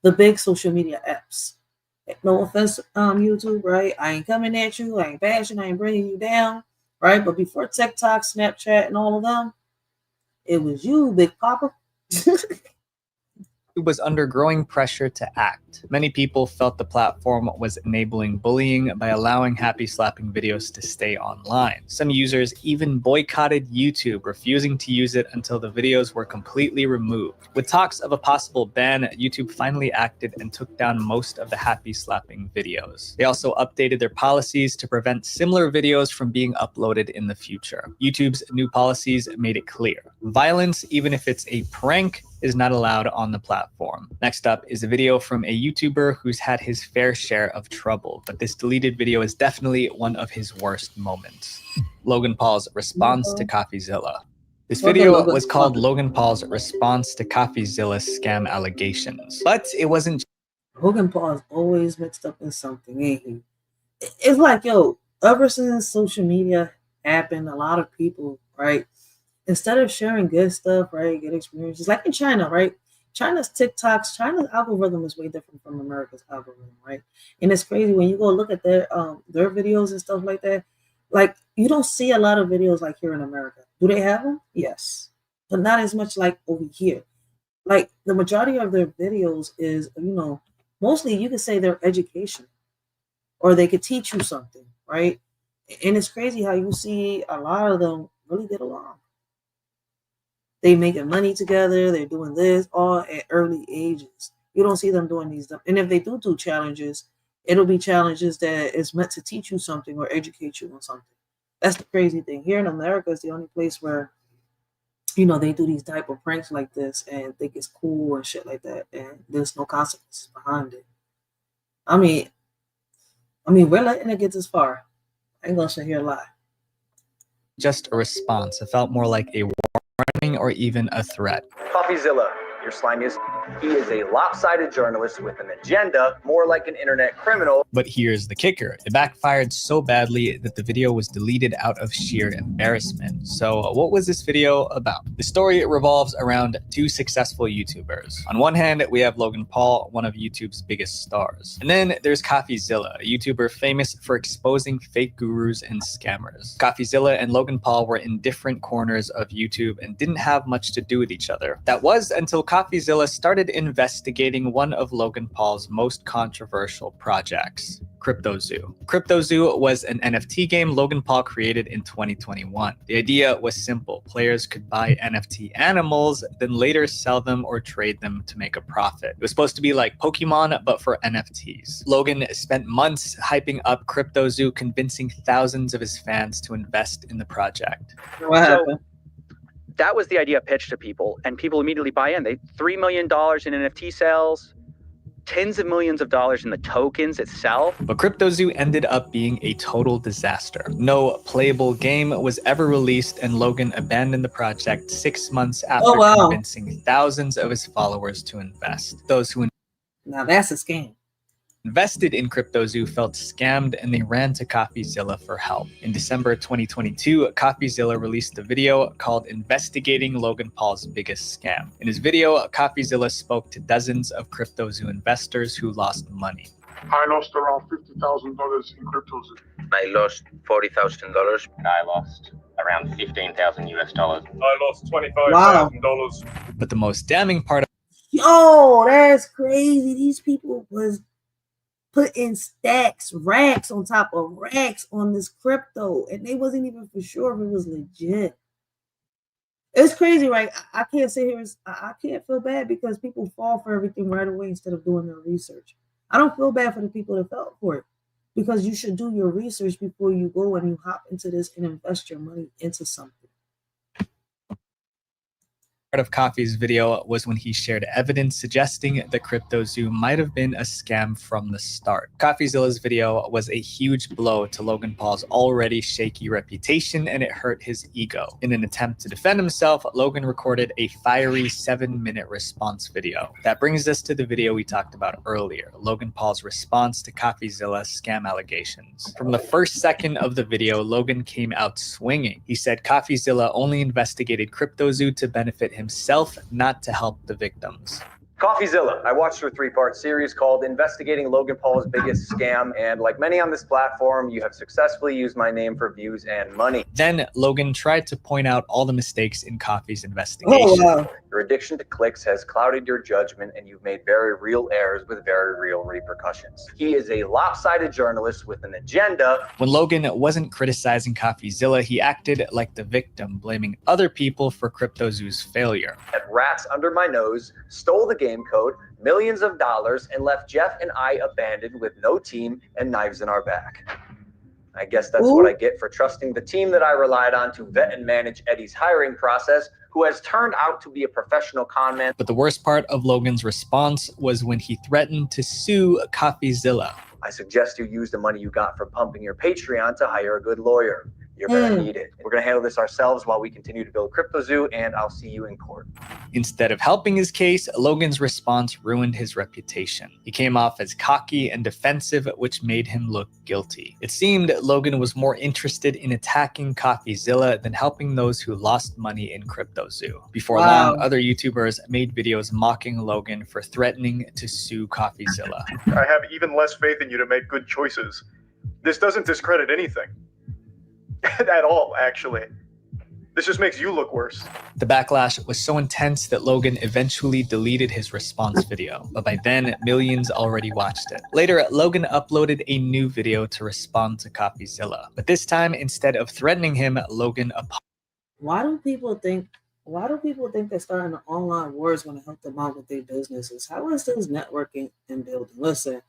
[SPEAKER 3] the big social media apps. No offense, YouTube, right? I ain't coming at you. I ain't bashing. I ain't bringing you down, right? But before TikTok, Snapchat, and all of them, it was you, Big Papa.
[SPEAKER 1] Was under growing pressure to act. Many people felt the platform was enabling bullying by allowing happy slapping videos to stay online. Some users even boycotted YouTube, refusing to use it until the videos were completely removed. With talks of a possible ban, YouTube finally acted and took down most of the happy slapping videos. They also updated their policies to prevent similar videos from being uploaded in the future. YouTube's new policies made it clear: violence, even if it's a prank, is not allowed on the platform. Next up is a video from a YouTuber who's had his fair share of trouble, but this deleted video is definitely one of his worst moments. Logan Paul's response to CoffeeZilla. This video was called Logan Paul's response to CoffeeZilla's scam allegations, but it wasn't.
[SPEAKER 3] Logan Paul is always mixed up in something, ain't he? It's like, yo, ever since social media happened, a lot of people, right, instead of sharing good stuff, right, good experiences, like in China, right? China's algorithm is way different from America's algorithm, right? And it's crazy when you go look at their videos and stuff like that. Like, you don't see a lot of videos like here in America. Do they have them? Yes, but not as much like over here. Like, the majority of their videos is, mostly you could say they're education, or they could teach you something, right? And it's crazy how you see a lot of them really get along. They making money together. They're doing this all at early ages. You don't see them doing these. And if they do challenges, it'll be challenges that is meant to teach you something or educate you on something. That's the crazy thing. Here in America is the only place where, they do these type of pranks like this and think it's cool and shit like that. And there's no consequences behind it. I mean, we're letting it get this far. I ain't gonna sit here and lie.
[SPEAKER 1] Just a response. It felt more like a warning or even a threat.
[SPEAKER 23] CoffeeZilla, your slimiest. He is a lopsided journalist with an agenda, more like an internet criminal.
[SPEAKER 1] But here's the kicker. It backfired so badly that the video was deleted out of sheer embarrassment. So what was this video about? The story revolves around two successful YouTubers. On one hand, we have Logan Paul, one of YouTube's biggest stars. And then there's CoffeeZilla, a YouTuber famous for exposing fake gurus and scammers. CoffeeZilla and Logan Paul were in different corners of YouTube and didn't have much to do with each other. That was until CoffeeZilla started investigating one of Logan Paul's most controversial projects, CryptoZoo. CryptoZoo was an NFT game Logan Paul created in 2021. The idea was simple. Players could buy NFT animals, then later sell them or trade them to make a profit. It was supposed to be like Pokemon, but for NFTs. Logan spent months hyping up CryptoZoo, convincing thousands of his fans to invest in the project.
[SPEAKER 3] What happened?
[SPEAKER 11] That was the idea pitched to people, and people immediately buy in. They $3 million in NFT sales, tens of millions of dollars in the tokens itself.
[SPEAKER 1] But CryptoZoo ended up being a total disaster. No playable game was ever released, and Logan abandoned the project 6 months after convincing thousands of his followers to invest. Those who
[SPEAKER 3] now that's a scam.
[SPEAKER 1] Invested in CryptoZoo felt scammed, and they ran to CoffeeZilla for help. In December 2022, CoffeeZilla released a video called Investigating Logan Paul's Biggest Scam. In his video, CoffeeZilla spoke to dozens of CryptoZoo investors who lost money.
[SPEAKER 12] I lost around $50,000 in CryptoZoo.
[SPEAKER 24] I lost $40,000. I lost around 15,000 US dollars.
[SPEAKER 12] I lost $25,000.
[SPEAKER 1] But the most damning part of
[SPEAKER 3] that's crazy. These people was putting racks on top of racks on this crypto, and they wasn't even for sure if it was legit. It's crazy, right? I can't say I can't feel bad because people fall for everything right away instead of doing their research. I don't feel bad for the people that fell for it, because you should do your research before you go and you hop into this and invest your money into something.
[SPEAKER 1] Part of Coffee's video was when he shared evidence suggesting that CryptoZoo might have been a scam from the start. CoffeeZilla's video was a huge blow to Logan Paul's already shaky reputation, and it hurt his ego. In an attempt to defend himself, Logan recorded a fiery 7-minute response video. That brings us to the video we talked about earlier, Logan Paul's response to CoffeeZilla's scam allegations. From the first second of the video, Logan came out swinging. He said CoffeeZilla only investigated CryptoZoo to benefit himself, not to help the victims.
[SPEAKER 23] CoffeeZilla. I watched her 3-part series called Investigating Logan Paul's Biggest Scam, and like many on this platform, you have successfully used my name for views and money.
[SPEAKER 1] Then Logan tried to point out all the mistakes in Coffee's investigation.
[SPEAKER 23] Your addiction to clicks has clouded your judgment, and you've made very real errors with very real repercussions. He is a lopsided journalist with an agenda.
[SPEAKER 1] When Logan wasn't criticizing CoffeeZilla, he acted like the victim, blaming other people for CryptoZoo's failure.
[SPEAKER 23] Had rats under my nose, stole the game code, millions of dollars, and left Jeff and I abandoned with no team and knives in our back. I guess that's what I get for trusting the team that I relied on to vet and manage Eddie's hiring process, who has turned out to be a professional con man.
[SPEAKER 1] But the worst part of Logan's response was when he threatened to sue CoffeeZilla.
[SPEAKER 23] I suggest you use the money you got from pumping your Patreon to hire a good lawyer. You're gonna need it. We're gonna handle this ourselves while we continue to build CryptoZoo, and I'll see you in court.
[SPEAKER 1] Instead of helping his case, Logan's response ruined his reputation. He came off as cocky and defensive, which made him look guilty. It seemed Logan was more interested in attacking CoffeeZilla than helping those who lost money in CryptoZoo. Before long, other YouTubers made videos mocking Logan for threatening to sue CoffeeZilla.
[SPEAKER 13] I have even less faith in you to make good choices. This doesn't discredit anything. At all, actually. This just makes you look worse.
[SPEAKER 1] The backlash was so intense that Logan eventually deleted his response video, but by then, millions already watched it. Later, Logan uploaded a new video to respond to CoffeeZilla, but this time, instead of threatening him, Logan apologized.
[SPEAKER 3] Why do people think that starting an online war is going to help them out with their businesses? How is this networking and building? Listen,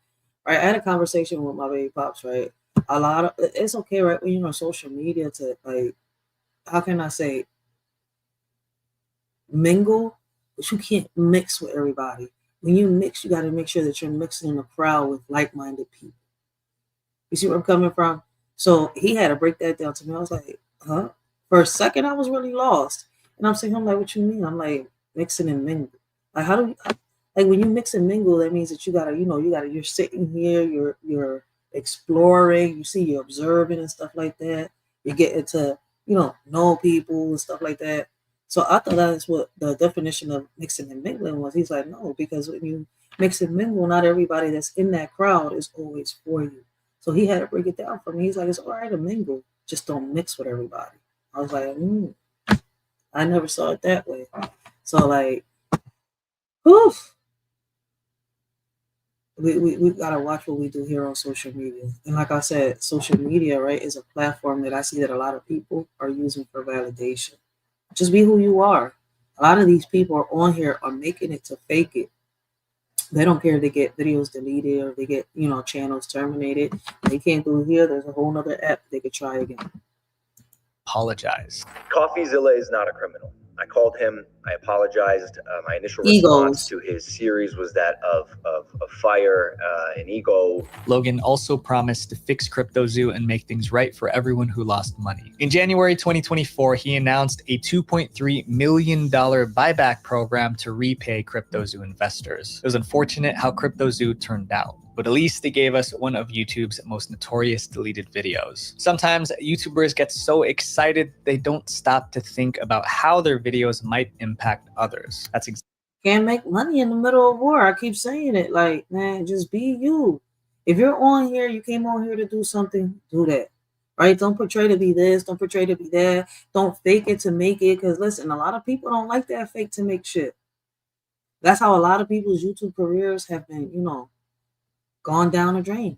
[SPEAKER 3] right, I had a conversation with my baby pops, right? It's okay, right, when you're on social media to, like, how can I say, mingle, but you can't mix with everybody. When you mix, you got to make sure that you're mixing in a crowd with like-minded people. You see where I'm coming from? So he had to break that down to me. I was like, huh? For a second, I was really lost. And I'm saying, I'm like, what you mean? I'm like, mixing and mingle. Like, how do you, like, when you mix and mingle, that means that you got to, you're sitting here, you're exploring, you're observing and stuff like that. You get into, know people and stuff like that. So I thought that's what the definition of mixing and mingling was. He's like, no, because when you mix and mingle, not everybody that's in that crowd is always for you. So he had to break it down for me. He's like, it's all right to mingle, just don't mix with everybody. I was like, I never saw it that way. So like, oof. We gotta watch what we do here on social media. And like I said, social media, right, is a platform that I see that a lot of people are using for validation. Just be who you are. A lot of these people are on here are making it to fake it. They don't care if they get videos deleted or they get, channels terminated. They can't do it here. There's a whole nother app they could try again.
[SPEAKER 1] Apologize.
[SPEAKER 23] CoffeeZilla is not a criminal. I called him. I apologized. My initial response to his series was that of fire and ego.
[SPEAKER 1] Logan also promised to fix CryptoZoo and make things right for everyone who lost money. In January 2024, he announced a $2.3 million buyback program to repay CryptoZoo investors. It was unfortunate how CryptoZoo turned out, but at least they gave us one of YouTube's most notorious deleted videos. Sometimes YouTubers get so excited they don't stop to think about how their videos might impact others. That's exactly.
[SPEAKER 3] Can't make money in the middle of war. I keep saying it, like, man, just be you. If you're on here, you came on here to do something, do that. Right? Don't portray to be this, don't portray to be that. Don't fake it to make it. Because listen, a lot of people don't like that fake to make shit. That's how a lot of people's YouTube careers have been, gone down the drain.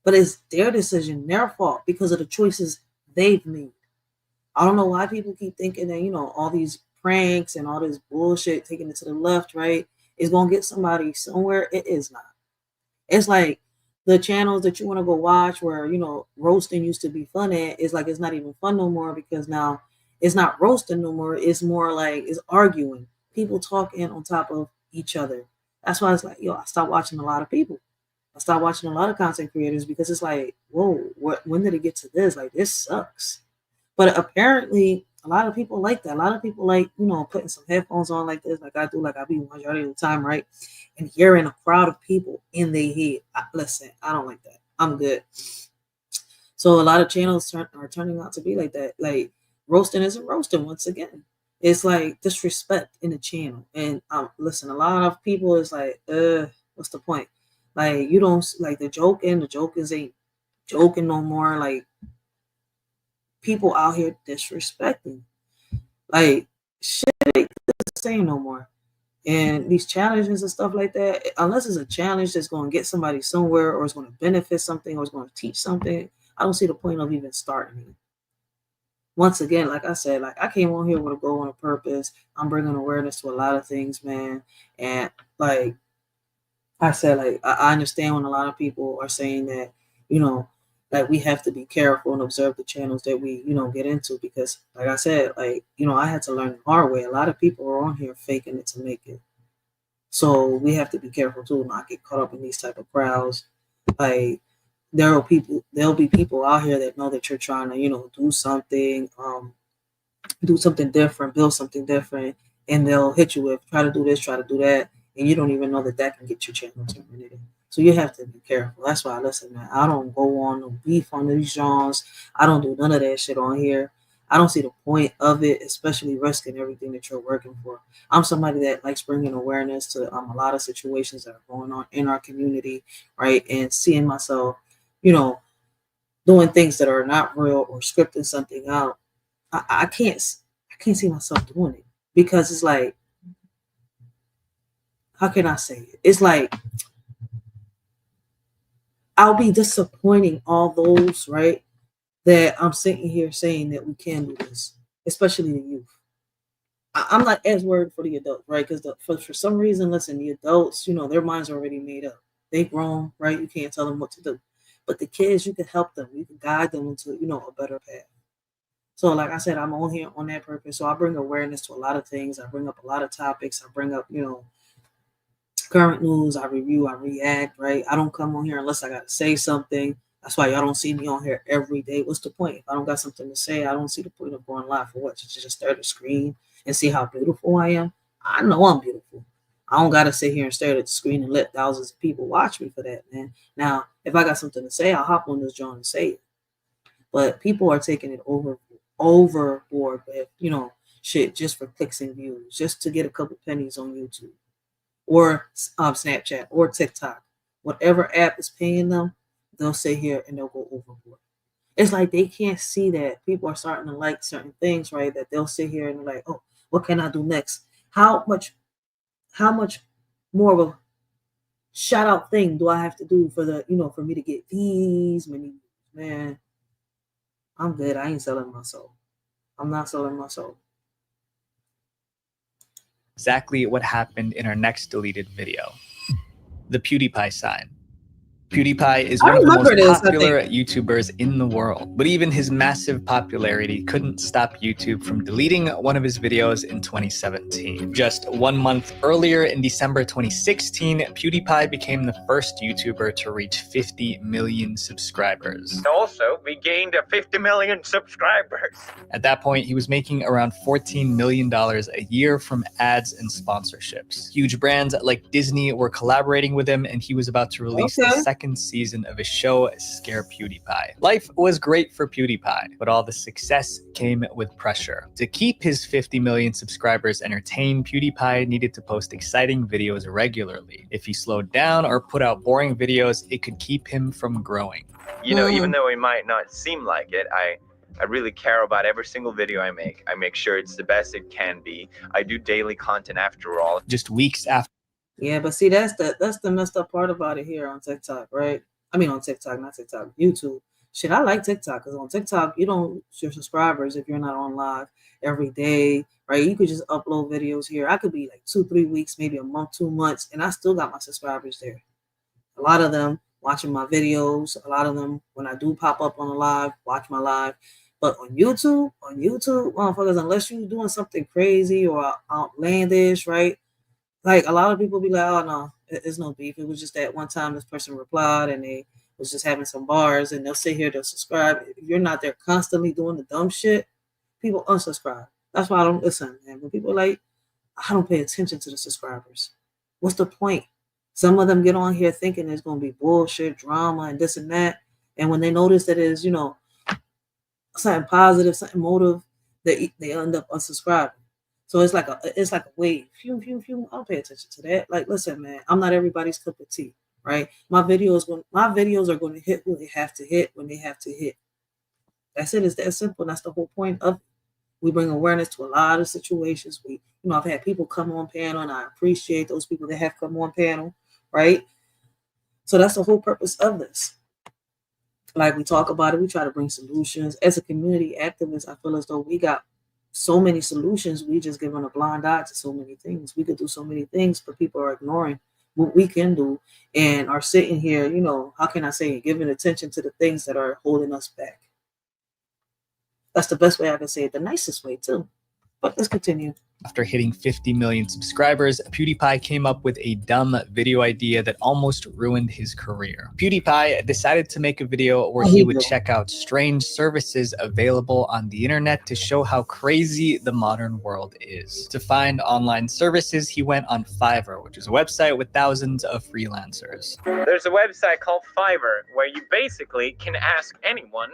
[SPEAKER 3] But it's their decision, their fault, because of the choices they've made. I don't know why people keep thinking that, all these pranks and all this bullshit, taking it to the left, right, is going to get somebody somewhere. It is not. It's like the channels that you want to go watch where, roasting used to be fun at, is like it's not even fun no more because now It's not roasting no more. It's more like it's arguing. People talking on top of each other. That's why it's like, yo, I stopped watching a lot of people. I stopped watching a lot of content creators because it's like, whoa, when did it get to this? Like, this sucks. But apparently, a lot of people like that. A lot of people like, you know, putting some headphones on like this, like I do, like I be majority of the time, right? And hearing a crowd of people in their head. Listen, I don't like that. I'm good. So a lot of channels are turning out to be like that. Like, roasting isn't roasting once again. It's like disrespect in the channel. And listen, a lot of people is like, what's the point? Like, you don't like the jokers ain't joking no more. Like, people out here disrespecting. Like, shit ain't the same no more. And these challenges and stuff like that, unless it's a challenge that's going to get somebody somewhere or it's going to benefit something or it's going to teach something, I don't see the point of even starting it. Once again, like I said, like I came on here with a goal and a purpose. I'm bringing awareness to a lot of things, man. And like I said, like I understand when a lot of people are saying that, you know, like we have to be careful and observe the channels that we, you know, get into because, like I said, like, you know, I had to learn the hard way. A lot of people are on here faking it to make it. So we have to be careful too, not get caught up in these type of crowds. Like, there'll be people out here that know that you're trying to, you know, do something different, build something different, and they'll hit you with try to do this, try to do that, and you don't even know that can get your channel terminated. So you have to be careful. That's why, listen, man, I don't go on no beef on these genres. I don't do none of that shit on here. I don't see the point of it, especially risking everything that you're working for. I'm somebody that likes bringing awareness to a lot of situations that are going on in our community, right? And seeing myself, you know, doing things that are not real or scripting something out. I can't see myself doing it because it's like, how can I say it? It's like I'll be disappointing all those, right, that I'm sitting here saying that we can do this, especially the youth. I'm not as worried for the adults, right? Because for some reason, listen, the adults, you know, their minds are already made up. They grown, right? You can't tell them what to do. But the kids, you can help them. You can guide them into, you know, a better path. So like I said, I'm on here on that purpose. So I bring awareness to a lot of things. I bring up a lot of topics. I bring up, you know, current news. I review, I react, right? I don't come on here unless I got to say something. That's why y'all don't see me on here every day. What's the point? If I don't got something to say, I don't see the point of going live for what? To just stare at the screen and see how beautiful I am? I know I'm beautiful. I don't got to sit here and stare at the screen and let thousands of people watch me for that, man. Now, if I got something to say, I'll hop on this joint and say it. But people are taking it overboard with, you know, shit just for clicks and views, just to get a couple pennies on YouTube or Snapchat or TikTok. Whatever app is paying them, they'll sit here and they'll go overboard. It's like they can't see that people are starting to like certain things, right? That they'll sit here and like, oh, what can I do next? How much more of a shout out thing do I have to do for the, you know, for me to get these many? Man, I'm good. I ain't selling my soul. I'm not selling my soul.
[SPEAKER 1] Exactly what happened in our next deleted video. The PewDiePie sign. PewDiePie is one of the most popular YouTubers in the world, but even his massive popularity couldn't stop YouTube from deleting one of his videos in 2017. Just 1 month earlier, in December 2016, PewDiePie became the first YouTuber to reach 50 million subscribers.
[SPEAKER 24] Also, we gained 50 million subscribers.
[SPEAKER 1] At that point, he was making around $14 million a year from ads and sponsorships. Huge brands like Disney were collaborating with him, and he was about to release the second season of his show, Scare PewDiePie. Life was great for PewDiePie, but all the success came with pressure. To keep his 50 million subscribers entertained, PewDiePie needed to post exciting videos regularly. If he slowed down or put out boring videos, it could keep him from growing.
[SPEAKER 23] You know, even though it might not seem like it, I really care about every single video I make. I make sure it's the best it can be. I do daily content after all.
[SPEAKER 1] Just weeks after.
[SPEAKER 3] Yeah, but see, that's the messed up part about it here on TikTok, right? I mean, on TikTok, not TikTok, YouTube. Shit, I like TikTok because on TikTok, you don't lose your subscribers if you're not on live every day, right? You could just upload videos here. I could be like 2-3 weeks, maybe a month, 2 months, and I still got my subscribers there. A lot of them watching my videos. A lot of them, when I do pop up on a live, watch my live. But on YouTube, motherfuckers, unless you're doing something crazy or outlandish, right? Like a lot of people be like, oh no, it's no beef. It was just that one time this person replied and they was just having some bars, and they'll sit here, they'll subscribe. If you're not there constantly doing the dumb shit, people unsubscribe. That's why I don't listen, man. When people are like, I don't pay attention to the subscribers. What's the point? Some of them get on here thinking there's going to be bullshit, drama, and this and that. And when they notice that it's, something positive, something motive, they end up unsubscribing. So it's like a wave. Phew, phew, phew. I don't pay attention to that. Like, listen, man, I'm not everybody's cup of tea, right? My videos are going to hit who they have to hit when they have to hit. That's it. It's that simple. And that's the whole point of it. We bring awareness to a lot of situations. I've had people come on panel, and I appreciate those people that have come on panel, right? So that's the whole purpose of this. Like we talk about it, we try to bring solutions. As a community activist, I feel as though we got so many solutions. We just giving a blind eye to so many things. We could do so many things, but people are ignoring what we can do and are sitting here, how can I say it, giving attention to the things that are holding us back. That's the best way I can say it, the nicest way too. But let's continue.
[SPEAKER 1] After hitting 50 million subscribers, PewDiePie came up with a dumb video idea that almost ruined his career. PewDiePie decided to make a video where he would check out strange services available on the internet to show how crazy the modern world is. To find online services, he went on Fiverr, which is a website with thousands of freelancers.
[SPEAKER 8] There's a website called Fiverr where you basically can ask anyone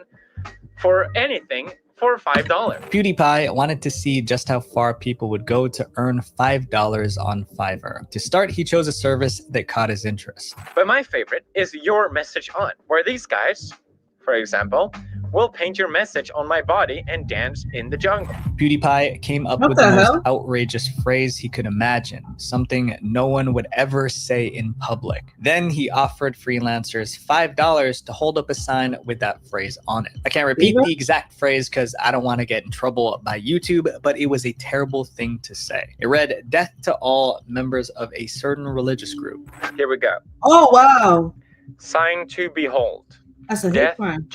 [SPEAKER 8] for anything for $5.
[SPEAKER 1] PewDiePie wanted to see just how far people would go to earn $5 on Fiverr. To start, he chose a service that caught his interest.
[SPEAKER 8] But my favorite is Your Message On, where these guys, for example, will paint your message on my body and dance in the jungle.
[SPEAKER 1] PewDiePie came up with the most outrageous phrase he could imagine, something no one would ever say in public. Then he offered freelancers $5 to hold up a sign with that phrase on it. I can't repeat the exact phrase because I don't want to get in trouble by YouTube, but it was a terrible thing to say. It read, "Death to all members of a certain religious group."
[SPEAKER 8] Here we go.
[SPEAKER 3] Oh, wow.
[SPEAKER 8] Sign to behold.
[SPEAKER 3] That's a hate crime.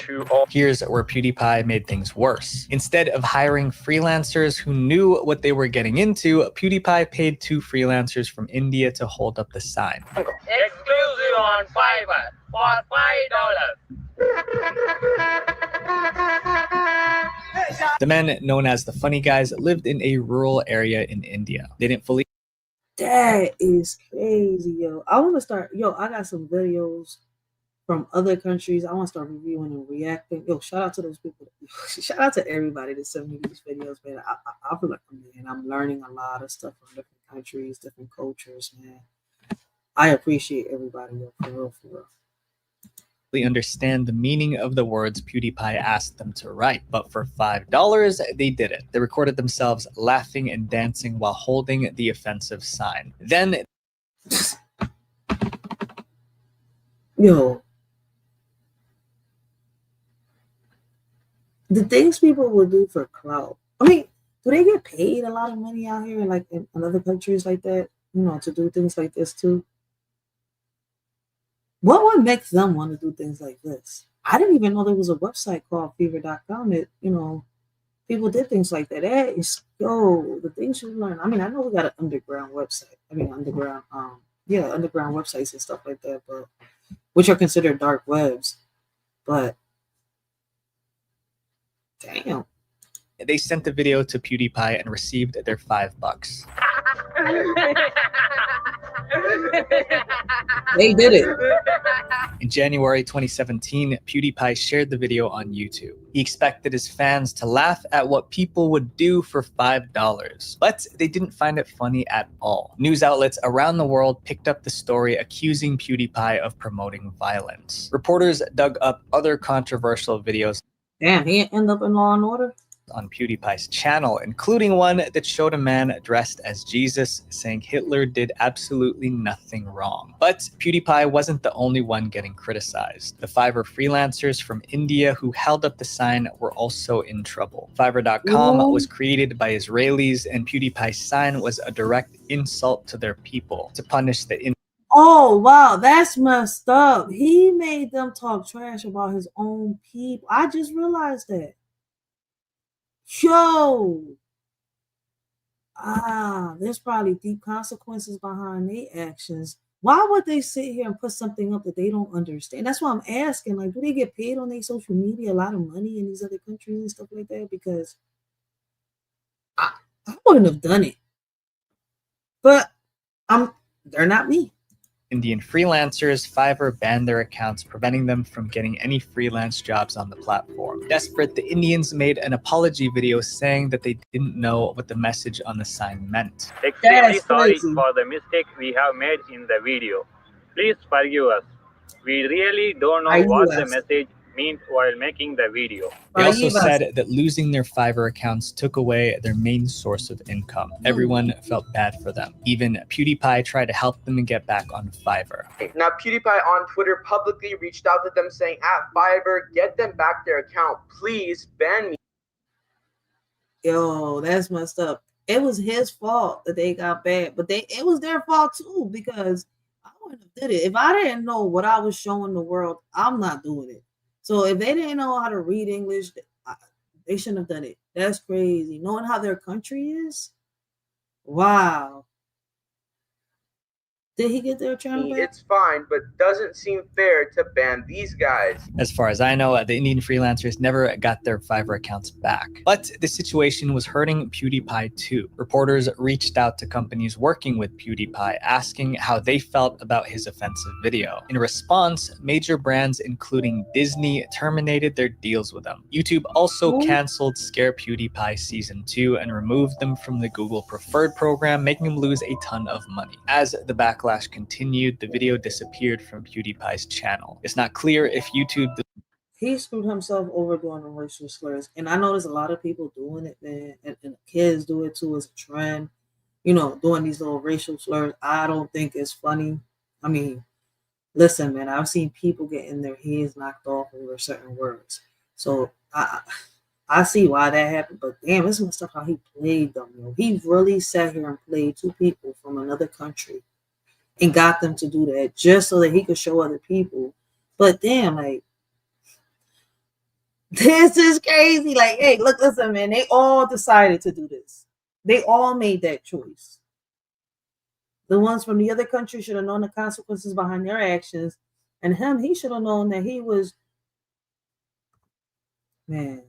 [SPEAKER 1] Here's where PewDiePie made things worse. Instead of hiring freelancers who knew what they were getting into, PewDiePie paid 2 freelancers from India to hold up the sign.
[SPEAKER 5] Exclusive on Fiverr for $5.
[SPEAKER 1] The men, known as the Funny Guys, lived in a rural area in India. They didn't fully...
[SPEAKER 3] That is crazy, yo. I want to start... I got some videos from other countries. I want to start reviewing and reacting. Shout out to those people. Shout out to everybody that sent me these videos, man. I feel like, man, I'm learning a lot of stuff from different countries, different cultures, man. I appreciate everybody, for real, for real.
[SPEAKER 1] Understand the meaning of the words PewDiePie asked them to write, but for $5, they did it. They recorded themselves laughing and dancing while holding the offensive sign. Then...
[SPEAKER 3] The things people will do for clout. I mean, do they get paid a lot of money out here, like in other countries like that, to do things like this too? What would make them want to do things like this? I didn't even know there was a website called fever.com that, people did things like that. That is, the things you learn. I mean, I know we got an underground website. Underground websites and stuff like that, but which are considered dark webs. But damn.
[SPEAKER 1] They sent the video to PewDiePie and received their $5.
[SPEAKER 3] They did it.
[SPEAKER 1] In January 2017, PewDiePie shared the video on YouTube. He expected his fans to laugh at what people would do for $5, but they didn't find it funny at all. News outlets around the world picked up the story, accusing PewDiePie of promoting violence. Reporters dug up other controversial videos.
[SPEAKER 3] Damn, he ended up in Law and Order?
[SPEAKER 1] On PewDiePie's channel, including one that showed a man dressed as Jesus saying Hitler did absolutely nothing wrong. But PewDiePie wasn't the only one getting criticized. The Fiverr freelancers from India who held up the sign were also in trouble. Fiverr.com was created by Israelis, and PewDiePie's sign was a direct insult to their people. To punish the
[SPEAKER 3] Oh, wow, that's messed up. He made them talk trash about his own people. I just realized that. Yo, there's probably deep consequences behind their actions. Why would they sit here and put something up that they don't understand? That's why I'm asking, like, do they get paid on their social media a lot of money in these other countries and stuff like that? Because I wouldn't have done it. But they're not me.
[SPEAKER 1] Indian freelancers, Fiverr banned their accounts, preventing them from getting any freelance jobs on the platform. Desperate, the Indians made an apology video saying that they didn't know what the message on the sign meant.
[SPEAKER 14] Extremely sorry for the mistake we have made in the video. Please forgive us. We really don't know what the message meant while making the video.
[SPEAKER 1] They also said that losing their Fiverr accounts took away their main source of income. Everyone felt bad for them. Even PewDiePie tried to help them get back on Fiverr.
[SPEAKER 7] Now, PewDiePie on Twitter publicly reached out to them saying, at Fiverr, get them back their account. Please ban me.
[SPEAKER 3] Yo, that's messed up. It was his fault that they got banned, but it was their fault too, because I wouldn't have did it. If I didn't know what I was showing the world, I'm not doing it. So if they didn't know how to read English, they shouldn't have done it. That's crazy. Knowing how their country is? Wow. Did he get their channel back?
[SPEAKER 7] It's fine, but doesn't seem fair to ban these guys.
[SPEAKER 1] As far as I know, the Indian freelancers never got their Fiverr accounts back. But the situation was hurting PewDiePie too. Reporters reached out to companies working with PewDiePie, asking how they felt about his offensive video. In response, major brands including Disney terminated their deals with him. YouTube also canceled Scare PewDiePie Season 2 and removed them from the Google Preferred program, making them lose a ton of money. As the backlash continued, the video disappeared from PewDiePie's channel. It's not clear if YouTube...
[SPEAKER 3] He screwed himself over doing the racial slurs. And I know there's a lot of people doing it, man. And kids do it too as a trend. You know, doing these little racial slurs. I don't think it's funny. I mean, listen, man, I've seen people getting their heads knocked off over certain words. So I see why that happened. But damn, it's messed up how he played them. You know? He really sat here and played two people from another country and got them to do that just so that he could show other people. But damn, like, this is crazy. Like, hey, look, listen, man, they all decided to do this. They all made that choice. The ones from the other country should have known the consequences behind their actions. And he should have known that he was, man.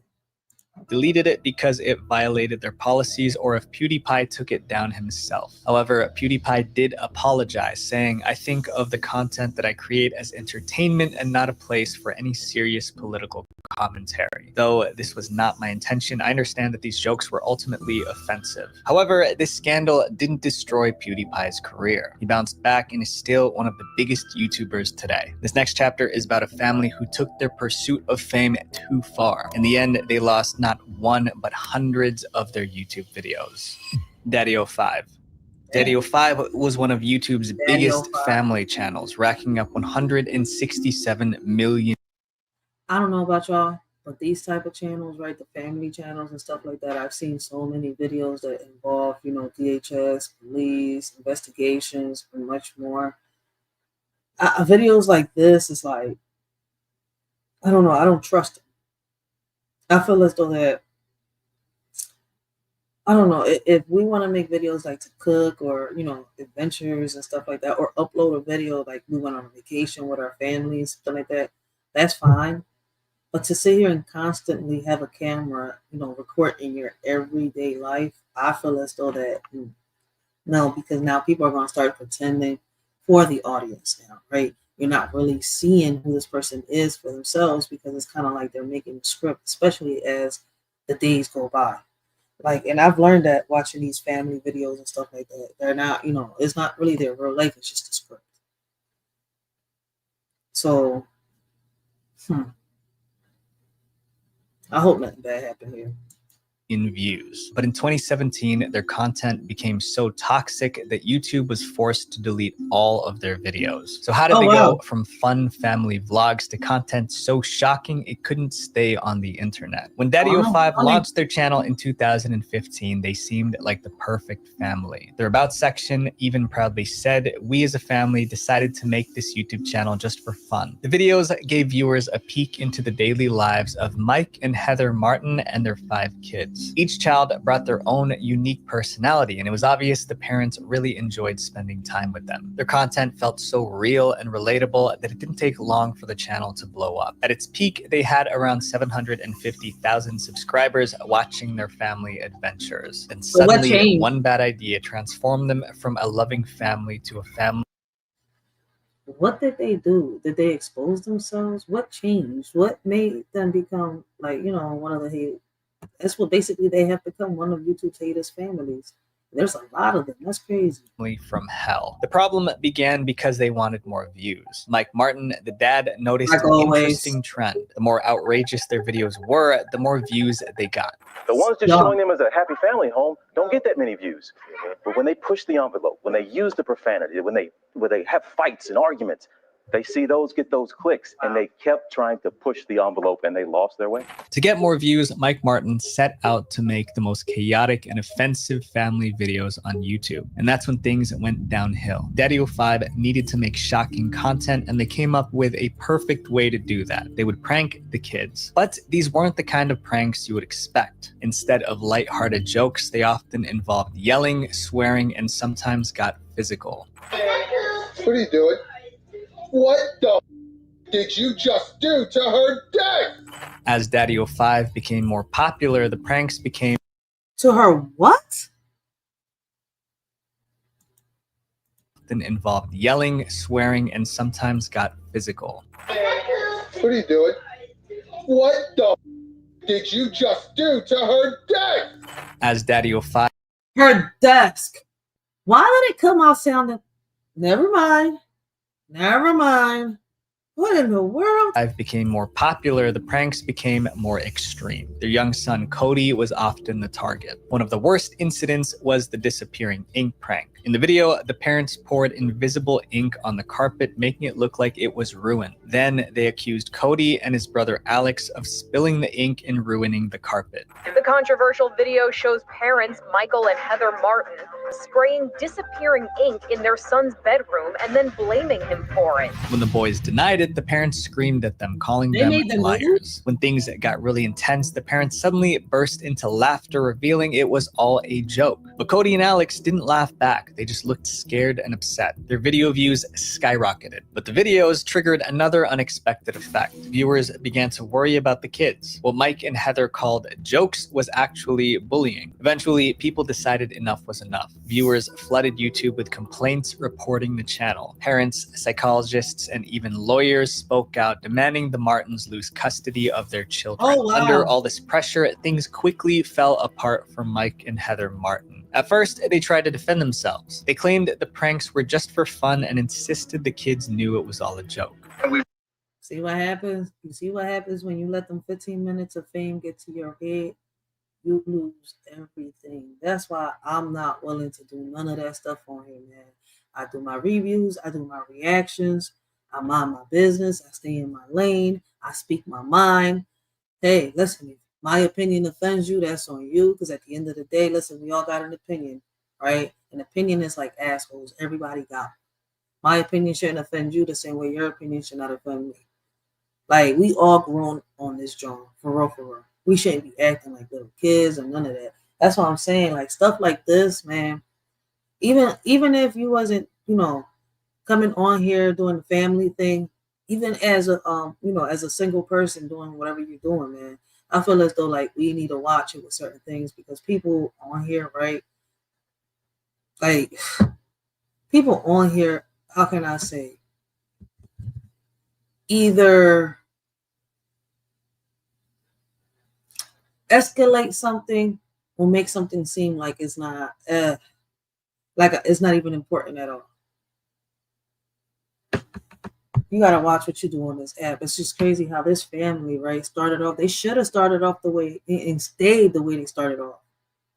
[SPEAKER 1] Deleted it because it violated their policies, or if PewDiePie took it down himself. However, PewDiePie did apologize, saying, "I think of the content that I create as entertainment and not a place for any serious political commentary. Though this was not my intention, I understand that these jokes were ultimately offensive." However, this scandal didn't destroy PewDiePie's career. He bounced back and is still one of the biggest YouTubers today. This next chapter is about a family who took their pursuit of fame too far. In the end, they lost not one, but hundreds of their YouTube videos. Daddy05. Daddy05 was one of YouTube's biggest family channels, racking up 167 million.
[SPEAKER 3] I don't know about y'all, but these type of channels, right, the family channels and stuff like that, I've seen so many videos that involve, you know, DHS, police, investigations, and much more. Videos like this is like, I don't know, I don't trust them. I feel as though that, I don't know, if we want to make videos like to cook or, you know, adventures and stuff like that, or upload a video like we went on a vacation with our families, something like that, that's fine. But to sit here and constantly have a camera, you know, recording your everyday life, I feel as though that, no, because now people are going to start pretending for the audience now, right? You're not really seeing who this person is for themselves, because it's kind of like they're making a script, especially as the days go by. Like, and I've learned that watching these family videos and stuff like that, they're not, you know, it's not really their real life, it's just a script. So, I hope nothing bad happened here.
[SPEAKER 1] In views. But in 2017, their content became so toxic that YouTube was forced to delete all of their videos. So how did they go from fun family vlogs to content so shocking it couldn't stay on the internet? When Daddy05 launched their channel in 2015, they seemed like the perfect family. Their About section even proudly said, "We as a family decided to make this YouTube channel just for fun." The videos gave viewers a peek into the daily lives of Mike and Heather Martin and their 5 kids. kids. Each child brought their own unique personality, and it was obvious the parents really enjoyed spending time with them. Their content felt so real and relatable that it didn't take long for the channel to blow up. At its peak, they had around 750,000 subscribers watching their family adventures. And suddenly, one bad idea transformed them from a loving family to a family.
[SPEAKER 3] What did they do? Did they expose themselves? What changed? What made them become, like, you know, one of the hate? That's what basically they have become, one of YouTube's haters' families. There's a lot of them. That's crazy.
[SPEAKER 1] From hell. The problem began because they wanted more views. Mike Martin, the dad, noticed an interesting trend. The more outrageous their videos were, the more views they got.
[SPEAKER 2] The ones just showing them as a happy family home don't get that many views. But when they push the envelope, when they use the profanity, when they have fights and arguments, they see those get those clicks, and they kept trying to push the envelope, and they lost their way.
[SPEAKER 1] To get more views, Mike Martin set out to make the most chaotic and offensive family videos on YouTube. And that's when things went downhill. Daddy05 needed to make shocking content, and they came up with a perfect way to do that. They would prank the kids. But these weren't the kind of pranks you would expect. Instead of lighthearted jokes, they often involved yelling, swearing, and sometimes got physical.
[SPEAKER 15] What are you doing? What the did you just do to her dick?
[SPEAKER 1] As Daddy05 became more popular, the pranks became...
[SPEAKER 3] To her what?
[SPEAKER 1] Then involved yelling, swearing, and sometimes got physical.
[SPEAKER 15] What are you doing? What the did you just do to her dick?
[SPEAKER 1] As Daddy05...
[SPEAKER 3] Her desk. Why did it come out sounding... Never mind. Never mind. What in the world?
[SPEAKER 1] Became more popular, the pranks became more extreme. Their young son, Cody, was often the target. One of the worst incidents was the disappearing ink prank. In the video, the parents poured invisible ink on the carpet, making it look like it was ruined. Then they accused Cody and his brother Alex of spilling the ink and ruining the carpet.
[SPEAKER 10] The controversial video shows parents Michael and Heather Martin spraying disappearing ink in their son's bedroom and then blaming him for it.
[SPEAKER 1] When the boys denied it, the parents screamed at them, calling them liars. When things got really intense, the parents suddenly burst into laughter, revealing it was all a joke. But Cody and Alex didn't laugh back. They just looked scared and upset. Their video views skyrocketed. But the videos triggered another unexpected effect. Viewers began to worry about the kids. What Mike and Heather called jokes was actually bullying. Eventually, people decided enough was enough. Viewers flooded YouTube with complaints reporting the channel. Parents, psychologists, and even lawyers spoke out, demanding the Martins lose custody of their children.
[SPEAKER 3] Oh, wow.
[SPEAKER 1] Under all this pressure, things quickly fell apart for Mike and Heather Martin. At first, they tried to defend themselves. They claimed the pranks were just for fun and insisted the kids knew it was all a joke.
[SPEAKER 3] See what happens? You see what happens when you let them 15 minutes of fame get to your head? You lose everything. That's why I'm not willing to do none of that stuff on here, man. I do my reviews, I do my reactions, I mind my business, I stay in my lane, I speak my mind. Hey, listen, if my opinion offends you, that's on you, because at the end of the day, listen, we all got an opinion, right? An opinion is like assholes. Everybody got it. My opinion shouldn't offend you the same way your opinion should not offend me. Like, we all grown on this joint, for real, for real. We shouldn't be acting like little kids or none of that. That's what I'm saying. Like, stuff like this, man, even if you wasn't, you know, coming on here doing the family thing, even as a you know, as a single person doing whatever you're doing, man, I feel as though like we need to watch it with certain things, because people on here, right? Like, people on here, how can I say, either escalate something or make something seem like it's not it's not even important at all. You gotta watch what you do on this app. It's just crazy how this family, right, started off. They should have started off the way and stayed the way they started off.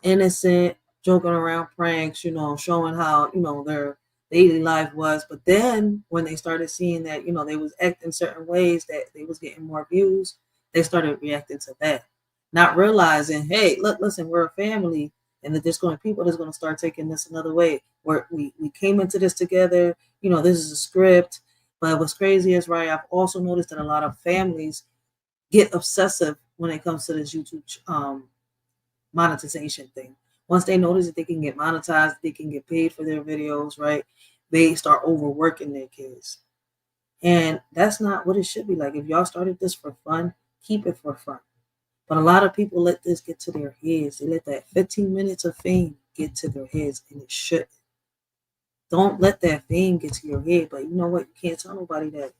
[SPEAKER 3] Innocent, joking around, pranks, you know, showing how, you know, their daily life was. But then when they started seeing that, you know, they was acting certain ways, that they was getting more views, they started reacting to that. Not realizing, hey, look, listen, we're a family, and that there's going to people that's going to start taking this another way. Where we came into this together, you know, this is a script. But what's crazy is, right, I've also noticed that a lot of families get obsessive when it comes to this YouTube monetization thing. Once they notice that they can get monetized, they can get paid for their videos, right? They start overworking their kids. And that's not what it should be like. If y'all started this for fun, keep it for fun. But a lot of people let this get to their heads. They let that 15 minutes of fame get to their heads, and it shouldn't. Don't let that fame get to your head. But you know what? You can't tell nobody that.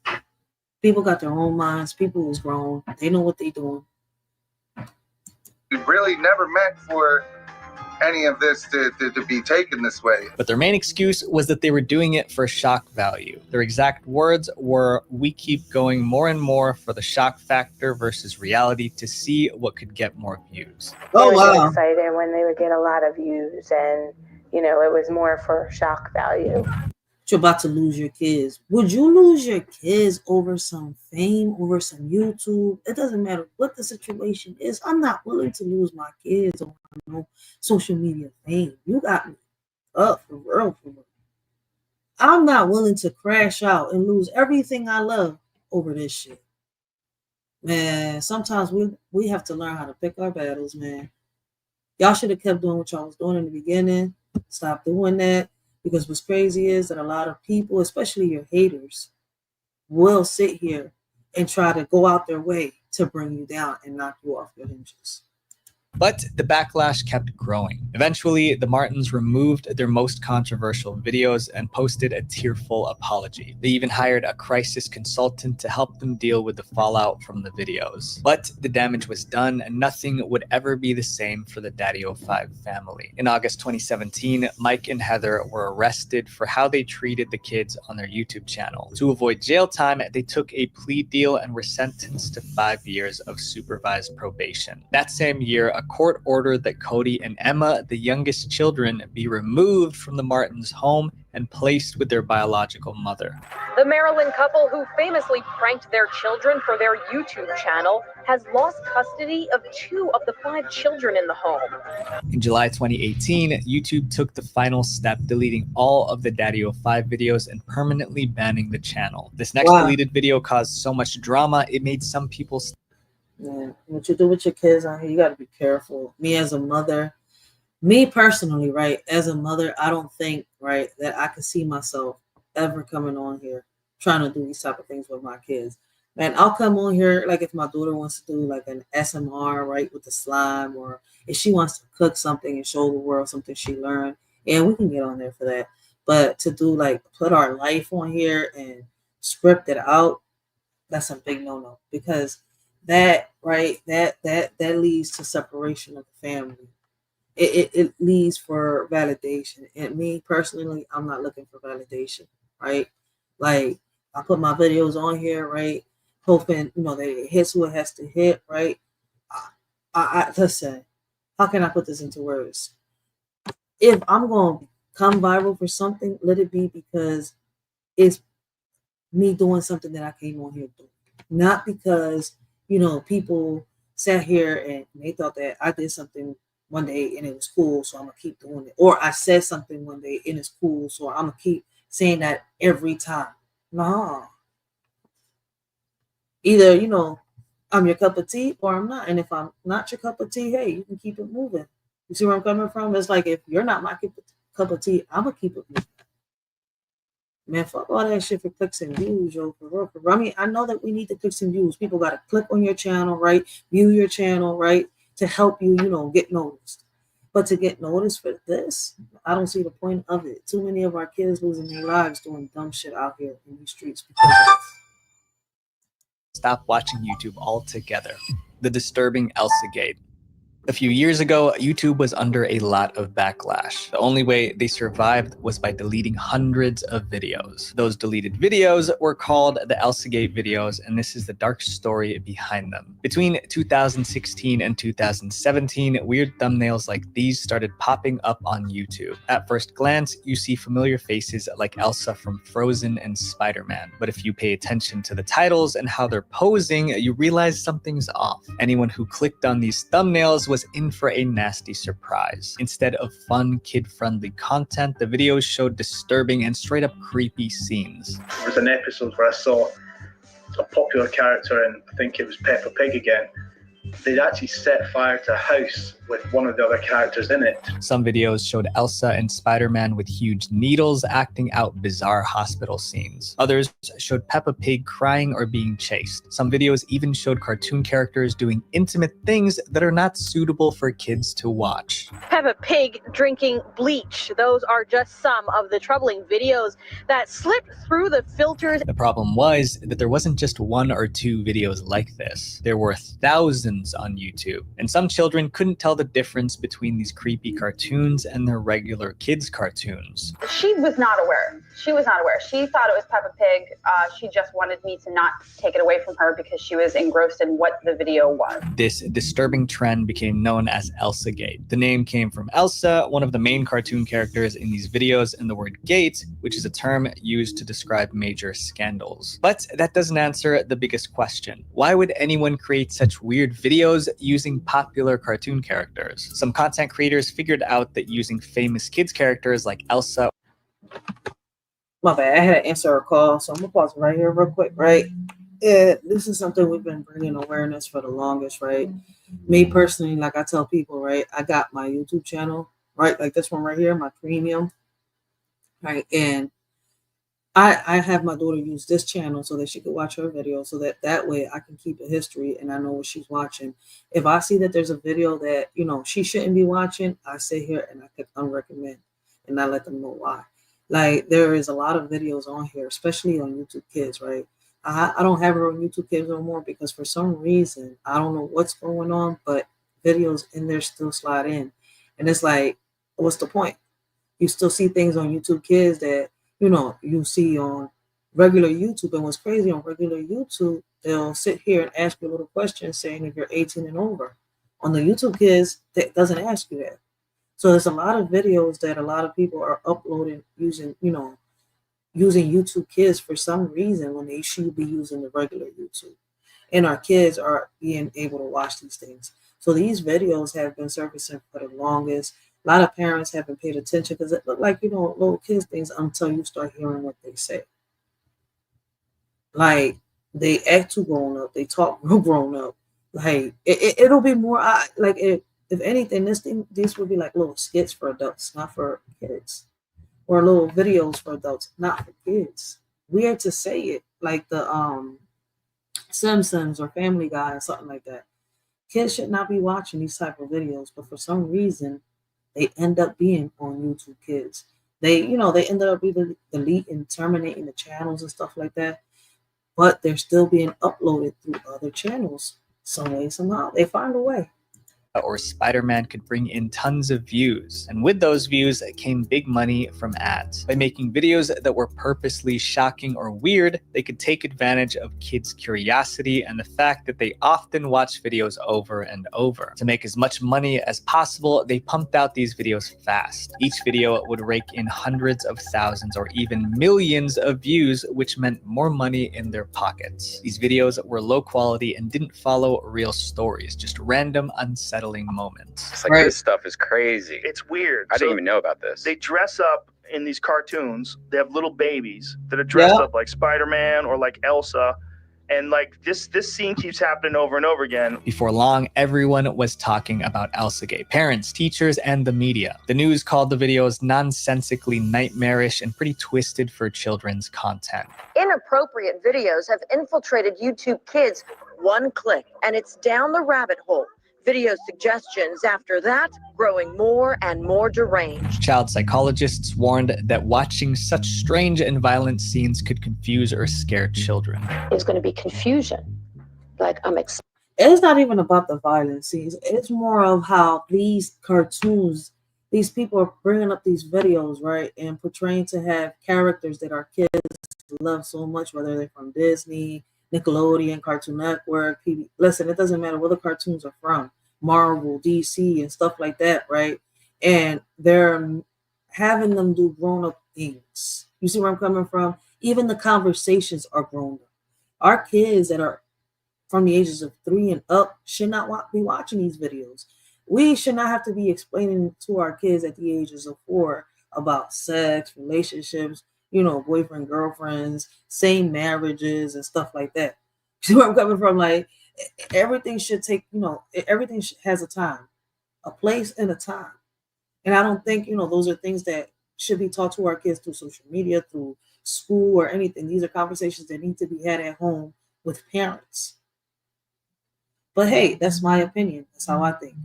[SPEAKER 3] People got their own minds. People who's grown. They know what they're doing.
[SPEAKER 16] We really never meant for any of this to be taken this way.
[SPEAKER 1] But their main excuse was that they were doing it for shock value. Their exact words were, "We keep going more and more for the shock factor versus reality to see what could get more views."
[SPEAKER 3] Oh,
[SPEAKER 17] They would
[SPEAKER 3] wow.
[SPEAKER 17] get excited when they would get a lot of views, and you know, it was more for shock value.
[SPEAKER 3] You're about to lose your kids. Would you lose your kids over some fame, over some YouTube? It doesn't matter what the situation is. I'm not willing to lose my kids over no social media fame. You got me up for real, for real. I'm not willing to crash out and lose everything I love over this shit. Man, sometimes we have to learn how to pick our battles, man. Y'all should have kept doing what y'all was doing in the beginning. Stop doing that. Because what's crazy is that a lot of people, especially your haters, will sit here and try to go out their way to bring you down and knock you off your hinges.
[SPEAKER 1] But the backlash kept growing. Eventually, the Martins removed their most controversial videos and posted a tearful apology. They even hired a crisis consultant to help them deal with the fallout from the videos. But the damage was done, and nothing would ever be the same for the Daddy-O5 family. In August 2017, Mike and Heather were arrested for how they treated the kids on their YouTube channel. To avoid jail time, they took a plea deal and were sentenced to 5 years of supervised probation. That same year, a court ordered that Cody and Emma, the youngest children, be removed from the Martins' home and placed with their biological mother.
[SPEAKER 18] The Maryland couple who famously pranked their children for their YouTube channel has lost custody of 2 of the 5 children in the home.
[SPEAKER 1] In July 2018, YouTube took the final step, deleting all of the Daddy-O5 videos and permanently banning the channel. This next deleted video caused so much drama, it made some people...
[SPEAKER 3] Yeah, what you do with your kids on here, you got to be careful. Me as a mother, me personally, right, as a mother, I don't think, right, that I could see myself ever coming on here trying to do these type of things with my kids. Man, I'll come on here, like if my daughter wants to do like an SMR, right, with the slime, or if she wants to cook something and show the world something she learned, and we can get on there for that. But to do like, put our life on here and script it out, that's a big no-no, because that, right, that leads to separation of the family. It leads for validation. And me personally, I'm not looking for validation, right? Like, I put my videos on here, right, hoping, you know, that it hits who it has to hit, right? I listen, how can I put this into words? If I'm going to come viral for something, let it be because it's me doing something that I came on here doing. Not because, you know, people sat here and they thought that I did something one day and it was cool, so I'm going to keep doing it. Or I said something one day and it's cool, so I'm going to keep saying that every time. No. Either, you know, I'm your cup of tea or I'm not. And if I'm not your cup of tea, hey, you can keep it moving. You see where I'm coming from? It's like, if you're not my cup of tea, I'm going to keep it moving. Man, fuck all that shit for clicks and views, yo. For real. I mean, I know that we need the clicks and views. People got to click on your channel, right? View your channel, right? To help you, you know, get noticed. But to get noticed for this, I don't see the point of it. Too many of our kids losing their lives doing dumb shit out here in these streets because of this.
[SPEAKER 1] Stop watching YouTube altogether. The disturbing Elsagate. A few years ago, YouTube was under a lot of backlash. The only way they survived was by deleting hundreds of videos. Those deleted videos were called the Elsagate videos, and this is the dark story behind them. Between 2016 and 2017, weird thumbnails like these started popping up on YouTube. At first glance, you see familiar faces like Elsa from Frozen and Spider-Man. But if you pay attention to the titles and how they're posing, you realize something's off. Anyone who clicked on these thumbnails was in for a nasty surprise. Instead of fun, kid-friendly content, the videos showed disturbing and straight-up creepy scenes.
[SPEAKER 19] There was an episode where I saw a popular character, and I think it was Peppa Pig again,
[SPEAKER 4] they'd actually set fire to a house with one of the other characters in it.
[SPEAKER 1] Some videos showed Elsa and Spider-Man with huge needles acting out bizarre hospital scenes. Others showed Peppa Pig crying or being chased. Some videos even showed cartoon characters doing intimate things that are not suitable for kids to watch.
[SPEAKER 18] Peppa Pig drinking bleach. Those are just some of the troubling videos that slipped through the filters.
[SPEAKER 1] The problem was that there wasn't just one or two videos like this. There were thousands on YouTube, and some children couldn't tell the difference between these creepy cartoons and their regular kids' cartoons.
[SPEAKER 6] She was not aware. She was not aware. She thought it was Peppa Pig. She just wanted me to not take it away from her because she was engrossed in what the video was.
[SPEAKER 1] This disturbing trend became known as ElsaGate. The name came from Elsa, one of the main cartoon characters in these videos, and the word gate, which is a term used to describe major scandals. But that doesn't answer the biggest question. Why would anyone create such weird videos using popular cartoon characters? Some content creators figured out that using famous kids characters like Elsa.
[SPEAKER 3] My bad, I had to answer a call, so I'm gonna pause right here real quick, right? This is something we've been bringing awareness for the longest, right? Me personally, like I tell people, right, I got my YouTube channel, right, like this one right here, my premium, right, and I have my daughter use this channel so that she could watch her video, so that way I can keep a history and I know what she's watching. If I see that there's a video that, you know, she shouldn't be watching, I sit here and I could unrecommend and I let them know why. Like, there is a lot of videos on here, especially on YouTube Kids, right? I don't have her on YouTube Kids no more because for some reason, I don't know what's going on, but videos in there still slide in. And it's like, what's the point? You still see things on YouTube Kids that, you know, you see on regular YouTube. And what's crazy, on regular YouTube, they'll sit here and ask you a little question saying if you're 18 and over. On the YouTube Kids, that doesn't ask you that. So there's a lot of videos that a lot of people are uploading using, you know, using YouTube Kids for some reason when they should be using the regular YouTube. And our kids are being able to watch these things. So these videos have been surfacing for the longest. A lot of parents haven't paid attention because it look like, you know, little kids things until you start hearing what they say. Like, they act too grown up. They talk real grown up. Like, it'll be more, if anything, these would be like little skits for adults, not for kids. Or little videos for adults, not for kids. Weird to say it, like the Simpsons or Family Guy or something like that. Kids should not be watching these type of videos, but for some reason, they end up being on YouTube Kids. They end up either deleting, terminating the channels and stuff like that, but they're still being uploaded through other channels. Some way, somehow, they find a way.
[SPEAKER 1] Or Spider-Man could bring in tons of views. And with those views came big money from ads. By making videos that were purposely shocking or weird, they could take advantage of kids' curiosity and the fact that they often watch videos over and over. To make as much money as possible, they pumped out these videos fast. Each video would rake in hundreds of thousands or even millions of views, which meant more money in their pockets. These videos were low quality and didn't follow real stories, just random, unsettling moments.
[SPEAKER 23] It's like, this stuff is crazy.
[SPEAKER 19] It's weird.
[SPEAKER 23] I didn't even know about this.
[SPEAKER 19] They dress up in these cartoons. They have little babies that are dressed up like Spider-Man or like Elsa. And like this scene keeps happening over and over again.
[SPEAKER 1] Before long, everyone was talking about ElsaGate. Parents, teachers, and the media. The news called the videos nonsensically nightmarish and pretty twisted for children's content.
[SPEAKER 10] Inappropriate videos have infiltrated YouTube Kids. One click, and it's down the rabbit hole. Video suggestions after that growing more and more deranged.
[SPEAKER 1] Child psychologists warned that watching such strange and violent scenes could confuse or scare children.
[SPEAKER 25] There's going to be confusion. Like,
[SPEAKER 3] it's not even about the violent scenes. It's more of how these cartoons, these people are bringing up these videos, right, and portraying to have characters that our kids love so much, whether they're from Disney, Nickelodeon, Cartoon Network, PB. Listen, it doesn't matter where the cartoons are from, Marvel, DC, and stuff like that, right? And they're having them do grown-up things. You see where I'm coming from? Even the conversations are grown up. Our kids that are from the ages of 3 and up should not be watching these videos. We should not have to be explaining to our kids at the ages of 4 about sex, relationships, you know, boyfriend, girlfriends, same marriages and stuff like that. See where I'm coming from? Like, Everything should take, everything has a time, a place, and a time. And I don't think, those are things that should be taught to our kids through social media, through school, or anything. These are conversations that need to be had at home with parents. But hey, that's my opinion. That's how I think.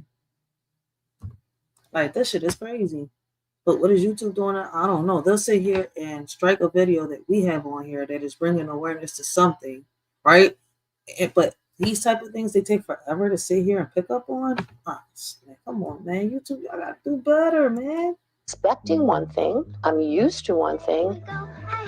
[SPEAKER 3] Like, this shit is crazy. But what is YouTube doing? I don't know. They'll sit here and strike a video that we have on here that is bringing awareness to something, right? But these type of things, they take forever to sit here and pick up on. Oh, man, come on, man. YouTube, y'all got to do better, man.
[SPEAKER 18] Expecting one thing, I'm used to one thing,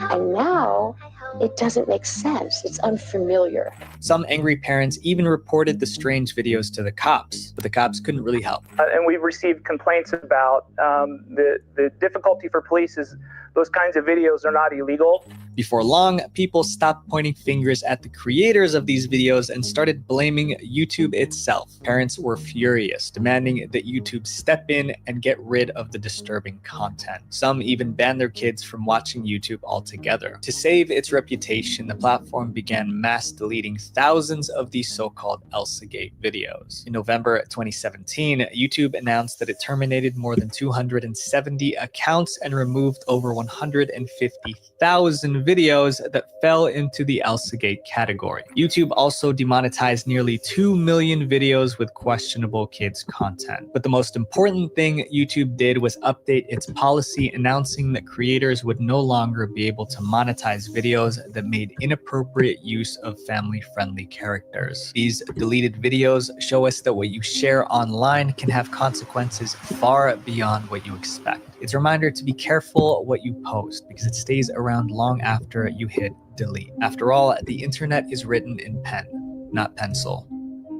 [SPEAKER 18] and now it doesn't make sense. It's unfamiliar.
[SPEAKER 1] Some angry parents even reported the strange videos to the cops, but the cops couldn't really help.
[SPEAKER 9] And we've received complaints about the difficulty for police is those kinds of videos are not illegal.
[SPEAKER 1] Before long, people stopped pointing fingers at the creators of these videos and started blaming YouTube itself. Parents were furious, demanding that YouTube step in and get rid of the disturbing content. Some even banned their kids from watching YouTube altogether. To save its reputation, the platform began mass deleting thousands of these so-called ElsaGate videos. In November 2017, YouTube announced that it terminated more than 270 accounts and removed over 150,000 videos that fell into the ElsaGate category. YouTube also demonetized nearly 2 million videos with questionable kids content. But the most important thing YouTube did was update its policy, announcing that creators would no longer be able to monetize videos that made inappropriate use of family-friendly characters. These deleted videos show us that what you share online can have consequences far beyond what you expect. It's a reminder to be careful what you post because it stays around long after you hit delete. After all, the internet is written in pen, not pencil.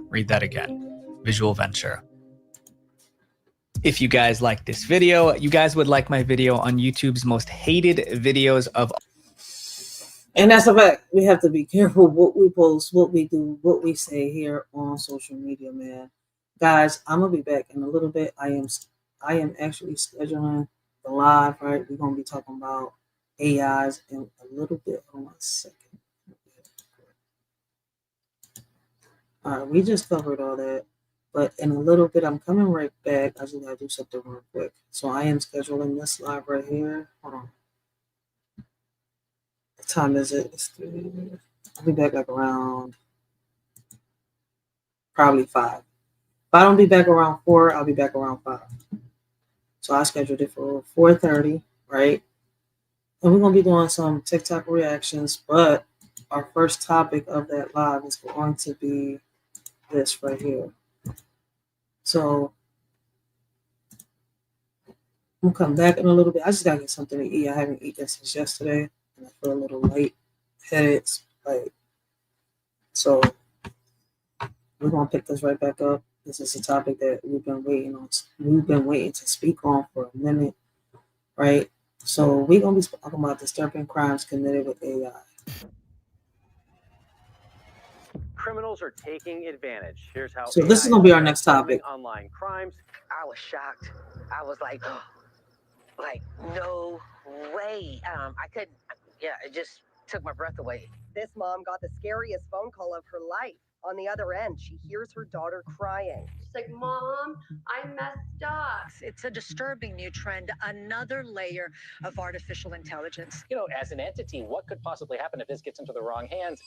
[SPEAKER 1] Read that again. Visual venture. If you guys like this video, you guys would like my video on YouTube's most hated videos of.
[SPEAKER 3] And that's a fact. We have to be careful what we post, what we do, what we say here on social media, man. Guys, I'm gonna be back in a little bit. I am actually scheduling the live, right? We're gonna be talking about AIs in a little bit. Hold on a second. All right, we just covered all that. But in a little bit, I'm coming right back. I just gotta do something real quick. So I am scheduling this live right here. Hold on. What time is it? It's 3. I'll be back like around probably 5. If I don't be back around 4, I'll be back around 5. So I scheduled it for 4:30, right? And we're gonna be doing some TikTok reactions, but our first topic of that live is going to be this right here. So I'm gonna come back in a little bit. I just gotta get something to eat. I haven't eaten since yesterday, and I feel a little light-headed. So we're gonna pick this right back up. This is a topic that we've been waiting on. We've been waiting to speak on for a minute, right? So we're gonna be talking about disturbing crimes committed with AI.
[SPEAKER 11] Criminals are taking advantage. Here's how.
[SPEAKER 3] So this is gonna be our next topic.
[SPEAKER 11] Online crimes.
[SPEAKER 20] I was shocked. I was like, no way. I couldn't. Yeah, it just took my breath away.
[SPEAKER 21] This mom got the scariest phone call of her life. On the other end, she hears her daughter crying.
[SPEAKER 22] She's like, Mom, I messed up.
[SPEAKER 10] It's a disturbing new trend, another layer of artificial intelligence.
[SPEAKER 11] You know, as an entity, what could possibly happen if this gets into the wrong hands?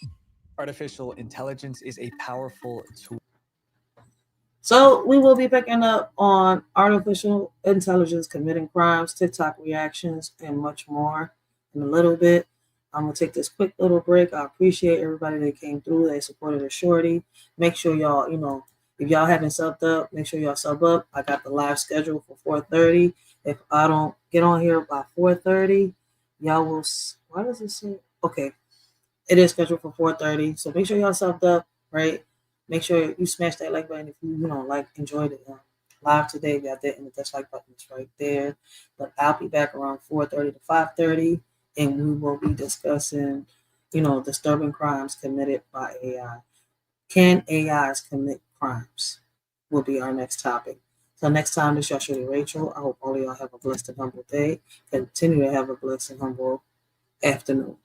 [SPEAKER 1] Artificial intelligence is a powerful tool.
[SPEAKER 3] So we will be picking up on artificial intelligence committing crimes, TikTok reactions, and much more in a little bit. I'm going to take this quick little break. I appreciate everybody that came through. They supported the shorty. Make sure y'all, if y'all haven't subbed up, make sure y'all sub up. I got the live schedule for 4:30. If I don't get on here by 4:30, y'all will, why does it say? Okay, it is scheduled for 4:30. So make sure y'all subbed up, right? Make sure you smash that like button if you, enjoyed it live today. We got that in the touch like button is right there. But I'll be back around 4:30 to 5:30. And we will be discussing, disturbing crimes committed by AI. Can AIs commit crimes? Will be our next topic. So next time, this is your shorty Rachel. I hope all of y'all have a blessed and humble day. Continue to have a blessed and humble afternoon.